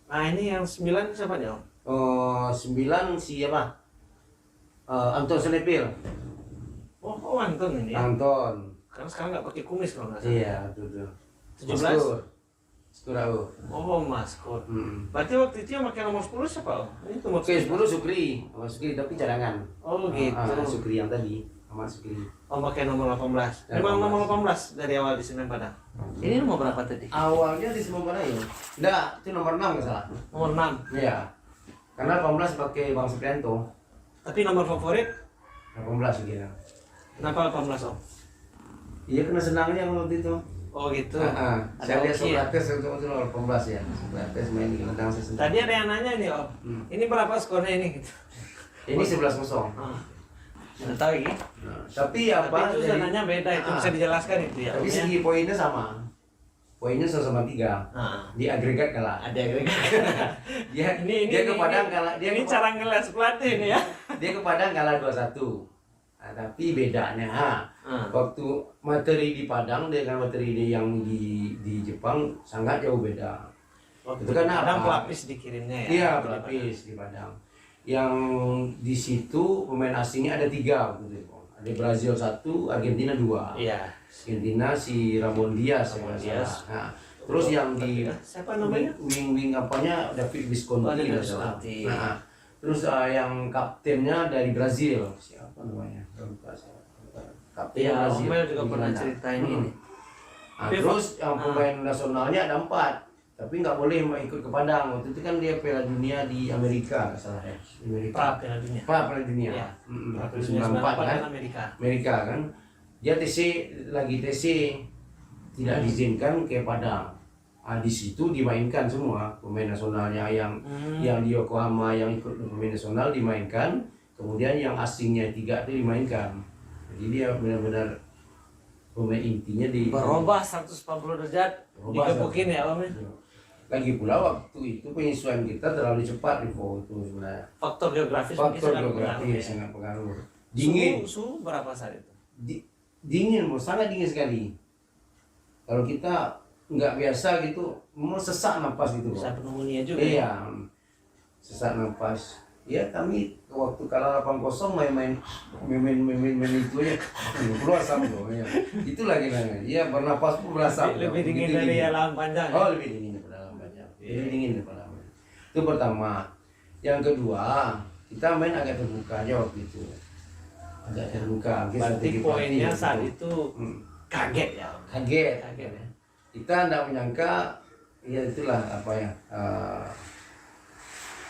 Nah, ini yang 9 siapa nih Om? 9 siapa? Anton Senepil. Oh, Anton ini ya? Anton. Karena sekarang nggak pakai kumis kalau nggak salah. Iya, betul. Itu 17? Maskur Rauf. Oh, Maskur. Berarti waktu itu yang pakai nomor 10 siapa, Om? Itu nomor Oke, 10 Sukri. Sama Sukri tapi cadangan. Oh, gitu. Sukri yang tadi. Sama Sukri. Oh, pakai nomor 18. Memang nomor 18 dari awal di Semen Padang. Ini nomor berapa tadi? Awalnya di Semen Padang ya? Enggak, itu nomor 6 nggak salah. Nomor 6. Iya. Karena 18 pakai Bang Suprianto. Tapi nomor favorit 18 gitu. kenapa 18, Om? Iya, kena senangnya waktu itu. Oh, gitu. Saya lihat hoki ya? Sokrates itu nomor 18 ya. Sokrates main di gelandang saya sendiri. Tadi ada yang nanya nih, Om. Ini berapa skornya ini gitu? Ini 11-0. Nggak tahu ya. Tapi Tapi apa? itu sananya beda, itu bisa dijelaskan itu ya. Tapi Om, ya? segi poinnya sama. Poinnya sama 3. Di agregat kalah. Ada yang Dia ke Padang kalah. Ini cara ngeles pelatih ini ya. Dia ke Padang kalah 2-1. Tapi bedanya waktu materi di Padang dengan materi yang di Jepang sangat jauh beda. Waktu Itu kan Padang apa? pelapis dikirimnya ya. Iya, pelapis di Padang. Yang di situ pemain asingnya ada 3 gitu. Ada Brazil 1, Argentina 2. Iya. Argentina si Ramon Diaz. Ramon ya, Diaz. Nah, terus yang di siapa namanya? wing apanya David Visconti. Oh, David nggak salah. Visconti. Nah, terus yang kaptennya dari Brazil. Siapa namanya? Lupa saya. Kapten Iya, Brazil. Omel juga pernah Gimana? ceritain ini. Nah, terus yang pemain nasionalnya ada 4, tapi nggak boleh ikut ke Padang. Waktu itu kan dia Piala Dunia di Amerika, nggak salah ya. Pra Piala Dunia. Piala Dunia. Iya. Pra Piala 94 kan. Amerika. Amerika kan. Dia lagi TC tidak diizinkan ke Padang. Di situ dimainkan semua pemain nasionalnya yang di Yokohama yang ikut pemain nasional dimainkan, kemudian yang asingnya 3 itu dimainkan. Jadi dia benar-benar pemain intinya berubah 140 derajat, digebukin ya Om. Lagi pula waktu itu penyesuaian kita terlalu cepat itu sebenarnya. Faktor geografis sangat pengaruh. Dingin. Suhu berapa saat itu? Dingin, sangat dingin sekali. Kalau kita nggak biasa gitu, mau sesak napas gitu. Bisa pneumonia juga. Iya, sesak napas. Ya kami waktu kalah 8-0 main itu ya keluar asap loh. Ya. Itu lagi nanya. Iya bernapas pun berasap. Lebih dingin dari alam panjang. Oh lebih dingin daripada alam panjang. Lebih dingin daripada alam panjang. Itu pertama. Yang kedua kita main agak terbuka aja waktu itu. Agak terbuka. Berarti poinnya saat itu kaget ya. Kaget ya. Kita tidak menyangka. Ya itulah apa ya.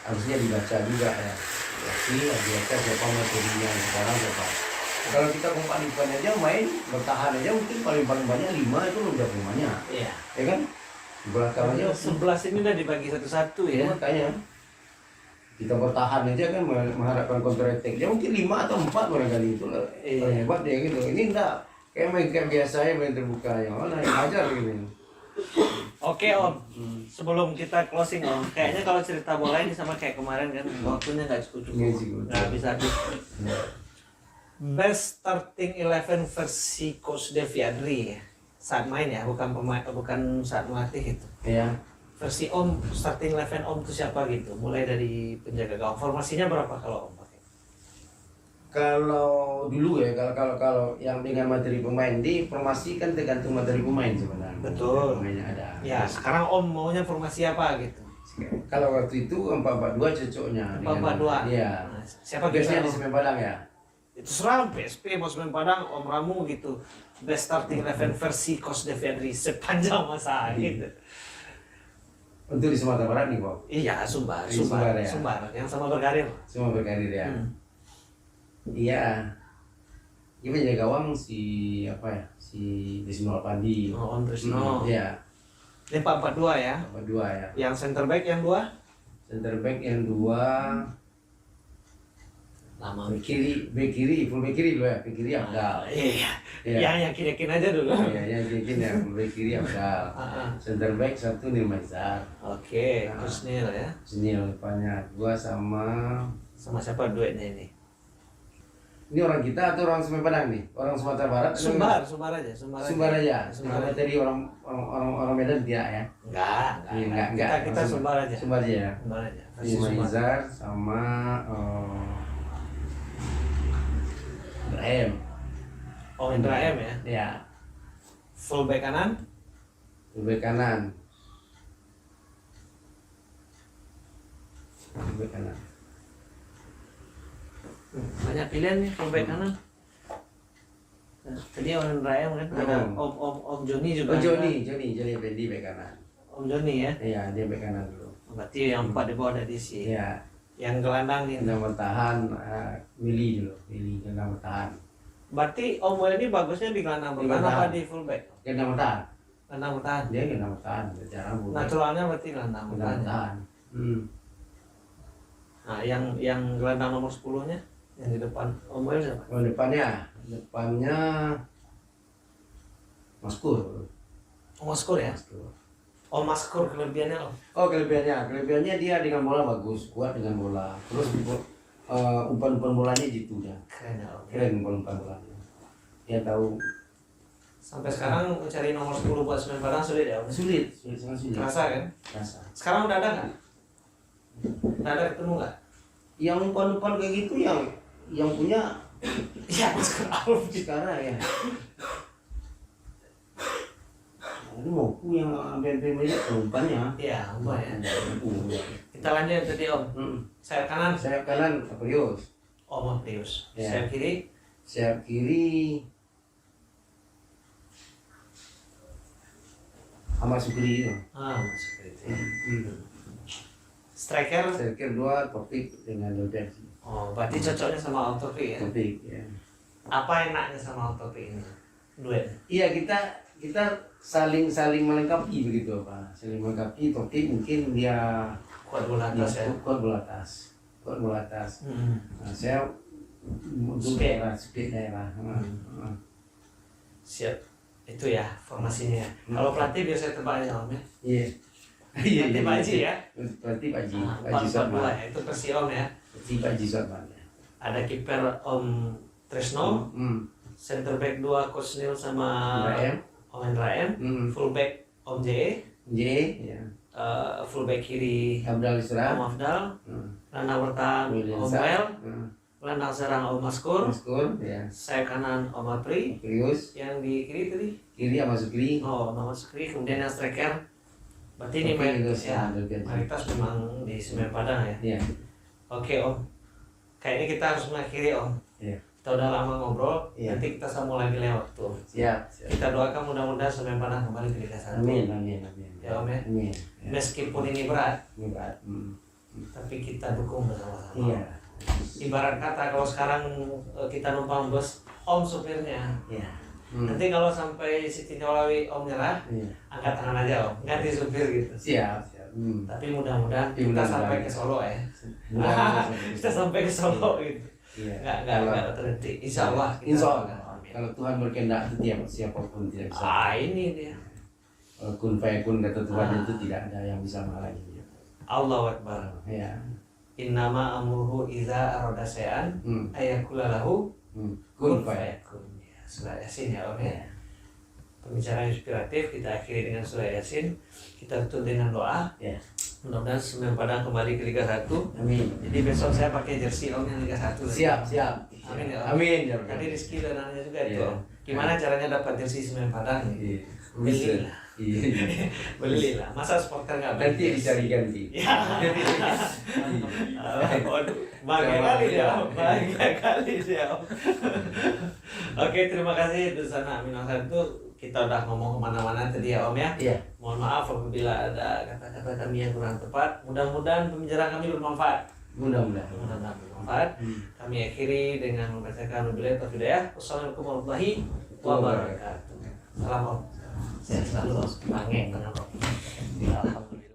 Harusnya dibaca juga ya. Biasa siapa materinya sekarang siapa. Kalau kita kompak di depan aja main bertahan aja mungkin paling banyak 5 itu udah banyak. Iya. Ya kan? Di belakang aja 11 ini udah dibagi satu-satu ya. Makanya kita bertahan aja kan mengharapkan counter attack. Ya mungkin 5 atau 4 barangkali itu lah. Hebat dia gitu. Ini enggak kayak main kayak biasa ya main terbuka yang mana yang ajar gitu. Oke Om, sebelum kita closing Om, kayaknya kalau cerita bola ini sama kayak kemarin kan, waktunya nggak cukup, nggak bisa habis. Best starting 11 versi Coach Devi Adri saat main ya, bukan saat melatih itu. Iya. Versi Om, starting 11 Om itu siapa gitu, mulai dari penjaga gawang. Formasinya berapa kalau Om pakai? Kalau dulu ya, kalau yang dengan materi pemain di formasi kan tergantung materi pemain sebenarnya. Betul. Pemainnya ada. Ya, sekarang Om maunya formasi apa gitu? Kalau waktu itu 4-4-2 cocoknya. 4-4-2. Iya. Nah, siapa biasanya gitu? di Semen Padang ya. Itu serang PSP mau Semen Padang Om Ramu gitu. Best starting 11 versi Coach Devi Adri sepanjang masa gitu. Untuk di Sumatera Barat nih, Bob. Iya, Sumbar Ya. Sumbar yang sama berkarir. Semua berkarir ya. Iya. Ini penjaga gawang si Desino Alpandi. Oh, Om Trisno. Iya. Ini 4-4-2 ya. 4-2 ya. Yang center back yang 2? Center back yang 2 Lama full kiri dulu ya. Back kiri Abdal. Iya. Iya. Yang yakin aja dulu. Iya, yang yakin ya full back kiri Abdal. Center back 1 Nirmazar. Oke, Coach Neil ya. Sini depannya 2 sama siapa duetnya ini? ini orang kita atau orang Semen Padang nih? Orang Sumatera Barat? Sumbar aja. Sumbar aja. Sumbar tadi orang Medan dia ya? Enggak. Kita Sumbar aja. Sumbar aja ya. Sumbar aja. Nirmazar sama Ibrahim. Oh, Indra M ya. Ya. Full back kanan? fullback kanan. Fullback kanan. Banyak pilihan nih fullback kanan. Nah, tadi Owen Ryan kan ada Om Joni juga. Oh Joni Fendi bek kanan. Om Joni ya. Iya, dia bek kanan dulu. Berarti yang 4 di bawah ada di sini. Iya. Yang gelandang nih. Gelandang bertahan Willy dulu, Willy gelandang bertahan. Berarti Om Well ini bagusnya di gelandang bertahan apa di fullback? Gelandang bertahan. Gelandang bertahan. Dia gelandang bertahan, jarang fullback. Naturalnya berarti gelandang bertahan. Nah, yang gelandang nomor 10-nya yang di depan Om Well siapa? Oh, depannya Maskur. Oh, Maskur ya? Oh, Maskur kelebihannya Om. Oh, kelebihannya dia dengan bola bagus, kuat dengan bola. Terus umpan-umpan bolanya gitu ya. Keren ya Om. Keren umpan bolanya. Dia tahu. Sampai sekarang mencari nomor 10 buat Semen Padang sulit ya Om? Sulit, sangat sulit. Terasa kan? Terasa. Sekarang udah ada nggak? Udah ada ketemu nggak? Yang umpan-umpan kayak gitu yang punya Iya, Maskur Alf. sekarang ya. Ini Moku yang hampir banyak umpannya. Iya, Om ya. Ya. Kita lanjut tadi Om. Sayap kanan. Sayap kanan Aprius. Om Prius. Ya. Sayap kiri. Sayap kiri Ahmad Sukri itu. Masuk itu. Striker. Striker 2 Topik dengan Dolberg. Oh, berarti cocoknya sama Autopi ya? Topik ya. Apa enaknya sama Autopi ini? Duet. Iya, kita saling melengkapi begitu Pak. Saling melengkapi. Topik mungkin dia Kuat bola atas ya? kuat bola atas. Nah, saya untuk Speed. daerah. Siap. Itu ya formasinya. Kalau pelatih biasanya terbalik Om ya? Iya. Pelatih Pak Haji ya? Berarti Pak Haji. Pak 4-4-2 Haji Sotman. ya? Itu versi Om ya? Berarti Pak Haji Sotman ya. Ada kiper Om Tresno, center back 2 Coach Neil sama RM. Om Raem, fullback Om J, Ya. fullback kiri Abdal Isra. Om Afdal, gelandang bertahan Om Well, gelandang serang Om Maskur, Maskur ya. sayap kanan Om Apri, Prius. yang di kiri tadi Kiri Ahmad Sukri. nomor Sukri, kemudian yang striker. Berarti ini Prius, ya, Dolberg. mayoritas memang di Semen Padang ya. Iya. Oke Om, kayaknya kita harus mengakhiri Om. Iya. Kita udah lama ngobrol, Iya. nanti kita sambung lagi lewat tuh. Siap. Kita doakan mudah-mudahan Semen Padang kembali ke Liga 1. Amin. Ya Om ya. Amin. Ya. Meskipun ini berat, Ini berat. tapi kita dukung bersama-sama. Iya. Ibarat kata kalau sekarang kita numpang bus, Om supirnya. Iya. Nanti kalau sampai Siti Nyolawi Om nyerah, Iya. angkat tangan aja Om, ganti supir gitu. Siap. Tapi mudah-mudahan kita Mudah-mudahan. sampai ke Solo ya. Mudah-mudahan. Kita sampai ke Solo gitu. Iya. Nggak terhenti. Insya Allah. kita Insya doakan. Allah. Amin. Kalau Tuhan berkehendak setiap siapapun tidak bisa. Ini dia. Kun fayakun kata Tuhan itu tidak ada yang bisa menghalanginya. Allahu Akbar. Ya. Innama amruhu idza arada syai'an ayakula lahu Kun kun fayakun. Ya, surah Yasin ya Om ya. Pembicaraan inspiratif kita akhiri dengan surah Yasin. Kita tutup dengan doa. Ya. Mudah-mudahan Semen Padang kembali ke Liga 1. Amin. Jadi besok saya pakai jersey Om yang Liga 1. Siap. Amin ya Om. Amin. Ya. Tadi Rizky dan anaknya juga itu Iya. Om. Gimana caranya dapat jersey Semen Padang? Iya. Belilah. Iya. Belilah. Masa supporter nggak beli? Nanti dicari ganti. Ya. Waduh, bahagia kali ya, Om. Bahagia kali dia. Om. Oke, terima kasih Dusana Amin itu. Kita udah ngomong kemana-mana tadi ya Om ya. Iya. Mohon maaf apabila ada kata-kata kami yang kurang tepat. Mudah-mudahan pembicaraan kami bermanfaat. Mudah-mudahan. Mudah-mudahan bermanfaat. Kami akhiri dengan membacakan wabillahi taufiq hidayah. Wassalamualaikum warahmatullahi wabarakatuh. Salam Om. Sehat selalu Om. Bangeng dengan Om. Alhamdulillah.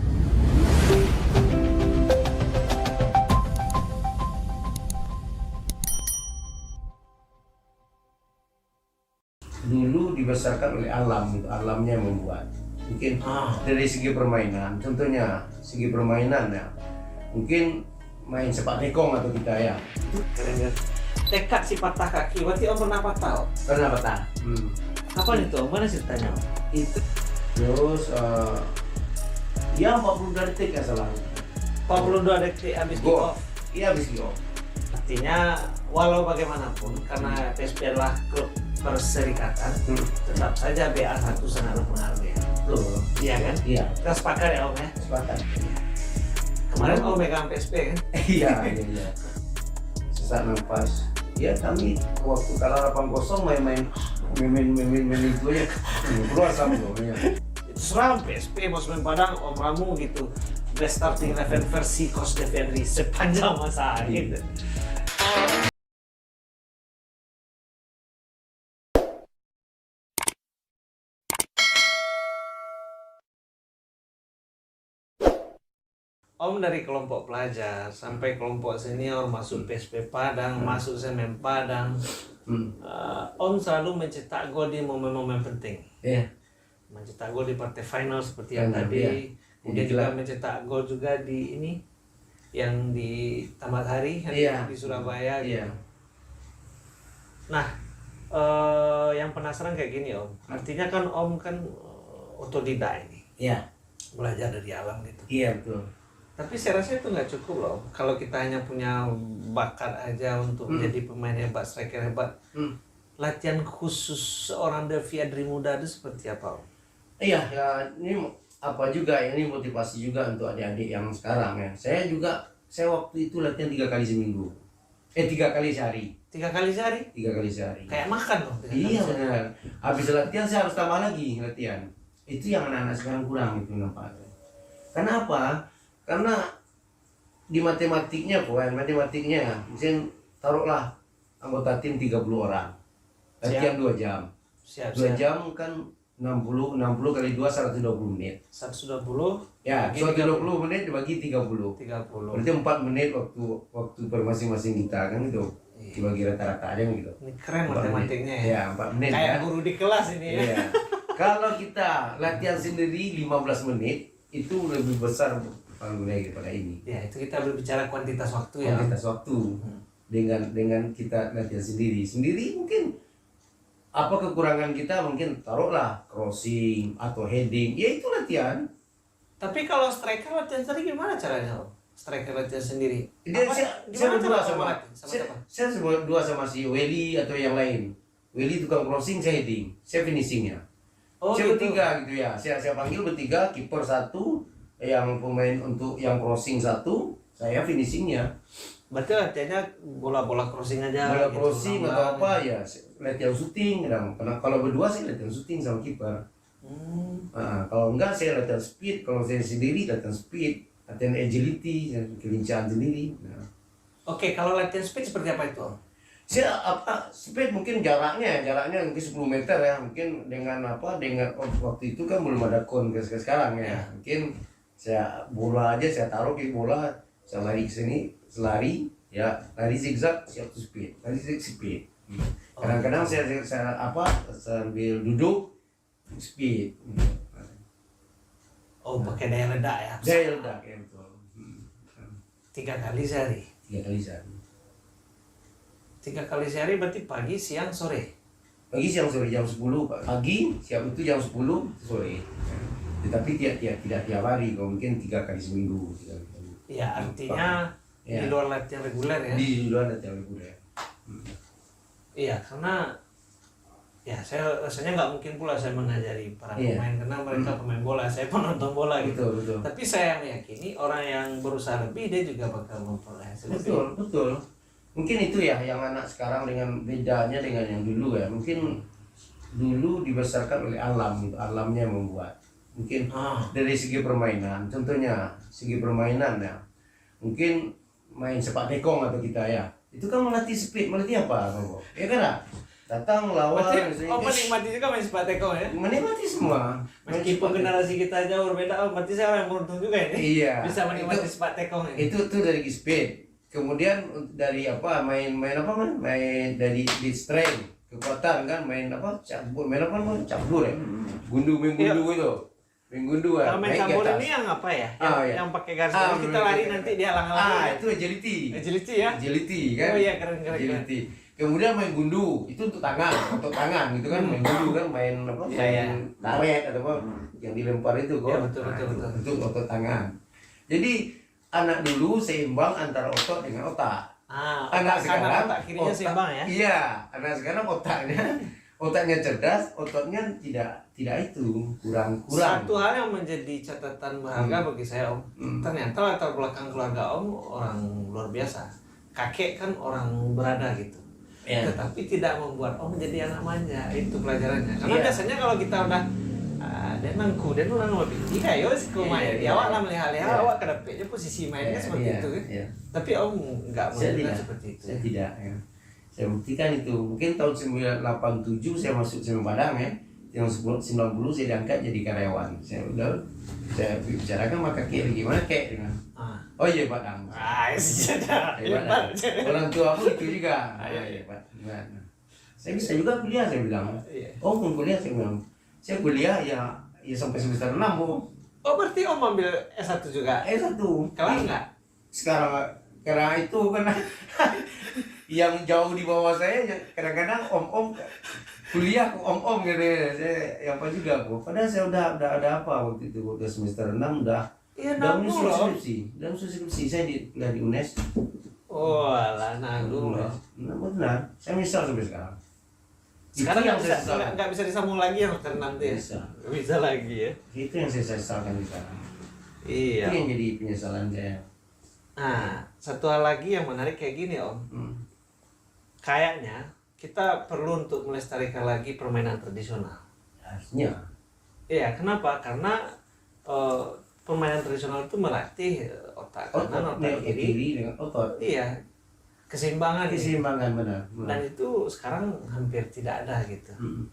Dulu dibesarkan oleh alam, gitu. Alamnya yang membuat. Mungkin dari segi permainan, contohnya segi permainan ya, mungkin main sepak tekong atau kita ya. Keren. Tekad si patah kaki, berarti Om pernah patah Om? Pernah patah. Kapan itu Om? Mana ceritanya Om? Itu terus ya 40 detik ya salah. 42 detik habis kick Go. off. Iya habis go. Artinya walau bagaimanapun karena PSP adalah klub perserikatan, tetap saja BA1 sangat berpengaruh ya. Betul. Iya kan? Iya, Kita sepakat ya Om ya. sepakat. Kemarin Om megang PSP kan? Iya, iya. Sesak nafas. Ya kami waktu kalah 8-0 main itu aja. Keluar sama ya. Itu seram PSP Bos main Padang Om Ramu gitu. Best starting 11 versi Coach Defendri sepanjang masa gitu. Om dari kelompok pelajar sampai kelompok senior masuk PSP Padang, masuk Semen Padang. Om selalu mencetak gol di momen-momen penting. Iya. Mencetak gol di partai final seperti yang Final, tadi. iya. Kemudian Ini juga jelas. mencetak gol juga di ini yang di Tamat Hari kan, Iya. di Surabaya gitu. Iya. Nah, yang penasaran kayak gini Om. Artinya kan Om kan otodidak ini, Iya. belajar dari alam gitu. Iya betul. Tapi saya rasa itu nggak cukup loh. Kalau kita hanya punya bakat aja untuk menjadi pemain hebat, striker hebat. Latihan khusus seorang Devi Adri muda itu seperti apa Om? Iya, ya ini apa juga ini motivasi juga untuk adik-adik yang sekarang ya. Saya waktu itu latihan 3 kali seminggu. 3 kali sehari. 3 kali sehari? 3 kali sehari. Kayak makan loh. 3 kali Iya sehari. benar. Habis latihan saya harus tambah lagi latihan. Itu yang anak-anak sekarang kurang itu nampaknya. Karena apa? Karena di matematiknya, misalnya taruhlah anggota tim 30 orang. Latihan 2 jam. Siap, 2 siap. jam kan 60 kali 2 120 menit. 120. Ya, bagi 120 menit dibagi 30. 30. Berarti 4 menit waktu per masing-masing kita kan itu. Dibagi rata-rata aja gitu. Ini keren 4 menit. matematiknya ya. Ya, 4 menit Kayak ya. guru di kelas ini ya. Iya. Kalau kita latihan sendiri 15 menit itu lebih besar daripada ini. Ya, itu kita berbicara kuantitas waktu ya. Kuantitas waktu dengan kita latihan sendiri mungkin apa kekurangan kita mungkin taruhlah crossing atau heading ya itu latihan. Tapi kalau striker latihan sendiri gimana caranya Om? Striker latihan sendiri. Saya berdua sama siapa? saya berdua sama si Welly atau yang lain. Welly tukang crossing, saya heading, saya finishingnya. Oh, Saya gitu. bertiga gitu ya. Saya panggil bertiga, kiper 1, yang pemain untuk yang crossing 1, saya finishingnya. Berarti latihannya bola-bola crossing aja. Bola gitu, crossing bola-bola atau apa ya, latihan syuting kadang. Karena kalau berdua saya latihan syuting sama kiper. Nah, kalau enggak saya latihan speed, kalau saya sendiri latihan speed, latihan agility, kelincahan sendiri. Nah. Oke, kalau latihan speed seperti apa itu Om? Saya speed mungkin jaraknya mungkin 10 meter ya, mungkin dengan waktu itu kan belum ada kon ke sekarang ya. Mungkin saya bola aja saya taruh ke bola, saya lari ke sini, selari ya, lari zigzag siap to speed, lari speed. Kadang-kadang saya sambil duduk speed. Oh, pakai daya ledak ya. Daya ledak ya betul. 3 kali sehari. 3 kali sehari. 3 kali sehari berarti pagi, siang, sore. Pagi, siang, sore jam 10 pagi, siap itu jam 10 sore. Tetapi tidak tiap hari, kalau mungkin 3 kali seminggu. 3 kali seminggu. Ya, artinya Ya. di luar latihan reguler ya. Di luar latihan reguler. Iya, karena ya saya rasanya nggak mungkin pula saya mengajari para Iya. pemain karena mereka pemain bola, saya penonton bola gitu. Betul. Tapi saya meyakini orang yang berusaha lebih dia juga bakal memperoleh hasil lebih. Betul. Mungkin itu ya yang anak sekarang dengan bedanya dengan yang dulu ya. Mungkin dulu dibesarkan oleh alam gitu, alamnya yang membuat. Mungkin dari segi permainan, contohnya segi permainan ya. Mungkin main sepak tekong atau kita ya. Itu kan melatih speed, melatih apa? Ya kan? Datang lawan Berarti menikmati juga main sepak tekong ya? menikmati semua. Meskipun generasi kita jauh berbeda, berarti saya orang yang beruntung juga ini. Iya. Bisa menikmati sepak tekong ini. Itu dari speed. Kemudian dari main dari di strength, kekuatan kan, main cabur ya. Main gundu itu. Main gundu ya. Kalau main naik ke cabur atas. ini yang apa ya? Iya. Yang pakai garis garis kita lari nanti dia halang-halang. itu agility. Agility ya? Agility kan. Oh iya, keren. Agility. Kemudian main gundu, itu untuk tangan gitu kan, main gundu kan, main Iya. taret atau apa yang dilempar itu kok. Iya, betul. Itu otot tangan. Jadi anak dulu seimbang antara otot dengan otak. Anak sekarang otak kirinya seimbang ya? Iya, anak sekarang otaknya cerdas, ototnya tidak itu kurang. Satu hal yang menjadi catatan berharga bagi saya Om, ternyata latar belakang keluarga Om orang luar biasa. Kakek kan orang berada gitu. Ya. Tetapi tidak membuat Om menjadi anak manja, itu pelajarannya. Karena Iya. biasanya kalau kita udah dan nangku dan orang lebih tiga ya wes kau main. Ya awak lah melihat-lihat Iya. awak kedapetnya posisi mainnya seperti Iya, itu kan. iya. Tapi Om nggak Saya menunjukkan tidak, seperti itu. saya tidak ya. Saya buktikan itu. Mungkin tahun 1987 saya masuk Semen Padang ya. Yang 90 saya diangkat jadi karyawan. Saya bicarakan sama kakek gimana kek dengan. Ah. Oh iya Pak Dang. Sudah. Hebat. Orang tuamu itu juga. Iya Pak. Gimana? Saya bisa juga kuliah saya bilang. Iya. Oh mau kuliah saya bilang. Saya kuliah ya sampai semester 6 Bu. Oh berarti Om ambil S1 juga? S1. Kelar nggak? Sekarang karena itu karena yang jauh di bawah saya kadang-kadang om kuliah om gitu ya. Saya apa juga Bu. Padahal saya udah ada apa waktu itu udah semester 6 udah Iya, udah nanggung menyusun loh. skripsi saya kuliah di UNES. Oh alah nanggung loh. Nah, benar. Saya misal sampai sekarang. Sekarang Itu nggak yang bisa saya sesalkan. nggak bisa disambung lagi yang semester 6 tuh ya? Bisa. Bisa lagi ya? Itu yang saya sesalkan sekarang. Iya. Itu yang jadi penyesalan saya. Nah, satu hal lagi yang menarik kayak gini Om. Kayaknya kita perlu untuk melestarikan lagi permainan tradisional. Harusnya. Iya, kenapa? Karena permainan tradisional itu melatih otak kanan, otak kiri. kiri dengan otot. Iya, keseimbangan. Keseimbangan benar. Dan itu sekarang hampir tidak ada gitu. Mm.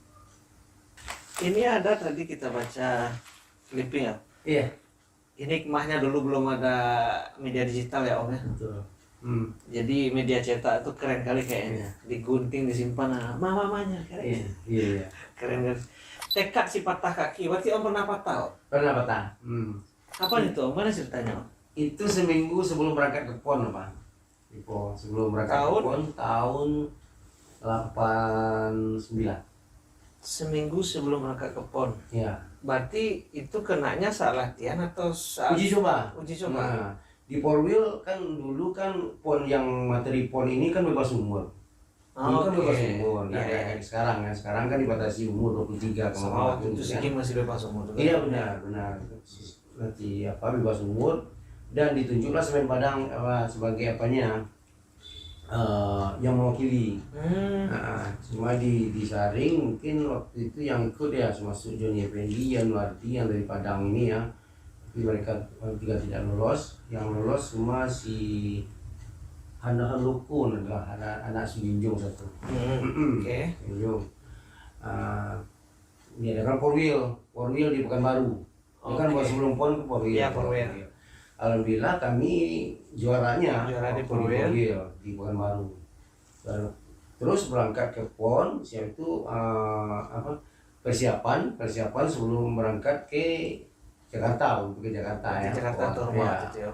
Ini ada tadi kita baca clipping ya. Iya. Ini hikmahnya dulu belum ada media digital ya Om ya. Betul. Jadi media cetak itu keren kali kayaknya. Digunting, disimpan, mamanya keren. Iya. Keren kan. Tekad si patah kaki. Berarti Om pernah patah Om? Pernah patah. Kapan itu Om? Mana ceritanya Om? Itu seminggu sebelum berangkat ke PON Pak. Di PON sebelum berangkat Tahun? ke PON tahun 89. Seminggu sebelum berangkat ke PON. Ya. Berarti itu kenanya saat latihan atau saat Uji coba. Uji coba. Nah, di Polwil kan dulu kan PON yang materi PON ini kan bebas umur. Dulu kan bebas umur. Nah, Iya, kayak sekarang ya. Sekarang kan dibatasi umur 23 sama waktu itu Sigi masih bebas umur juga. Iya benar. Nanti apa bebas umur dan ditunjuklah Semen Padang sebagai apanya yang mewakili. Nah, cuma disaring mungkin waktu itu yang ikut ya termasuk Johnny Effendi, Januardi yang dari Padang ini ya. Tapi mereka juga tidak lolos. Yang lolos cuma si Hana Lukun adalah anak Sujinjung satu. Oke. Sujinjung. Dia dengan Porwil di Pekanbaru. Itu kan Oke. sebelum PON ke Porwil. Iya, Porwil. Alhamdulillah kami juaranya Juara di waktu Porwil. di Pekanbaru. Terus berangkat ke PON, siap itu persiapan sebelum berangkat ke Jakarta, untuk ke Jakarta ya. Jakarta tuh Ya. waktu itu ya.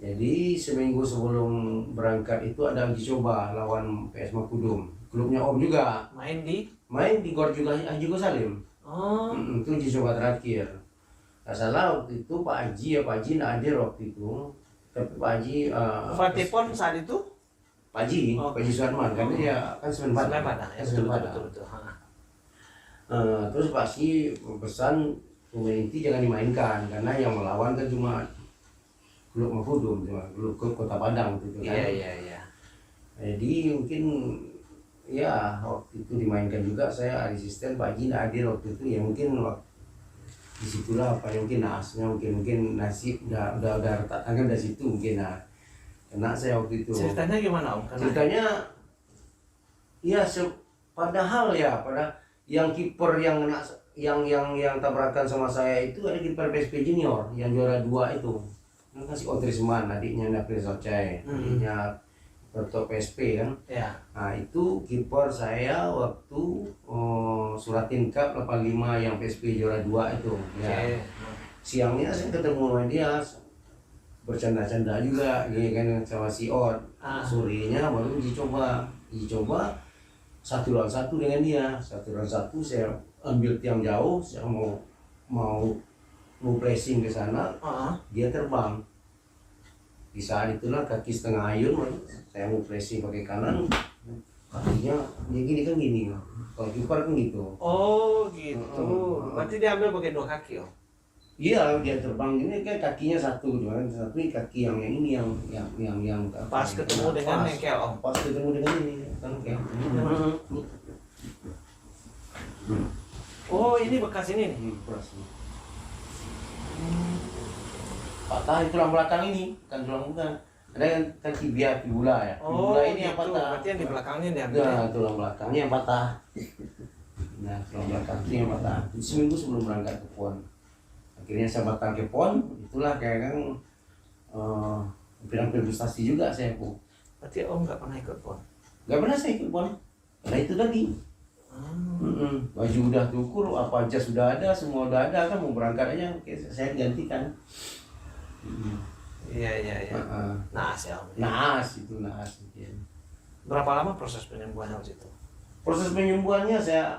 Jadi seminggu sebelum berangkat itu ada uji coba lawan PS Makudum. Klubnya Om juga Main di main di Gor juga Haji Salim. Oh. Itu uji coba terakhir. Nggak salah waktu itu Pak Haji nggak hadir waktu itu. Tapi Pak Haji Fatih PON saat itu Pak Haji, Oh. Pak Haji Suarman kan dia kan Semen Padang. Semen Padang ya, Kan betul Semen betul Padang. betul betul. Ha. Terus Pak Haji pesan pemain inti jangan dimainkan karena yang melawan kan cuma klub Makudum, cuma klub Kota Padang gitu kan. Iya. Jadi mungkin ya waktu itu dimainkan juga saya asisten Pak Haji nggak hadir waktu itu ya mungkin disitulah apa yang mungkin naasnya mungkin nasib udah retak tangan dari situ mungkin kena saya waktu itu. Ceritanya gimana Om? Ceritanya ya padahal ya pada yang kiper yang tabrakan sama saya itu ada kiper PSP Junior yang juara 2 itu. Kan si Otrisman adiknya Nafri Socai, adiknya Berto PSP kan. Ya. Nah itu kiper saya waktu Suratin Cup 85 yang PSP juara 2 itu ya. Oke. Siangnya saya ketemu sama dia bercanda-canda juga gini kan sama si Ot. Sorenya baru uji coba 1 lawan 1 dengan dia. 1 lawan 1 saya ambil tiang jauh, saya mau pressing ke sana, dia terbang. Di saat itulah kaki setengah ayun, saya mau pressing pakai kanan, kakinya ya gini kan gini, kalau kiper kan gitu. Oh gitu. Berarti dia ambil pakai dua kaki Om. Iya, dia terbang gini kan kakinya satu, cuman satu ini kaki yang ini yang Pas ketemu dengan pas. bengkel Om. Pas ketemu dengan ini kan kayak. Oh ini bekas ini nih. Pas. Patah di tulang belakang ini, kan tulang bukan. Ada kan tibia, fibula ya. Oh Fibula ini gitu. yang patah. Berarti yang di belakangnya diambil. Nah, tulang belakangnya yang patah. Nah, tulang belakang itu yang patah. Seminggu sebelum berangkat ke PON. Akhirnya saya batal ke PON, itulah kayak kan hampir frustasi juga saya Bu. Berarti Om nggak pernah ikut PON? Gak pernah saya ikut PON. Karena itu tadi. Baju udah diukur, apa aja sudah ada, semua udah ada kan mau berangkat aja, oke, saya gantikan. Iya. Naas ya Om. Naas itu naas. Berapa lama proses penyembuhan waktu itu? Proses penyembuhannya saya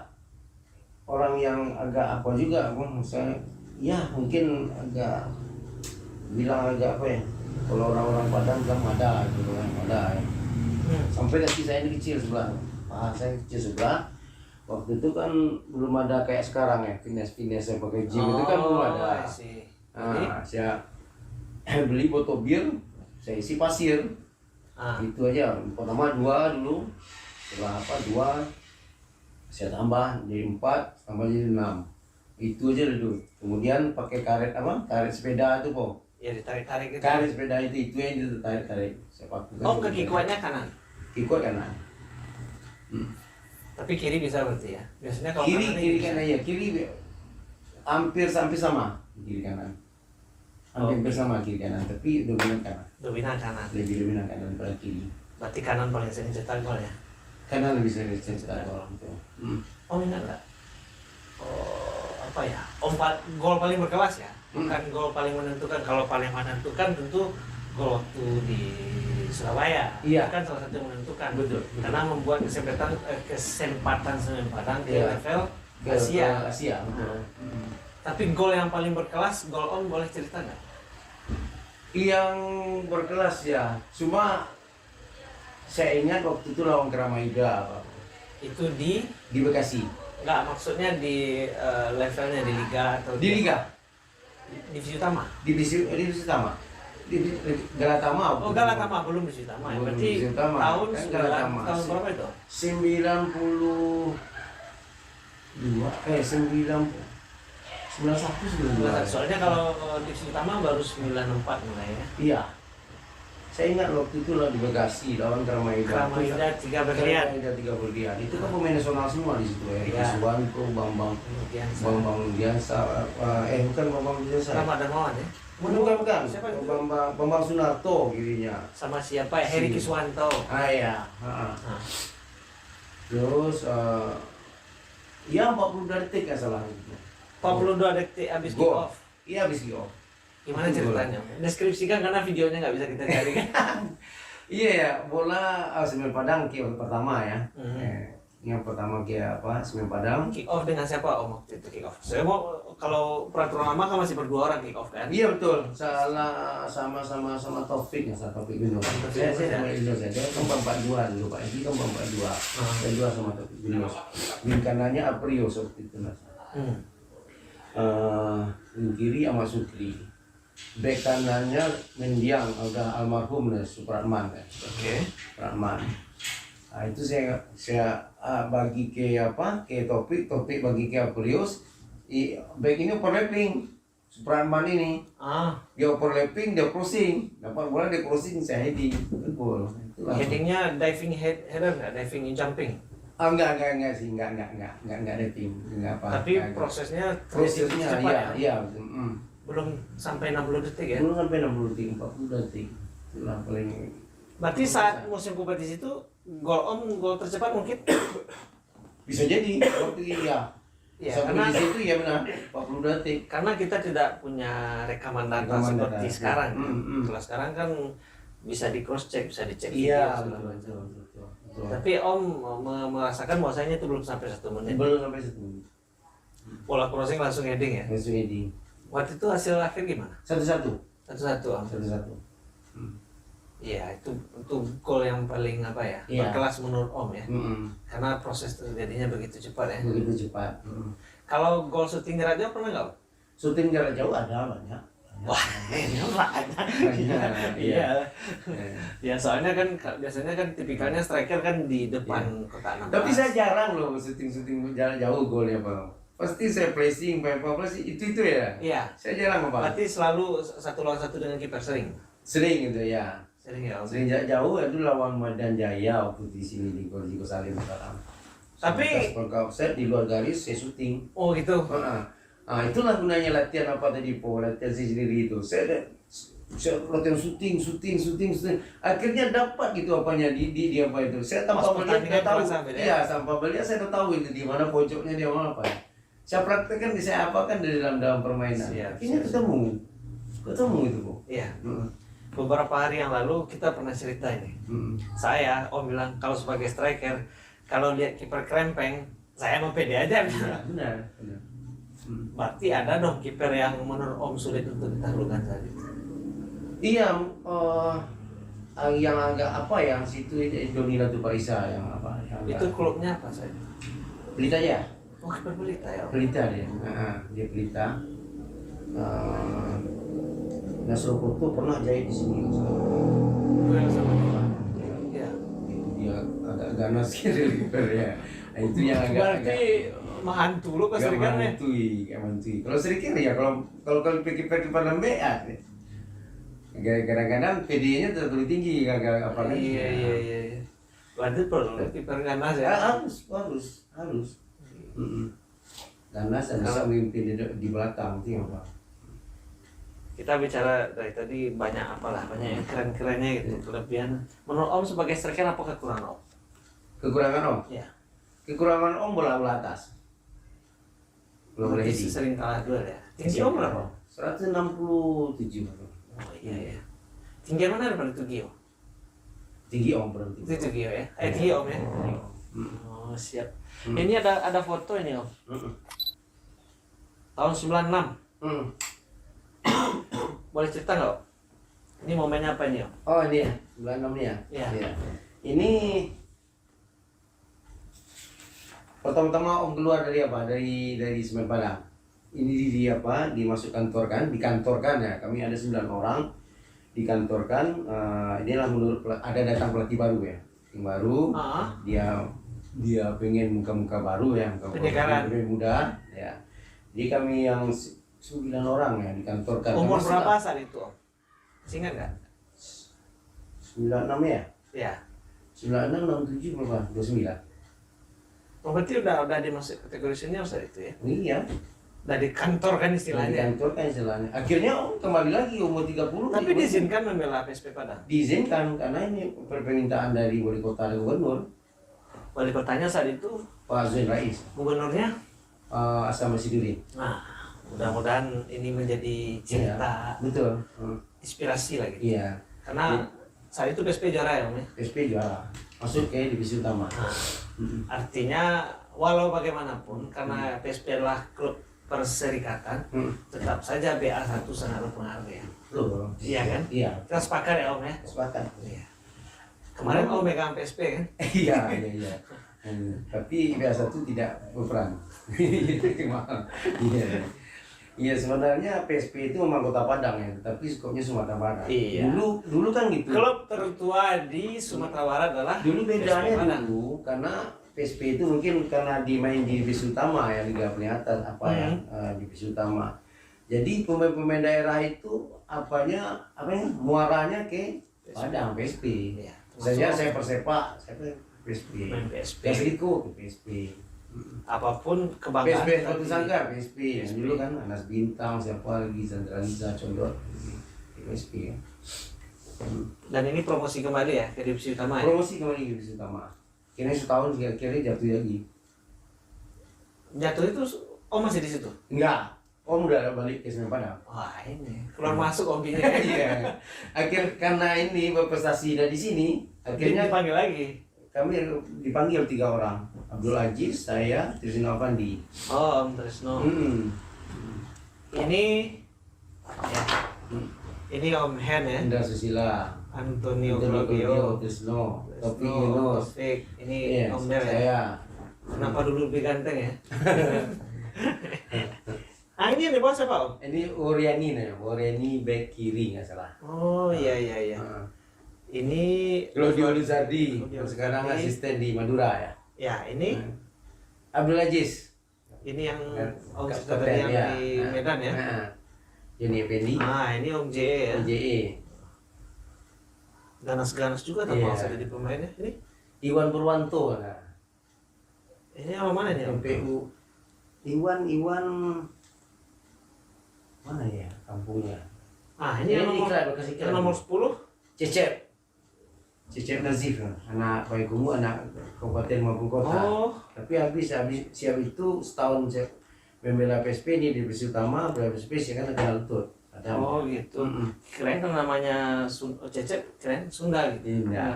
orang yang agak apa juga, saya ya mungkin agak bilang agak apa ya, kalau orang-orang Padang kan ada gitu kan, ada ya. Sampai kaki saya ini kecil sebelah, saya kecil sebelah. Waktu itu kan belum ada kayak sekarang ya, fitness yang pakai gym itu kan belum ada. Nah, saya beli botol bir, saya isi pasir. Itu aja. Pertama 2 dulu, setelah 2 saya tambah jadi 4, tambah jadi 6. Itu aja dulu. Kemudian pakai karet karet sepeda itu Po. Ya ditarik-tarik gitu. Karet sepeda itu yang ditarik-tarik. Saya pakai. Kaki kuatnya kanan. Kaki kuat kanan. Tapi kiri bisa berarti ya. Biasanya kalau kiri kanan ya, kiri hampir sama kiri kanan. Hampir sama kiri kanan, tapi dominan kanan. Dominan kanan. Lebih dominan kanan daripada kiri. Berarti kanan paling sering cetak gol ya. Kanan lebih sering cetak gol gitu. Om ingat nggak? Apa ya? Gol paling berkelas ya. Bukan gol paling menentukan. Kalau paling menentukan tentu gol waktu di Surabaya. Iya. Kan salah satu yang menentukan. Betul. Karena membuat kesempatan Semen Padang di Iya. level Ke Asia. Asia, betul. Tapi gol yang paling berkelas, gol Om boleh cerita nggak? Yang berkelas ya, cuma saya ingat waktu itu lawan Keramaida Pak. Itu di Bekasi. nggak maksudnya di levelnya di liga atau Di liga, divisi utama. divisi utama. Di Galatama. Oh Galatama belum divisi utama ya. Belum Berarti divisi utama. tahun Kan 9 Galatama. tahun berapa itu? 91 Soalnya kalau divisi utama baru 94 mulai ya. Iya. Saya ingat waktu itu lah di Bekasi lawan Keramaida. Keramaida 3 berlian. Keramaida 3 berlian. Itu kan pemain nasional semua di situ ya. Iya. Suwanto, Bambang Diansa, bukan Bambang Diansa. Ramadan Mawan ya. Bukan. Siapa itu? Bambang Sunarto kirinya. Sama siapa ya? Heri Kiswanto. Iya. Terus ya 40 detik nggak salah itu. 42 detik habis kick Gol. off. Iya habis kick off. Gimana ceritanya? Deskripsikan karena videonya nggak bisa kita cari kan. Iya ya, bola Semen Padang kick off pertama ya. Yang pertama Semen Padang. Kick off dengan siapa Om waktu itu kick off? Saya mau kalau peraturan lama kan masih berdua orang kick off kan? Iya betul, sama Taufik ya, Taufik Binus. Saya sama Binus ya, dia kan 42 dulu Pak, ini kan 42. Saya dua sama Taufik Binus. Wing kanannya Aprio seperti itu mas. Wing kiri sama Sukri. Back kanannya Mendiang, udah almarhum Supratman ya. Supratman. Nah, itu saya bagi ke Taufik bagi ke Aprius. Back ini overlapping, Supratman ini. Dia overlapping, dia crossing. Dapat bola dia crossing, saya heading. Gol. Headingnya diving header nggak? Diving jumping? Enggak sih, enggak diving, enggak apa. Tapi prosesnya iya, ya? Mm. Belum sampai 60 detik ya? Belum sampai 60 detik, 40 detik. Itulah paling. Berarti saat musim kompetisi itu gol tercepat mungkin? Bisa jadi waktu iya. Ya, sampai karena di situ ya benar 40 detik. Karena kita tidak punya rekaman data seperti sekarang. Kalau sekarang kan bisa di cross check, bisa dicek Iya, video, betul. Tapi Om merasakan bahwasanya itu belum sampai 1 menit. Belum sampai 1 menit. Pola crossing langsung heading ya. Langsung heading. Waktu itu hasil akhir gimana? 1-1. 1-1 Om. 1-1. Iya, itu gol yang paling apa ya? Iya. Berkelas menurut Om ya. Mm-mm. Karena proses terjadinya begitu cepat ya. Begitu cepat. Kalau gol syuting jarak jauh pernah nggak, Om? Syuting jarak jauh ada banyak. Wah, ini banyak. Banyak, iya. Ya soalnya kan biasanya kan tipikalnya striker kan di depan kotak 16. Tapi saya jarang loh syuting jarak jauh golnya Bang. Pasti saya pressing, itu ya. Iya. Saya jarang Bang. Berarti selalu 1 lawan 1 dengan kiper sering. Sering gitu ya. Sering ya, Om. Sering jarak jauh itu lawan Medan Jaya waktu di sini di Gor Salim sekarang. Tapi offset di luar garis saya syuting. oh gitu. Ah, itulah gunanya latihan apa tadi latihan sendiri itu. Saya latihan syuting. Akhirnya dapat gitu apanya di apa itu. Saya tanpa melihat nggak tahu. Iya, tanpa melihat saya udah tahu itu di mana pojoknya dia mana apa. Saya praktekkan saya apakan di dalam permainan. Akhirnya ketemu itu Bu. Iya. Beberapa hari yang lalu kita pernah cerita ini. Saya, Om bilang kalau sebagai striker, kalau lihat kiper krempeng, saya mau pede aja. Benar. Berarti ada dong kiper yang menurut Om sulit untuk ditaklukkan saat itu. Iya, yang agak apa yang situ Donila tuh Parisa yang apa? Itu klubnya apa saya? Pelita ya? Oh, kiper Pelita ya, Om. Pelita dia. Dia Pelita. Nasro Porto pernah jahit di sini. Duel sama dia. Iya. Itu dia agak ganas gitu kiper ya. Nah, itu yang agak Berarti mahantu lu pas agak Serikar nih. mantui. Kalau Serikar ya kalau kiper lembek ya. Kadang-kadang PD-nya terlalu tinggi agak apa kan? Iya. Berarti perlu kiper ganas ya. Harus. Ganas dan bisa memimpin di belakang itu apa? Kita bicara dari tadi banyak yang keren-kerennya gitu, kelebihan. Menurut Om sebagai striker apa kekurangan Om? Kekurangan Om? Iya. Kekurangan Om bola atas. Belum boleh Berarti heading. sering kalah duel ya. Tinggi Om berapa? 167. Oh iya. Tinggi mana daripada Tugio? Tinggi Om berarti. Itu Tugio ya? Tinggi Om ya? Oh siap. Ini ada foto ini Om. Tahun 96. Boleh cerita nggak Om? Ini momennya apa ini Om? Oh ini ya, 96 ya? Iya. Ini pertama-tama Om keluar dari apa? Dari Semen Padang. Ini di apa? Dikantorkan ya. Kami ada 9 orang dikantorkan. Inilah menurut ada datang pelatih baru ya. Yang baru. Dia pengen muka-muka baru ya, muka-muka muda ya. Jadi kami yang 9 orang ya dikantorkan. Umur berapa saat itu Om? Masih ingat nggak? 96 ya? Iya. 96, 67 berapa? 29. Oh, berarti udah dimasuk kategori senior saat itu ya? Iya. Udah di kantor kan istilahnya. Akhirnya kembali lagi umur 30. Tapi diizinkan membela PSP Padang? Diizinkan karena ini permintaan dari wali kota dan gubernur. Wali kotanya saat itu? Pak Zain Rais. Gubernurnya? Asam Sidurin. Nah, mudah-mudahan ini menjadi cerita, betul. inspirasi lagi. Iya. Karena saat itu PSP juara ya Om ya? PSP juara. Masuk ke divisi utama. Artinya walau bagaimanapun karena PSP adalah klub perserikatan, tetap saja BA1 sangat berpengaruh ya. Betul. Iya kan? Iya. Kita sepakat ya Om ya? Sepakat. Iya. Kemarin Om megang PSP kan? Iya. Tapi biasa itu tidak berperan. Iya sebenarnya PSP itu memang Kota Padang ya, tapi skopnya Sumatera Barat. Iya. Dulu kan gitu. Klub tertua di Sumatera Barat adalah Dulu bedanya PSP dulu karena PSP itu mungkin karena dimain di divisi utama ya, Liga Peningkatan divisi utama. Jadi pemain-pemain daerah itu muaranya ke Padang PSP. Iya. Saya Persepak, saya PSP. Main PSP. Persiko ke PSP. Apapun kebanggaan. PSP Batu Sangkar, PSP. Yang dulu kan Anas Bintang, siapa lagi, Sandra Liza, Condor, PSP ya. Dan ini promosi kembali ya ke divisi utama ya? Promosi kembali ke divisi utama. Kira setahun kira jatuh lagi. Jatuh itu Om masih di situ? Enggak. Om udah balik ke Semen Padang. Wah ini keluar masuk Omnya. Iya. Karena ini berprestasi dari sini, akhirnya dipanggil lagi. Kami dipanggil 3 orang. Abdul Aziz, saya, Trisno Avandi. Oh Om Trisno. Ini ya. Ini Om Hen ya. Indra Susila. Antonio Antonio Flavio, Trisno, Topi Wisnu, Yunus. Taufik. Ini Iya, Om Del ya. saya. Kenapa dulu lebih ganteng ya? Ah, ini yang di bawah siapa Om? Ini Oriani nih, Oriani back kiri nggak salah. Oh iya iya iya. Heeh. Ini Claudio Luzardi, Claudio yang sekarang Luzardi. asisten di Madura ya. ya ini Abdul Aziz. ini yang Om Kapten, cerita tadi yang ya. di Medan ya. Heeh. Johnny Effendi, Ah ini Om JE ya. JE. Ganas-ganas juga Iya. tambah jadi pemainnya. Ini Iwan Purwanto. Nah. ini apa mana nih Om? MPU. Iwan mana ya kampungnya? Ah ini yang nomor, iklan, bekas iklan. yang nomor 10. Cecep Nazif, anak Payakumbuh, anak kabupaten maupun kota. Oh. Tapi siap itu setahun saya membela PSP ini di divisi utama, bela PSP saya kan kenal Tut. Ada. Oh gitu. Keren kan namanya Cecep, keren Sunda gitu. Iya.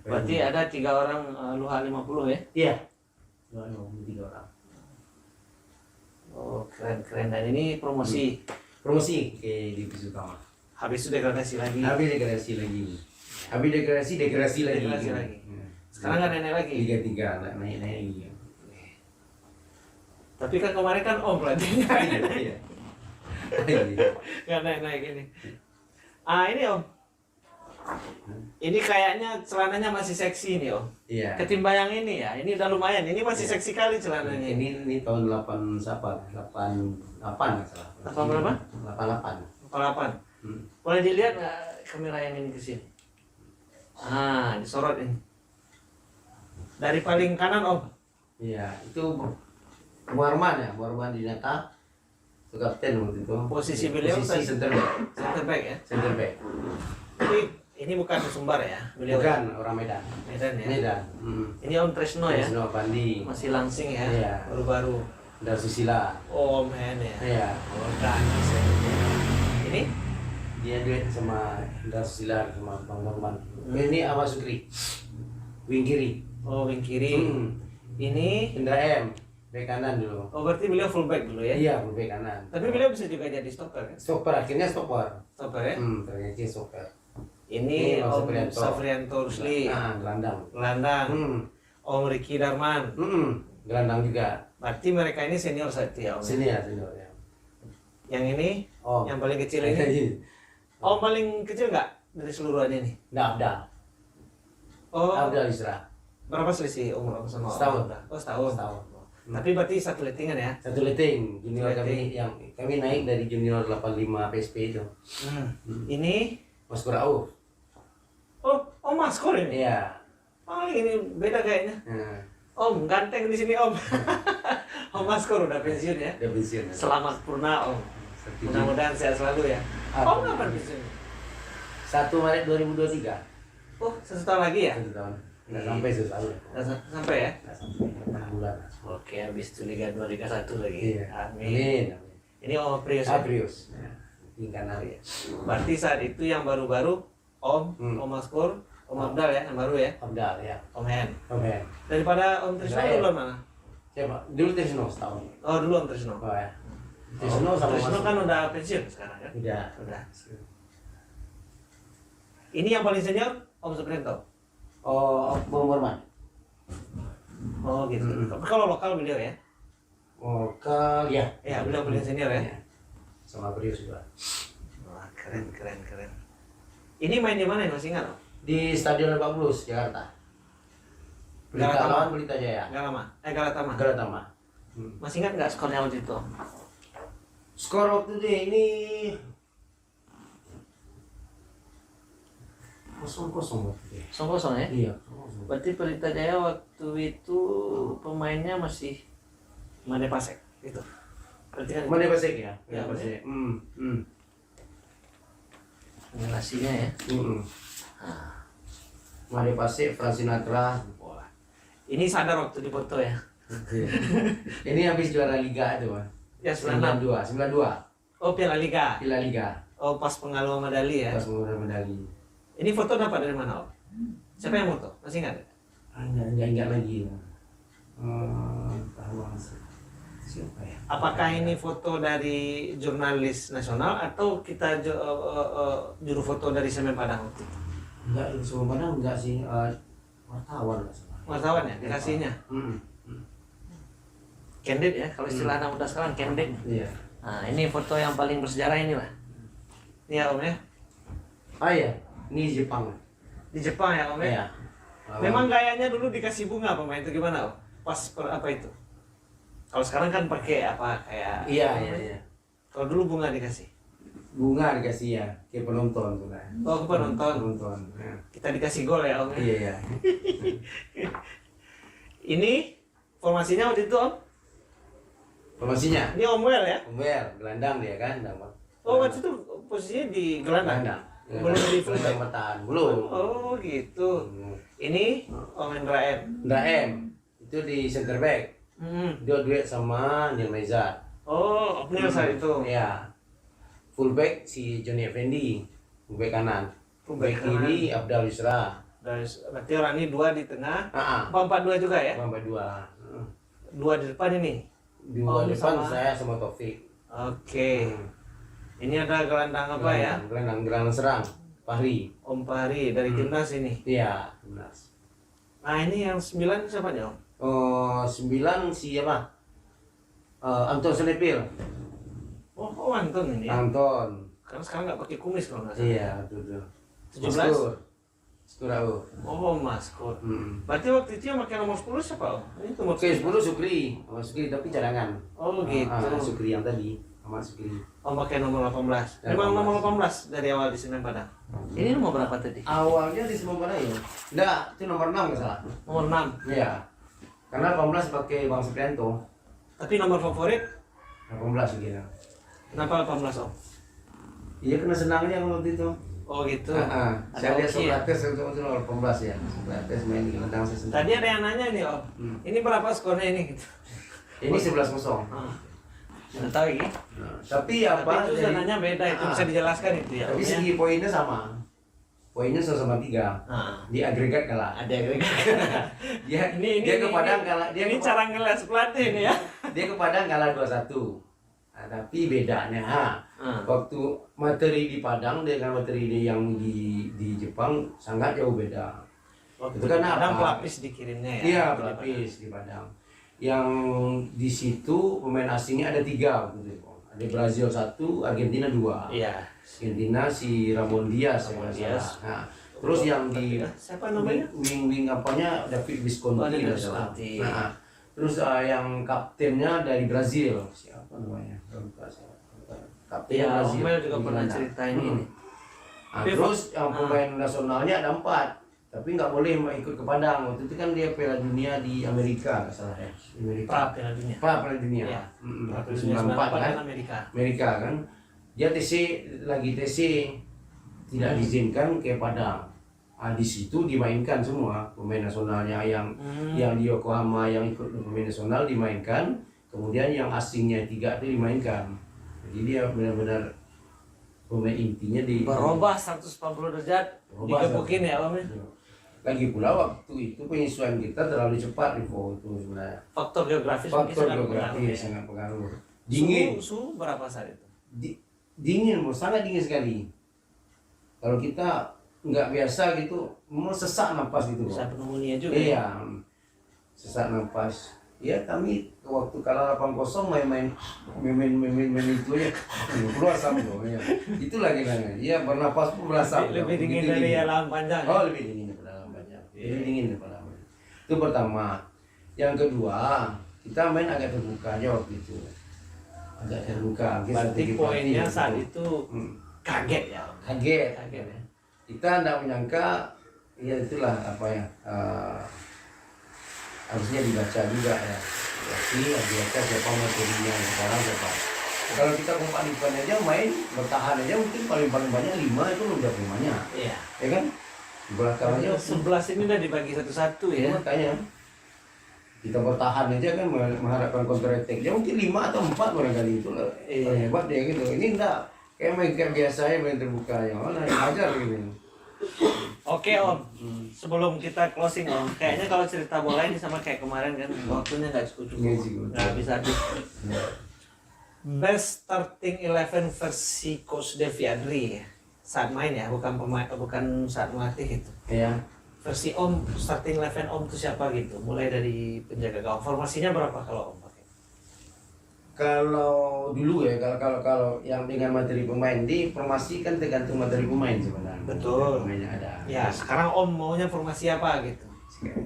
Berarti ada 3 orang Luha 50 ya? Iya. 3 orang. Oh keren keren dan ini promosi. Promosi ke divisi utama. Habis itu degradasi lagi. Habis degradasi lagi. Habis degradasi lagi. Degradasi lagi. Ya. Sekarang nggak naik lagi. Liga 3 naik lagi. Tapi kan kemarin kan Om pelatihnya. Iya. Iya. Nggak naik ini. Ah ini Om. Ini kayaknya celananya masih seksi nih Om. Iya. Ketimbang yang ini ya. Ini udah lumayan. Ini masih seksi kali celananya. Ini tahun 8 siapa? 88 nggak salah. 8 berapa? 88. 48. Boleh dilihat nggak kamera yang ini ke sini? Ah, disorot ini. Dari paling kanan Om. Iya, itu Muarman ya, Muarman Dinata. Itu kapten waktu itu. Posisi beliau posisi center back. center back ya. Center back. Tapi ini bukan Sumbar ya, beliau. Bukan orang Medan. Medan ya. Medan. Ini Om Tresno ya. Tresno Pandi. Masih langsing ya. Iya. Baru-baru. Dar Susila. Oh, Om Hen ya. Iya. Oh, Danis ya. Ini Dia duet sama Dar Susila sama Bang Muarman. Ini Ahmad Sukri. Wing kiri. oh wing kiri. Ini Indra M. Bek kanan dulu. oh berarti beliau fullback dulu ya. Iya, bek kanan. Tapi beliau bisa juga jadi stopper kan? Stopper akhirnya stopper. Stopper ya. Ternyata stopper. Ini Om Om Safrianto. Safrianto Rusli. Gelandang. Gelandang. Om Ricky Darman. Gelandang juga. Berarti mereka ini senior saat ya Om. Sini ya, senior ya. Yang ini, Om. yang paling kecil ini. Om paling kecil nggak dari seluruhannya nih? Nggak ada. Oh, Abdal Isra. berapa selisih umur Om sama Om? Setahun. Oh, setahun. Setahun. Tapi berarti satu lettingan ya? Satu letting junior Letting. kami naik dari junior 85 PSP itu. Ini, Mas Kurau. oh Maskor ini? Iya. Oh, ini beda kayaknya. Nah, Om, ganteng di sini Om. Om Maskor udah pensiun ya? udah pensiun. Selamat purna Om. Mudah-mudahan sehat selalu ya. Om kapan pensiun? 1 Maret 2023. Oh, 1 tahun lagi ya? 1 tahun. Nggak sampai 1 tahun. Nggak sampai ya? Nggak sampai 6 bulan. Oke, habis itu Liga 2, Liga 1 lagi. Iya. Amin. Ini Om Prius ya? Abrius. Tingkat hari ya. Berarti saat itu yang baru-baru Om, Om Maskur, Om Abdal ya, yang baru ya? Abdal ya. Om Hen. Oke. Daripada Om Trisno Israel. dulu mana? Siapa? Dulu Trisno setahun. Oh, dulu Om Trisno. Oh ya. Trisno sama Trisno Mas. kan udah pensiun sekarang kan? Udah. Udah. Ini yang paling senior Om Suprianto. Oh, Bang Morman. Oh gitu. Tapi kalau lokal beliau ya? Lokal ya. Ya, beliau paling senior ya. Iya. Sama Abrius juga. Wah, keren. Ini main di mana yang masih ingat? Om? Di Stadion Lebak Bulus, Jakarta. Pelita Galatama. lawan Pelita Jaya. Galatama. Galatama. Masih ingat nggak skornya waktu itu? Skor waktu itu ini 0-0 waktu itu. 0-0 ya? Iya. Berarti Pelita Jaya waktu itu pemainnya masih Mane Pasek gitu. Berarti kan Mana Pasek ya? Ya, Mana Pasek. generasinya ya. Mana Pasek, Frank Sinatra. Wah. Ini sadar waktu dipoto ya. Ini habis juara Liga itu, Pak. Ya 96. 92. Oh, Piala Liga. Piala Liga. Oh, pas pengalaman medali ya. Pas mengumpulkan medali. Ini foto dapat dari mana, Om? Siapa yang foto? Masih ingat? Enggak ingat lagi. Tahu siapa ya? Apakah ini foto dari jurnalis nasional atau kita juru foto dari Semen Padang waktu itu? Enggak, sebelum Padang enggak sih, wartawan nggak salah. Wartawan ya dikasihnya. Candid ya, kalau istilah anak muda sekarang candid. Iya. Nah, ini foto yang paling bersejarah ini lah. Ini ya Om ya. Ah iya, ini Jepang. Di Jepang ya Om ya. Iya. Memang gayanya dulu dikasih bunga pemain itu gimana Om? Pas apa itu? Kalau sekarang kan pakai apa kayak. Iya. Kalau dulu bunga dikasih. Bunga dikasih ya, ke penonton tuh kan. Oh, ke penonton. Penonton. Ya. Kita dikasih gol ya Om ya. Iya. Ini formasinya waktu itu Om. Formasinya? Ini Om Wel ya. Umber, gelandang dia kan, dapat. Oh, waktu itu posisinya di gelandang. Belum di fullback. Gelandang bertahan, belum. Oh, gitu. Ini Om Hendra M. Nda M, itu di center back. Dia duet sama Neil Mezat. Oh, Om Nil saat itu. Iya. Fullback si Johnny Effendi, fullback kanan. Fullback Fullback kiri Abdal Yusra. Berarti orang ini dua di tengah. 4-4-2 juga ya? Tambah dua. Dua di depan ini. Dua ini depan sama. saya sama Taufik. Oke. Ini ada gelandang apa ya? Gelandang serang, Fahri. Om Pari dari timnas ini. Iya, timnas. Nah, ini yang 9 siapa nih Om? 9 siapa? Anton Senepil. Oh, Anton ini. Ya? Anton. Karena sekarang nggak pakai kumis kalau nggak salah. Iya, betul. 17. Skurau. Oh, maskot. Berarti waktu itu yang pakai nomor 10 siapa Om? Ini nomor Oke, 10 Sukri. Sama Sukri tapi cadangan. Oh, gitu. Sukri yang tadi sama Sukri. Om pakai nomor 18. Memang nomor 18 dari awal di Semen Padang. Ini nomor berapa tadi? Awalnya di Semen Padang ya? Enggak, itu nomor 6 nggak salah. Nomor 6. Iya. Karena 18 pakai Bang Suprianto. Tapi nomor favorit 18 gitu. kenapa 18 Om? Iya, kena senangnya waktu itu. Oh gitu. Saya lihat hoki ya? Sokrates itu nomor 18 ya. Sokrates main di gelandang saya senang. Tadi ada yang nanya nih Om. Ini berapa skornya ini gitu? Ini 11-0. Nggak tahu ya. Tapi Tapi apa? itu zonanya beda itu bisa dijelaskan itu ya. Tapi Om, ya? segi poinnya sama. Poinnya sama 3. Di agregat kalah. Ada yang Dia ke Padang kalah. Ini cara ngeles pelatih ini ya. Dia ke Padang kalah 2-1. Tapi bedanya waktu materi di Padang dengan materi yang di Jepang sangat jauh beda. Waktu Itu kan Padang apa? pelapis dikirimnya ya. Iya, pelapis di Padang. Yang di situ pemain asingnya ada 3 gitu. Ada Brazil 1, Argentina 2. Iya. Argentina si Ramon Diaz. Ramon ya, Diaz. nah, terus yang di siapa namanya? wing apanya David Visconti. Oh, David nggak salah. Visconti. Nah, terus yang kaptennya dari Brazil. Siapa namanya? Kapten Iya, Brazil. Om Mel juga pernah Gimana? ceritain ini. Nah, terus yang pemain nasionalnya ada 4, tapi nggak boleh ikut ke Padang. Waktu itu kan dia Piala Dunia di Amerika, nggak salah ya. Pra Piala Dunia. Piala Dunia. Iya. Pra Waktu Piala Dunia 94 kan. Amerika. Amerika kan. Dia lagi TC tidak diizinkan ke Padang. Di situ dimainkan semua pemain nasionalnya yang di Yokohama yang ikut pemain nasional dimainkan, kemudian yang asingnya 3 itu dimainkan. Jadi dia benar-benar pemain intinya berubah 140 derajat digebukin ya Om. Lagi pula waktu itu penyesuaian kita terlalu cepat di itu sebenarnya. Faktor geografis Faktor sangat geografis pengaruh, ya. sangat pengaruh. Dingin. Suhu berapa saat itu? Dingin, sangat dingin sekali. Kalau kita nggak biasa gitu, mau sesak nafas gitu. Bisa pneumonia juga. Iya, sesak nafas. Ya kami waktu kalah 8-0 main itu ya keluar asap loh ya. Itu lagi nanya. Iya bernapas pun berasap. Lebih dingin dari alam panjang. Oh lebih dingin daripada alam panjang. Lebih dingin daripada alam panjang. Itu pertama. Yang kedua kita main agak terbuka aja waktu itu. Agak terbuka. Berarti poinnya saat itu kaget ya. Kaget. Kaget ya. Kita tidak menyangka ya itulah apa ya. Harusnya dibaca juga ya. Berarti dibaca siapa materinya sekarang siapa. Kalau kita kompak di depan aja main bertahan aja mungkin paling banyak 5 itu udah banyak. Iya. Ya kan? Di belakang aja 11 ini udah dibagi satu-satu ya. Makanya kita bertahan aja kan mengharapkan counter attack. Ya mungkin 5 atau 4 barangkali itu lah. Iya. Hebat dia gitu. Ini enggak kayak main kayak biasa ya main terbuka yang mana ajar gitu. Oke Om, sebelum kita closing Om, kayaknya kalau cerita bola ini sama kayak kemarin kan, waktunya nggak cukup, nggak bisa habis. Best starting 11 versi Coach Devi Adri saat main ya, bukan saat melatih gitu. Ya. Versi Om, starting 11 Om itu siapa gitu? Mulai dari penjaga gawang. Formasinya berapa kalau Om pakai? Kalau dulu ya, kalau yang dengan materi pemain di formasi kan tergantung materi pemain sebenarnya. Betul. Pemainnya ada. Ya, sekarang Om maunya formasi apa gitu?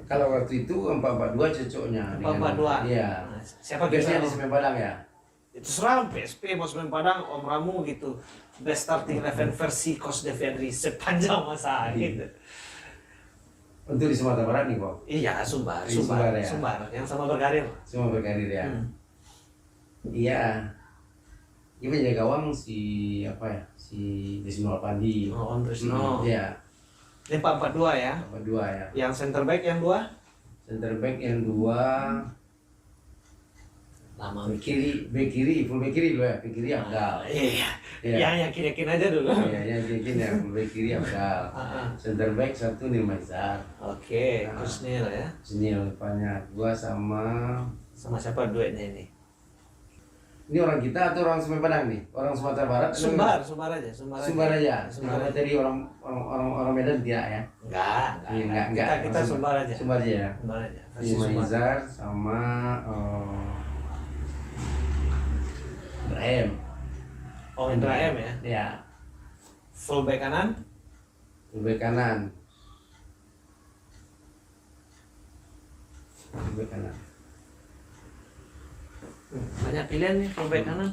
Kalau waktu itu 4-4-2 cocoknya. 4-4-2. Iya. Nah, siapa Biasanya gitu? di Semen Padang ya. Itu seram PSP mau Semen Padang Om Ramu gitu. Best starting 11 versi Coach Deviandri sepanjang masa gitu. Untuk di Sumatera Barat nih, Bob. Iya, Sumbar, Di Sumbar ya? Sumbar yang sama berkarir. Semua berkarir ya. Hmm. Iya. Ini penjaga gawang si apa ya? Si Desmond Pandi. Oh, Om Trisno. Iya. Ini 4-4-2 ya. 4-2 ya. Yang center back yang 2? Center back yang 2 Lama bek kiri, full bek kiri dulu ya. Bek kiri Abdal. Iya. Iya. Yang yakin-yakin aja dulu. Iya, yang yakin ya full bek kiri Abdal. Center back 1 Nilmaizar. Oke, Coach Neil ya. Sini depannya gua sama Sama siapa duetnya ini? ini orang kita atau orang Semen Padang nih? Orang Sumatera Barat? atau Sumbar Sumbar aja. aja. Sumbar Nama aja. tadi orang Medan tidak ya? Enggak. Iya, enggak. Kita Sumbar aja. Sumbar aja ya. Sumbar aja. Versi Sumbar. Nilmaizar sama Ibrahim. Oh, Indra M ya. Ya, Full back kanan. bek kanan. Bek kanan. Banyak pilihan nih full back kanan.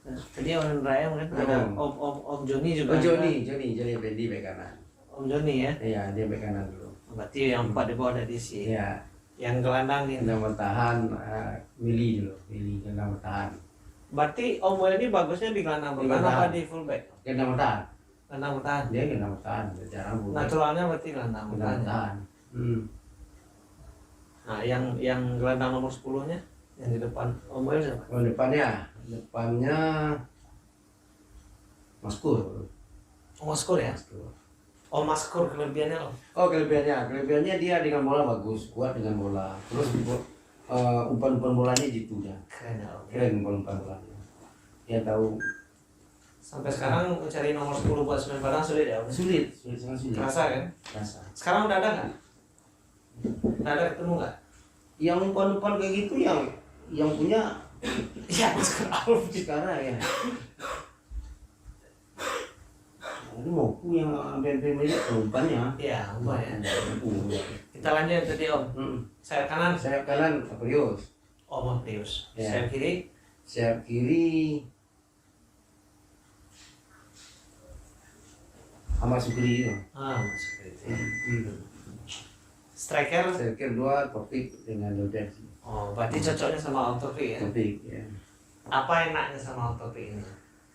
Nah, tadi Om Indra M kan ada Om Joni juga. Oh, Joni Fendi bek kanan. Om Joni ya. Iya, dia bek kanan dulu. Berarti yang 4 di bawah ada di sini. Iya, Yang gelandang ini. gelandang bertahan Willy dulu. Willy gelandang bertahan. Berarti Om Wel ini bagusnya di gelandang Di bertahan apa gelandang. di full back? Gelandang bertahan. Gelandang bertahan. Dia gelandang bertahan, jarang bukan. Naturalnya berarti gelandang Gelandang bertahan. bertahan. Hmm. Nah, yang gelandang nomor 10-nya yang di depan Om Wel siapa? Oh, depannya Maskur. Oh, Maskur ya? Maskur. Oh, Maskur kelebihannya Om. Oh, kelebihannya dia dengan bola bagus, kuat dengan bola. Terus umpan-umpan bolanya gitu ya. Keren ya Om. Keren umpan bolanya. Dia tahu Sampai sekarang mencari nomor 10 buat Semen Padang sulit ya Om? sulit sangat sulit. Kerasa kan? Rasa. Sekarang udah ada nggak? Udah ada ketemu nggak? Yang umpan-umpan kayak gitu yang punya Iya, Maskur Alf. sekarang ya. Ini Moku yang hampir banyak umpannya. Iya, Om ya. Ya. Kita lanjut tadi Om. Sayap kanan Sayap kanan Aprius. Om Prius. Ya. Sayap kiri Sayap kiri Ahmad Sukri. Mas Kiri. Hmm. Striker. Striker 2 Topik dengan Dodek. Oh, berarti cocoknya sama Om Taufik ya. Topik ya. Apa enaknya sama Om Taufik ini?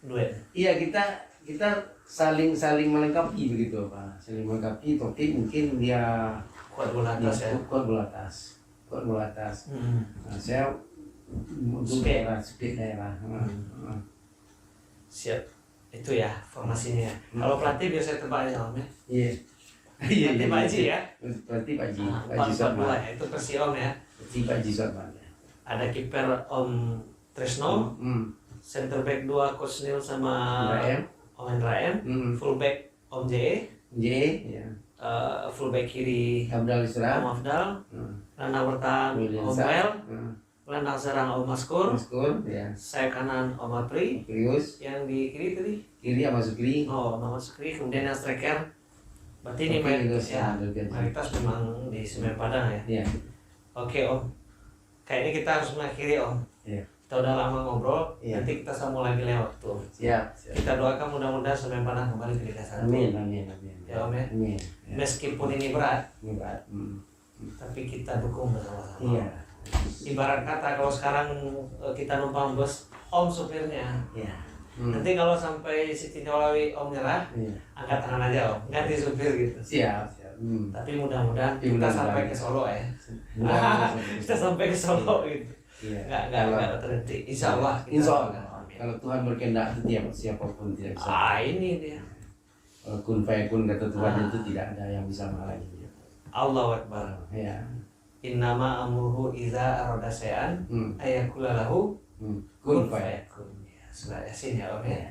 Duet. Iya, kita saling melengkapi begitu Pak. Saling melengkapi. Topik mungkin dia Kuat bola atas ya. kuat bola atas. Kuat bola atas. Nah, saya untuk Speed. speed daerah. Siap. Itu ya formasinya. Kalau pelatih biasanya tebak aja Om ya. Iya. Pelatih Pak Haji ya. Berarti Pak Haji. Nah, Pak Haji 4-4-2 Sotman. ya. Itu versi Om ya. Berarti Pak Haji Sotman ya. Ada kiper Om Trisno, center back 2 Coach Neil sama Ibrahim. Om Indra M, full back Om J, J ya. full back kiri Abdal Isra. Om Afdal, gelandang bertahan William Om Sa. Wel, gelandang serang Om Maskur, Maskur ya. sayap kanan Om Apri, Krius. yang di kiri tadi Kiri Ahmad Sukri. oh Om Sukri, kemudian yang striker. Berarti ini Oke, mayoritas itu ya, sih. mayoritas memang di Semen Padang ya. Iya. Oke Om, kayaknya kita harus mengakhiri Om. Iya. Kita udah lama ngobrol, Iya. nanti kita sambung lagi lewat waktu. Siap. Kita doakan mudah-mudahan Semen Padang kembali ke Liga 1. Amin. Ya Om ya. Amin. Ya. Meskipun ini berat, Ini berat. tapi kita dukung bersama-sama. Iya. Ibarat kata kalau sekarang kita numpang bus, Om supirnya. Iya. Nanti kalau sampai Siti Nolawi Om nyerah, Iya. angkat tangan aja Om, ganti supir gitu. Siap. Tapi mudah-mudahan kita Mudah-mudahan. sampai ke Solo ya. Mudah-mudahan. Kita sampai ke Solo gitu. Iya. Nggak terhenti. Insya Allah. kita Insya doakan. Allah. Amin. Kalau Tuhan berkehendak setiap siapapun tidak bisa. Ini dia. Kun fayakun kata Tuhan itu tidak ada yang bisa menghalangi. Allahu Akbar. Ya. Innama amruhu idza arada syai'an ayakula lahu Kun kun fayakun. fayakun. Ya, surah Yasin ya Om ya.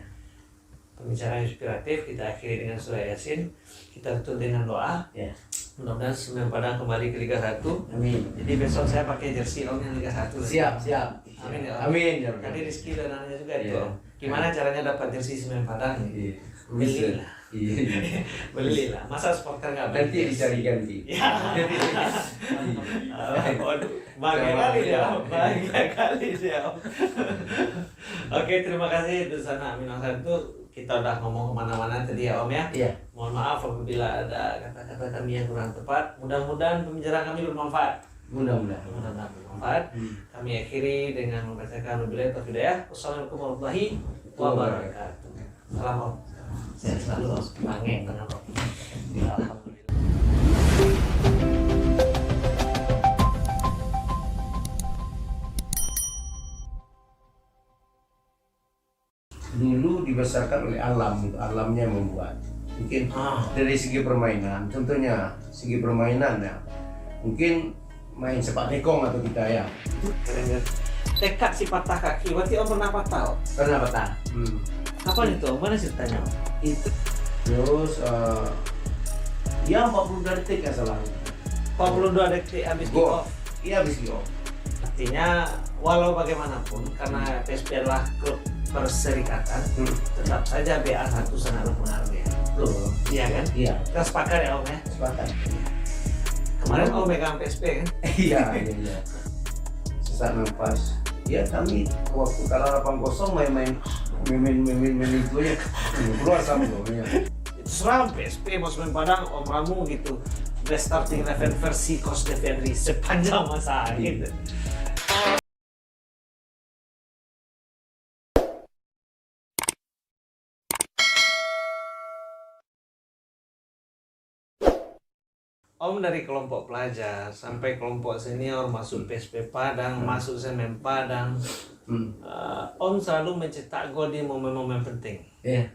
pembicaraan inspiratif. Kita akhiri dengan surah Yasin. Kita tutup dengan doa. Ya. Mudah-mudahan Semen Padang kembali ke Liga 1. Amin. Jadi besok saya pakai jersey Om yang Liga 1. Siap, siap. Amin ya Om. Amin ya. Tadi Rizky dan anaknya juga itu Iya. Om. Gimana caranya dapat jersey Semen Padang? Iya. Belilah. Iya. Belilah. Masa supporter nggak beli? Nanti dicari ganti. Ya. Waduh, bahagia kali ya, Om. Bahagia kali ya, Om. Oke, terima kasih di sana Amin Satu. Kita udah ngomong kemana-mana tadi ya Om ya. Iya. Mohon maaf apabila ada kata-kata kami yang kurang tepat. Mudah-mudahan pembicaraan kami bermanfaat. Mudah-mudahan. Mudah-mudahan bermanfaat. Kami akhiri dengan membacakan wabillahi taufiq hidayah. Wassalamualaikum warahmatullahi wabarakatuh. Salam Om. Saya selalu Om. Bangeng dengan Om. Alhamdulillah. Dulu dibesarkan oleh alam, gitu. Alamnya yang membuat. Mungkin dari segi permainan, contohnya segi permainan ya, mungkin main sepak tekong atau kita ya. Keren. Tekad si patah kaki, berarti Om pernah patah Om? Pernah patah. Kapan itu Om? Mana ceritanya Om? Itu terus ya 40 detik ya salah. 42 detik habis kick Go. off. Iya habis go. Artinya walau bagaimanapun karena PSP adalah klub perserikatan, tetap saja BA1 sangat berpengaruh ya. Loh. Iya kan? Iya. Kita sepakat ya Om ya. Sepakat. Kemarin Om megang PSP kan? Iya, iya. Sesak nafas. Ya kami waktu kalah 8-0 main itu aja. Keluar sama ya. Itu seram PSP mau Semen Padang Om Ramu gitu. Best starting 11 versi Coach Defendri sepanjang masa gitu. Om dari kelompok pelajar sampai kelompok senior masuk PSP Padang, masuk Semen Padang. Om selalu mencetak gol di momen-momen penting. Iya.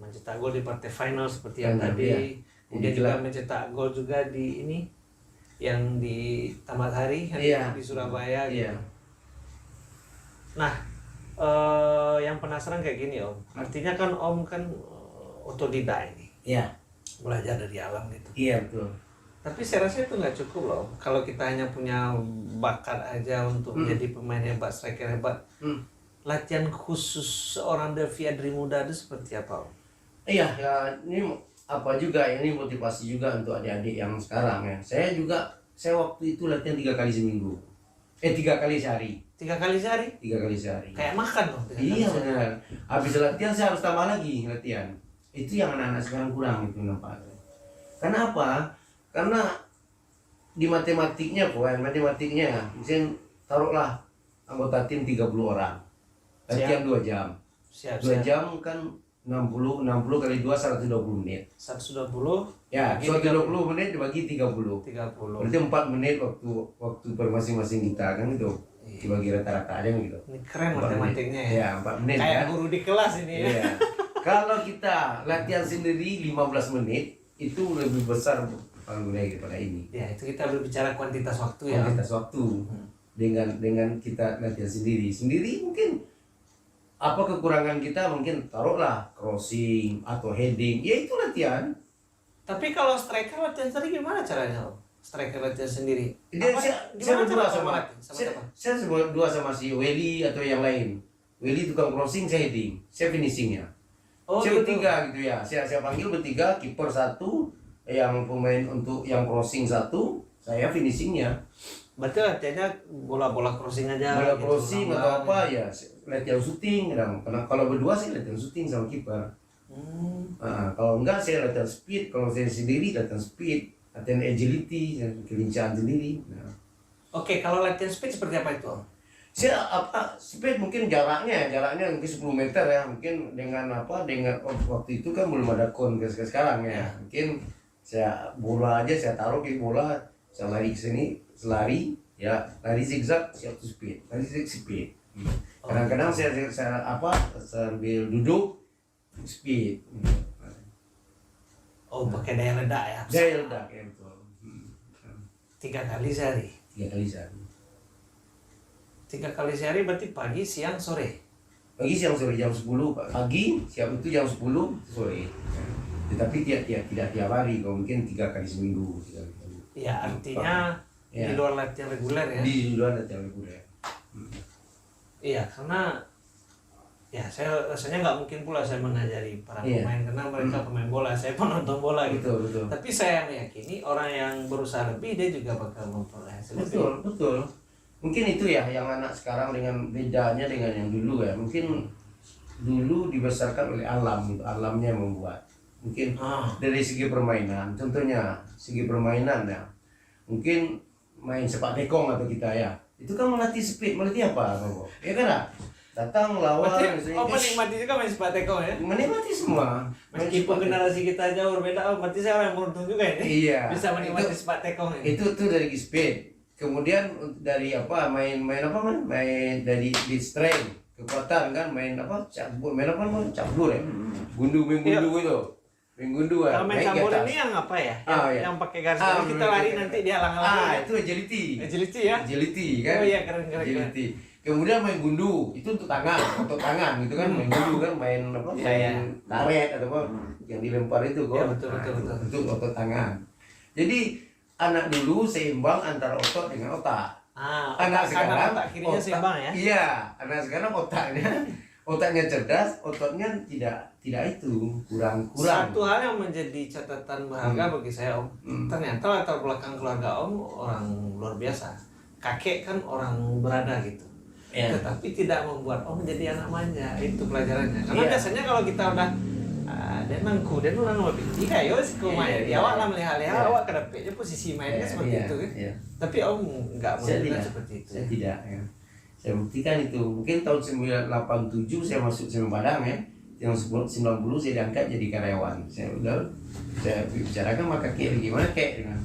Mencetak gol di partai final seperti yang Final, tadi. iya. Kemudian Jadi juga jelas. mencetak gol juga di ini yang di Tamat Hari kan, Iya. di Surabaya gitu. Iya. Nah, yang penasaran kayak gini Om. Artinya kan Om kan otodidak ini, Iya. belajar dari alam gitu. Iya betul. Tapi saya rasa itu nggak cukup loh. Kalau kita hanya punya bakat aja untuk menjadi pemain hebat, striker hebat. Latihan khusus seorang Devi Adri muda itu seperti apa Om? Iya, ya ini apa juga ini motivasi juga untuk adik-adik yang sekarang ya. Saya waktu itu latihan 3 kali seminggu. 3 kali sehari. 3 kali sehari? 3 kali sehari. Kayak makan loh. 3 kali Iya sehari. benar. Habis latihan saya harus tambah lagi latihan. Itu yang anak-anak sekarang kurang itu nampaknya. Kenapa? Karena di matematiknya mungkin taruhlah anggota tim 30 orang. Latihan 2 jam. Siap, 2 siap. jam kan 60 kali 2 120 menit. 120 Ya, bagi 120 menit dibagi 30. 30. Berarti 4 menit waktu per masing-masing kita kan itu. Dibagi rata-rata aja gitu. Ini keren 4 matematiknya menit. ya. Ya, 4 menit Kayak kan. guru di kelas ini ya. Iya. Kalau kita latihan sendiri 15 menit itu lebih besar panggungnya daripada ini. Ya, itu kita berbicara kuantitas waktu ya. Kuantitas waktu dengan kita latihan sendiri mungkin apa kekurangan kita mungkin taruhlah crossing atau heading ya itu latihan. Tapi kalau striker latihan sendiri gimana caranya Om? Striker latihan sendiri. Saya Gimana berdua cara Om sama latihan? Sama siapa? saya berdua sama si Welly atau yang lain. Welly tukang crossing, saya heading, saya finishingnya. Oh, Saya gitu. bertiga gitu ya. Saya panggil bertiga, kiper 1, yang pemain untuk yang crossing 1, saya finishingnya. Berarti latihannya bola-bola crossing aja. Bola gitu, crossing atau bola-bola. apa ya, latihan shooting. Karena kalau berdua saya latihan shooting sama kiper. Kalau enggak saya latihan speed, kalau saya sendiri latihan speed, latihan agility, kelincahan sendiri. Nah. Oke, kalau latihan speed seperti apa itu Om? Saya speed mungkin jaraknya mungkin 10 meter ya, mungkin dengan waktu itu kan belum ada kon ke sekarang ya. Mungkin saya bola aja saya taruh ke bola, saya lari ke sini, selari ya, lari zigzag siap to speed, lari speed. Kadang-kadang saya sambil duduk speed. Oh, pakai daya ledak ya. Saya ledak ya itu. 3 kali sehari. 3 kali sehari. 3 kali sehari berarti pagi, siang, sore. Pagi siang sore jam 10 pagi, siap itu jam 10 sore. Tetapi tidak tiap hari, kalau mungkin 3 kali seminggu. 3 kali seminggu. Ya, artinya Ya. di luar latihan reguler ya. Di luar latihan reguler. Iya, karena ya saya rasanya nggak mungkin pula saya mengajari para Iya. pemain karena mereka pemain bola, saya penonton bola gitu. Betul. Tapi saya meyakini orang yang berusaha lebih dia juga bakal memperoleh hasil lebih. Betul. Mungkin itu ya yang anak sekarang dengan bedanya dengan yang dulu ya. Mungkin dulu dibesarkan oleh alam gitu, alamnya yang membuat. Mungkin dari segi permainan, contohnya segi permainan ya. Mungkin main sepak tekong atau kita ya. Itu kan melatih speed, melatih apa, Bang? Ya kan? Datang lawan misalnya, Menikmati juga main sepak tekong ya. menikmati semua. Meskipun generasi kita jauh berbeda, berarti saya orang yang beruntung juga ini. Iya. Bisa menikmati sepak tekong ini. Itu dari speed. Kemudian dari apa main dari di strength kekuatan kan main apa cabur cabur ya main gundu itu main gundu Kalau main naik ke cabur atas. ini yang apa ya? Iya. Yang pakai garis garis kita lari nanti dia halang-halang. itu agility Ya. agility kan Oh iya, keren. agility. Kemudian main gundu itu untuk otot tangan gitu kan main gundu kan main apa Iya. main karet atau apa yang dilempar itu kok. Iya, betul. Untuk otot tangan. Jadi anak dulu seimbang antara otot dengan otak. Anak sekarang otak kirinya seimbang ya. Iya, anak sekarang otaknya cerdas, ototnya tidak itu kurang. Satu hal yang menjadi catatan berharga bagi saya Om, ternyata latar belakang keluarga Om orang luar biasa. Kakek kan orang berada gitu. Iya. Tetapi tidak membuat Om menjadi anak manja, itu pelajarannya. Karena Iya. biasanya kalau kita udah dan nangku dan orang mau pinti kayo si main. Ya awak lah melihat-lihat, Iya. awak kedapetnya posisi mainnya seperti itu kan. Iya. Tapi Om nggak Saya menunjukkan tidak. seperti itu. Saya tidak ya. Saya buktikan itu. Mungkin tahun 1987 saya masuk Semen Padang ya. Yang 90 saya diangkat jadi karyawan. Saya bicarakan sama kakek gimana kek dengan.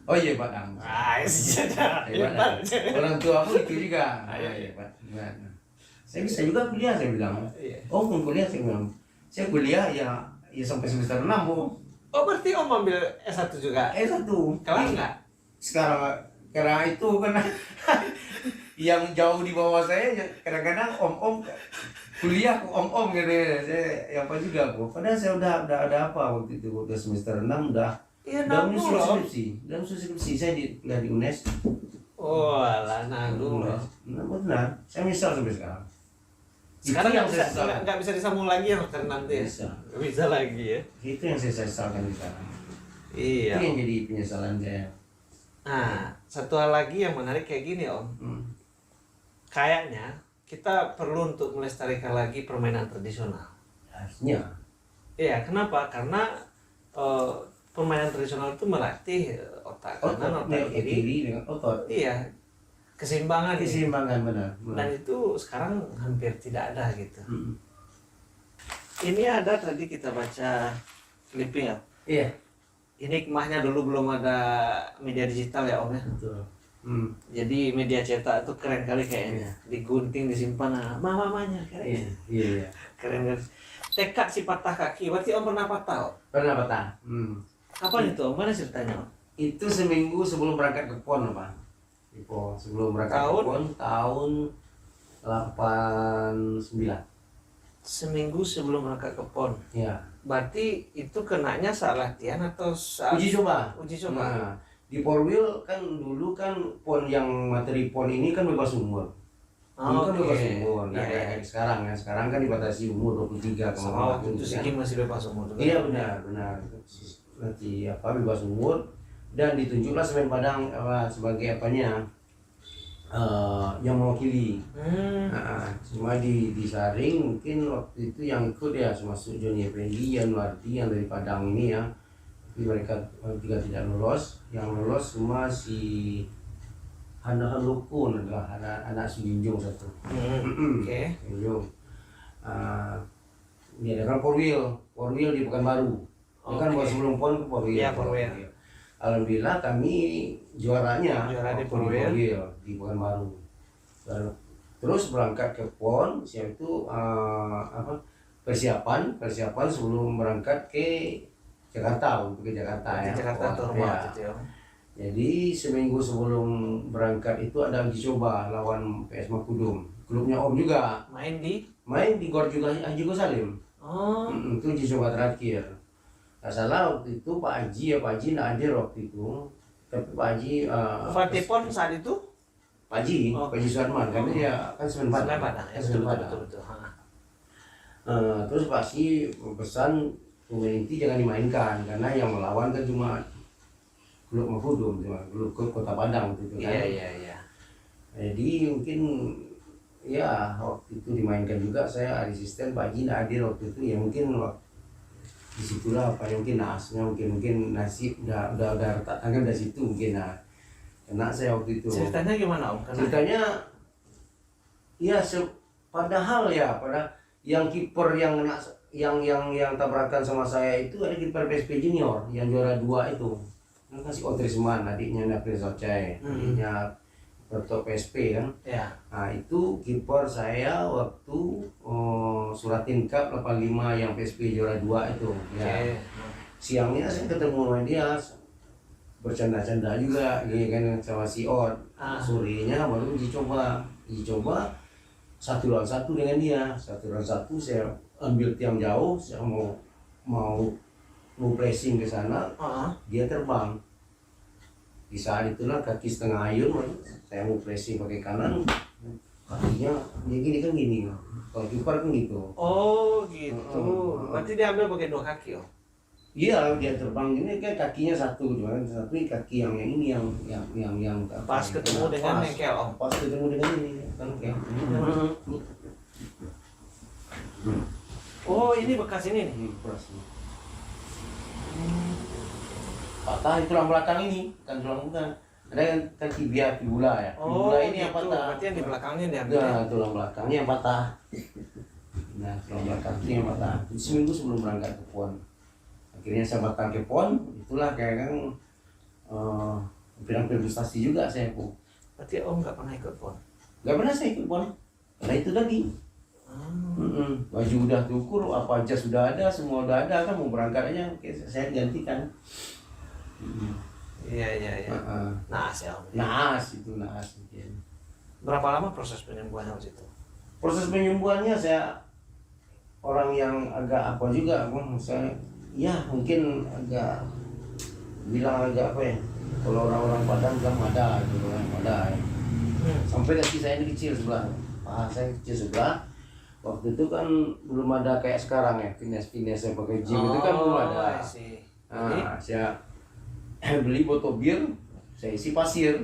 Oh iya Padang. Sudah. Hebat. Orang tua aku itu juga. Iya Pak. Saya bisa juga kuliah saya bilang. Iya. Oh mau kuliah saya bilang. Saya kuliah ya sampai semester 6 Bu. Oh berarti Om ambil S1 juga? S1. Kelar nggak? Sekarang karena itu karena yang jauh di bawah saya kadang-kadang om kuliah om gitu ya. Saya apa juga Bu. Padahal saya udah ada apa waktu itu udah semester 6 udah. Iya, Dalam nanggung loh. skripsi saya kuliah di UNES. Oh alah nanggung loh. Benar. Saya misal sampai sekarang. Sekarang Itu yang nggak bisa saya sesalkan. nggak bisa disambung lagi ya dokter nanti ya? Bisa. Nggak bisa lagi ya? Itu yang saya sesalkan sekarang. Iya. Itu yang jadi penyesalan saya. Nah satu hal lagi yang menarik kayak gini Om. Kayaknya kita perlu untuk melestarikan lagi permainan tradisional. Harusnya. Iya kenapa? Karena permainan tradisional itu melatih otak kanan, otak kiri. dengan otot. Iya. Keseimbangan. Keseimbangan benar. Dan itu sekarang hampir tidak ada gitu. Ini ada tadi kita baca clipping ya. Iya. Ini hikmahnya dulu belum ada media digital ya Om ya. Betul. Jadi media cetak itu keren kali kayaknya. Digunting, disimpan, mamanya keren. Iya. Keren kan. Tekad si patah kaki. Berarti Om pernah patah Om? Pernah patah. Kapan itu Om? Mana ceritanya Om? Itu seminggu sebelum berangkat ke PON Pak. Di PON sebelum berangkat Tahun? ke PON tahun 89. Seminggu sebelum berangkat ke PON. Iya. Berarti itu kenanya saat latihan atau saat Uji coba. Uji coba. Nah, di Porwil kan dulu kan PON yang materi PON ini kan bebas umur. Dulu kan bebas umur. Nah, Iya, kayak sekarang ya. Sekarang kan dibatasi umur 23 sama waktu itu Sigi masih bebas umur juga. Iya benar. Nanti apa bebas umur dan ditunjuklah Semen Padang sebagai apanya yang mewakili. Cuma disaring mungkin waktu itu yang ikut ya termasuk Johnny Effendi, Yanuardi yang dari Padang ini ya. Tapi mereka juga tidak lolos. Yang lolos cuma si Hana Lukun adalah anak Sujinjung satu. Oke. Sujinjung. Dia dengan Porwil di Pekanbaru. Dia kan buat sebelum PON ke Porwil. Iya, Porwil. Alhamdulillah kami juaranya Juara di waktu Porwil. di Pekanbaru. Lalu terus berangkat ke PON, siap itu persiapan sebelum berangkat ke Jakarta, untuk ke Jakarta ya. Jakarta PON, tuh rumah ya. itu ya. Jadi seminggu sebelum berangkat itu ada uji coba lawan PS Makudum. klubnya Om juga. Main di? Main di Gor juga Haji Gosalim. Oh. Itu uji coba terakhir. Nggak salah waktu itu Pak Haji nggak hadir waktu itu. Tapi Pak Haji Fatih Pon saat itu? Pak Haji, Oh. Pak Haji Suarman, karena dia kan Semen Padang. Padang. Ya, Semen betul, Padang. betul. Ha. Terus Pak Haji pesan pemain inti jangan dimainkan karena yang melawan kan cuma klub Mafudum, cuma klub Kota Padang gitu kan. Iya. Jadi mungkin ya waktu itu dimainkan juga, saya asisten Pak Haji nggak hadir waktu itu, ya mungkin disitulah apa ya, mungkin naasnya mungkin nasib udah retak tangan dari situ mungkin. Nah kena saya waktu itu. Ceritanya gimana Om? Ceritanya ya padahal ya pada yang kiper yang tabrakan sama saya itu ada kiper PSP Junior yang juara 2 itu. Kan si Otrisman, adiknya Napri Socai, adiknya Berto PSP kan. Ya. Nah itu kiper saya waktu Suratin Cup 85 yang PSP juara 2 itu. Ya. Oke. Siangnya saya ketemu sama dia, bercanda-canda juga gitu kan sama si Ot. Sorenya baru uji coba 1 lawan 1 dengan dia. 1 lawan 1 saya ambil tiang jauh, saya mau pressing ke sana, dia terbang. Di saat itulah kaki setengah ayun, saya mau pressing pakai kanan, kakinya dia gini kan gini. Kalau kiper kan gitu. Oh gitu. Berarti dia ambil pakai 2 kaki Om? Iya, dia terbang gini kan kakinya satu, cuma satu kaki yang ini yang Pas ketemu dengan engkel Om? Pas ketemu dengan ini kan kayak. Oh ini bekas ini nih? Ini pas. Patah di tulang belakang ini, kan tulang bukan. Ada kan fibula ya. Oh Fibula ini gitu. yang patah. Berarti yang di belakangnya diambil. Nah, tulang belakangnya yang patah. Nah, tulang belakang ini yang patah. Seminggu sebelum berangkat ke PON. Akhirnya saya batal ke PON, itulah kayak kan hampir frustasi juga saya pun. Berarti Om nggak pernah ikut PON? Gak pernah saya ikut PON. Karena itu tadi. Baju udah diukur, apa jas sudah ada, semua udah ada kan, mau berangkat aja saya gantikan. Iya. Naas ya Om? Naas itu naas mungkin. Berapa lama proses penyembuhannya waktu itu? Proses penyembuhannya saya orang yang agak apa juga, saya ya mungkin agak bilang agak apa ya, kalau orang-orang Padang bilang ada gitu kan, ada ya. Sampai kaki saya ini kecil sebelah, paha saya kecil sebelah. Waktu itu kan belum ada kayak sekarang ya, fitness yang pakai gym itu kan belum ada. Nah, saya beli botol bir, saya isi pasir.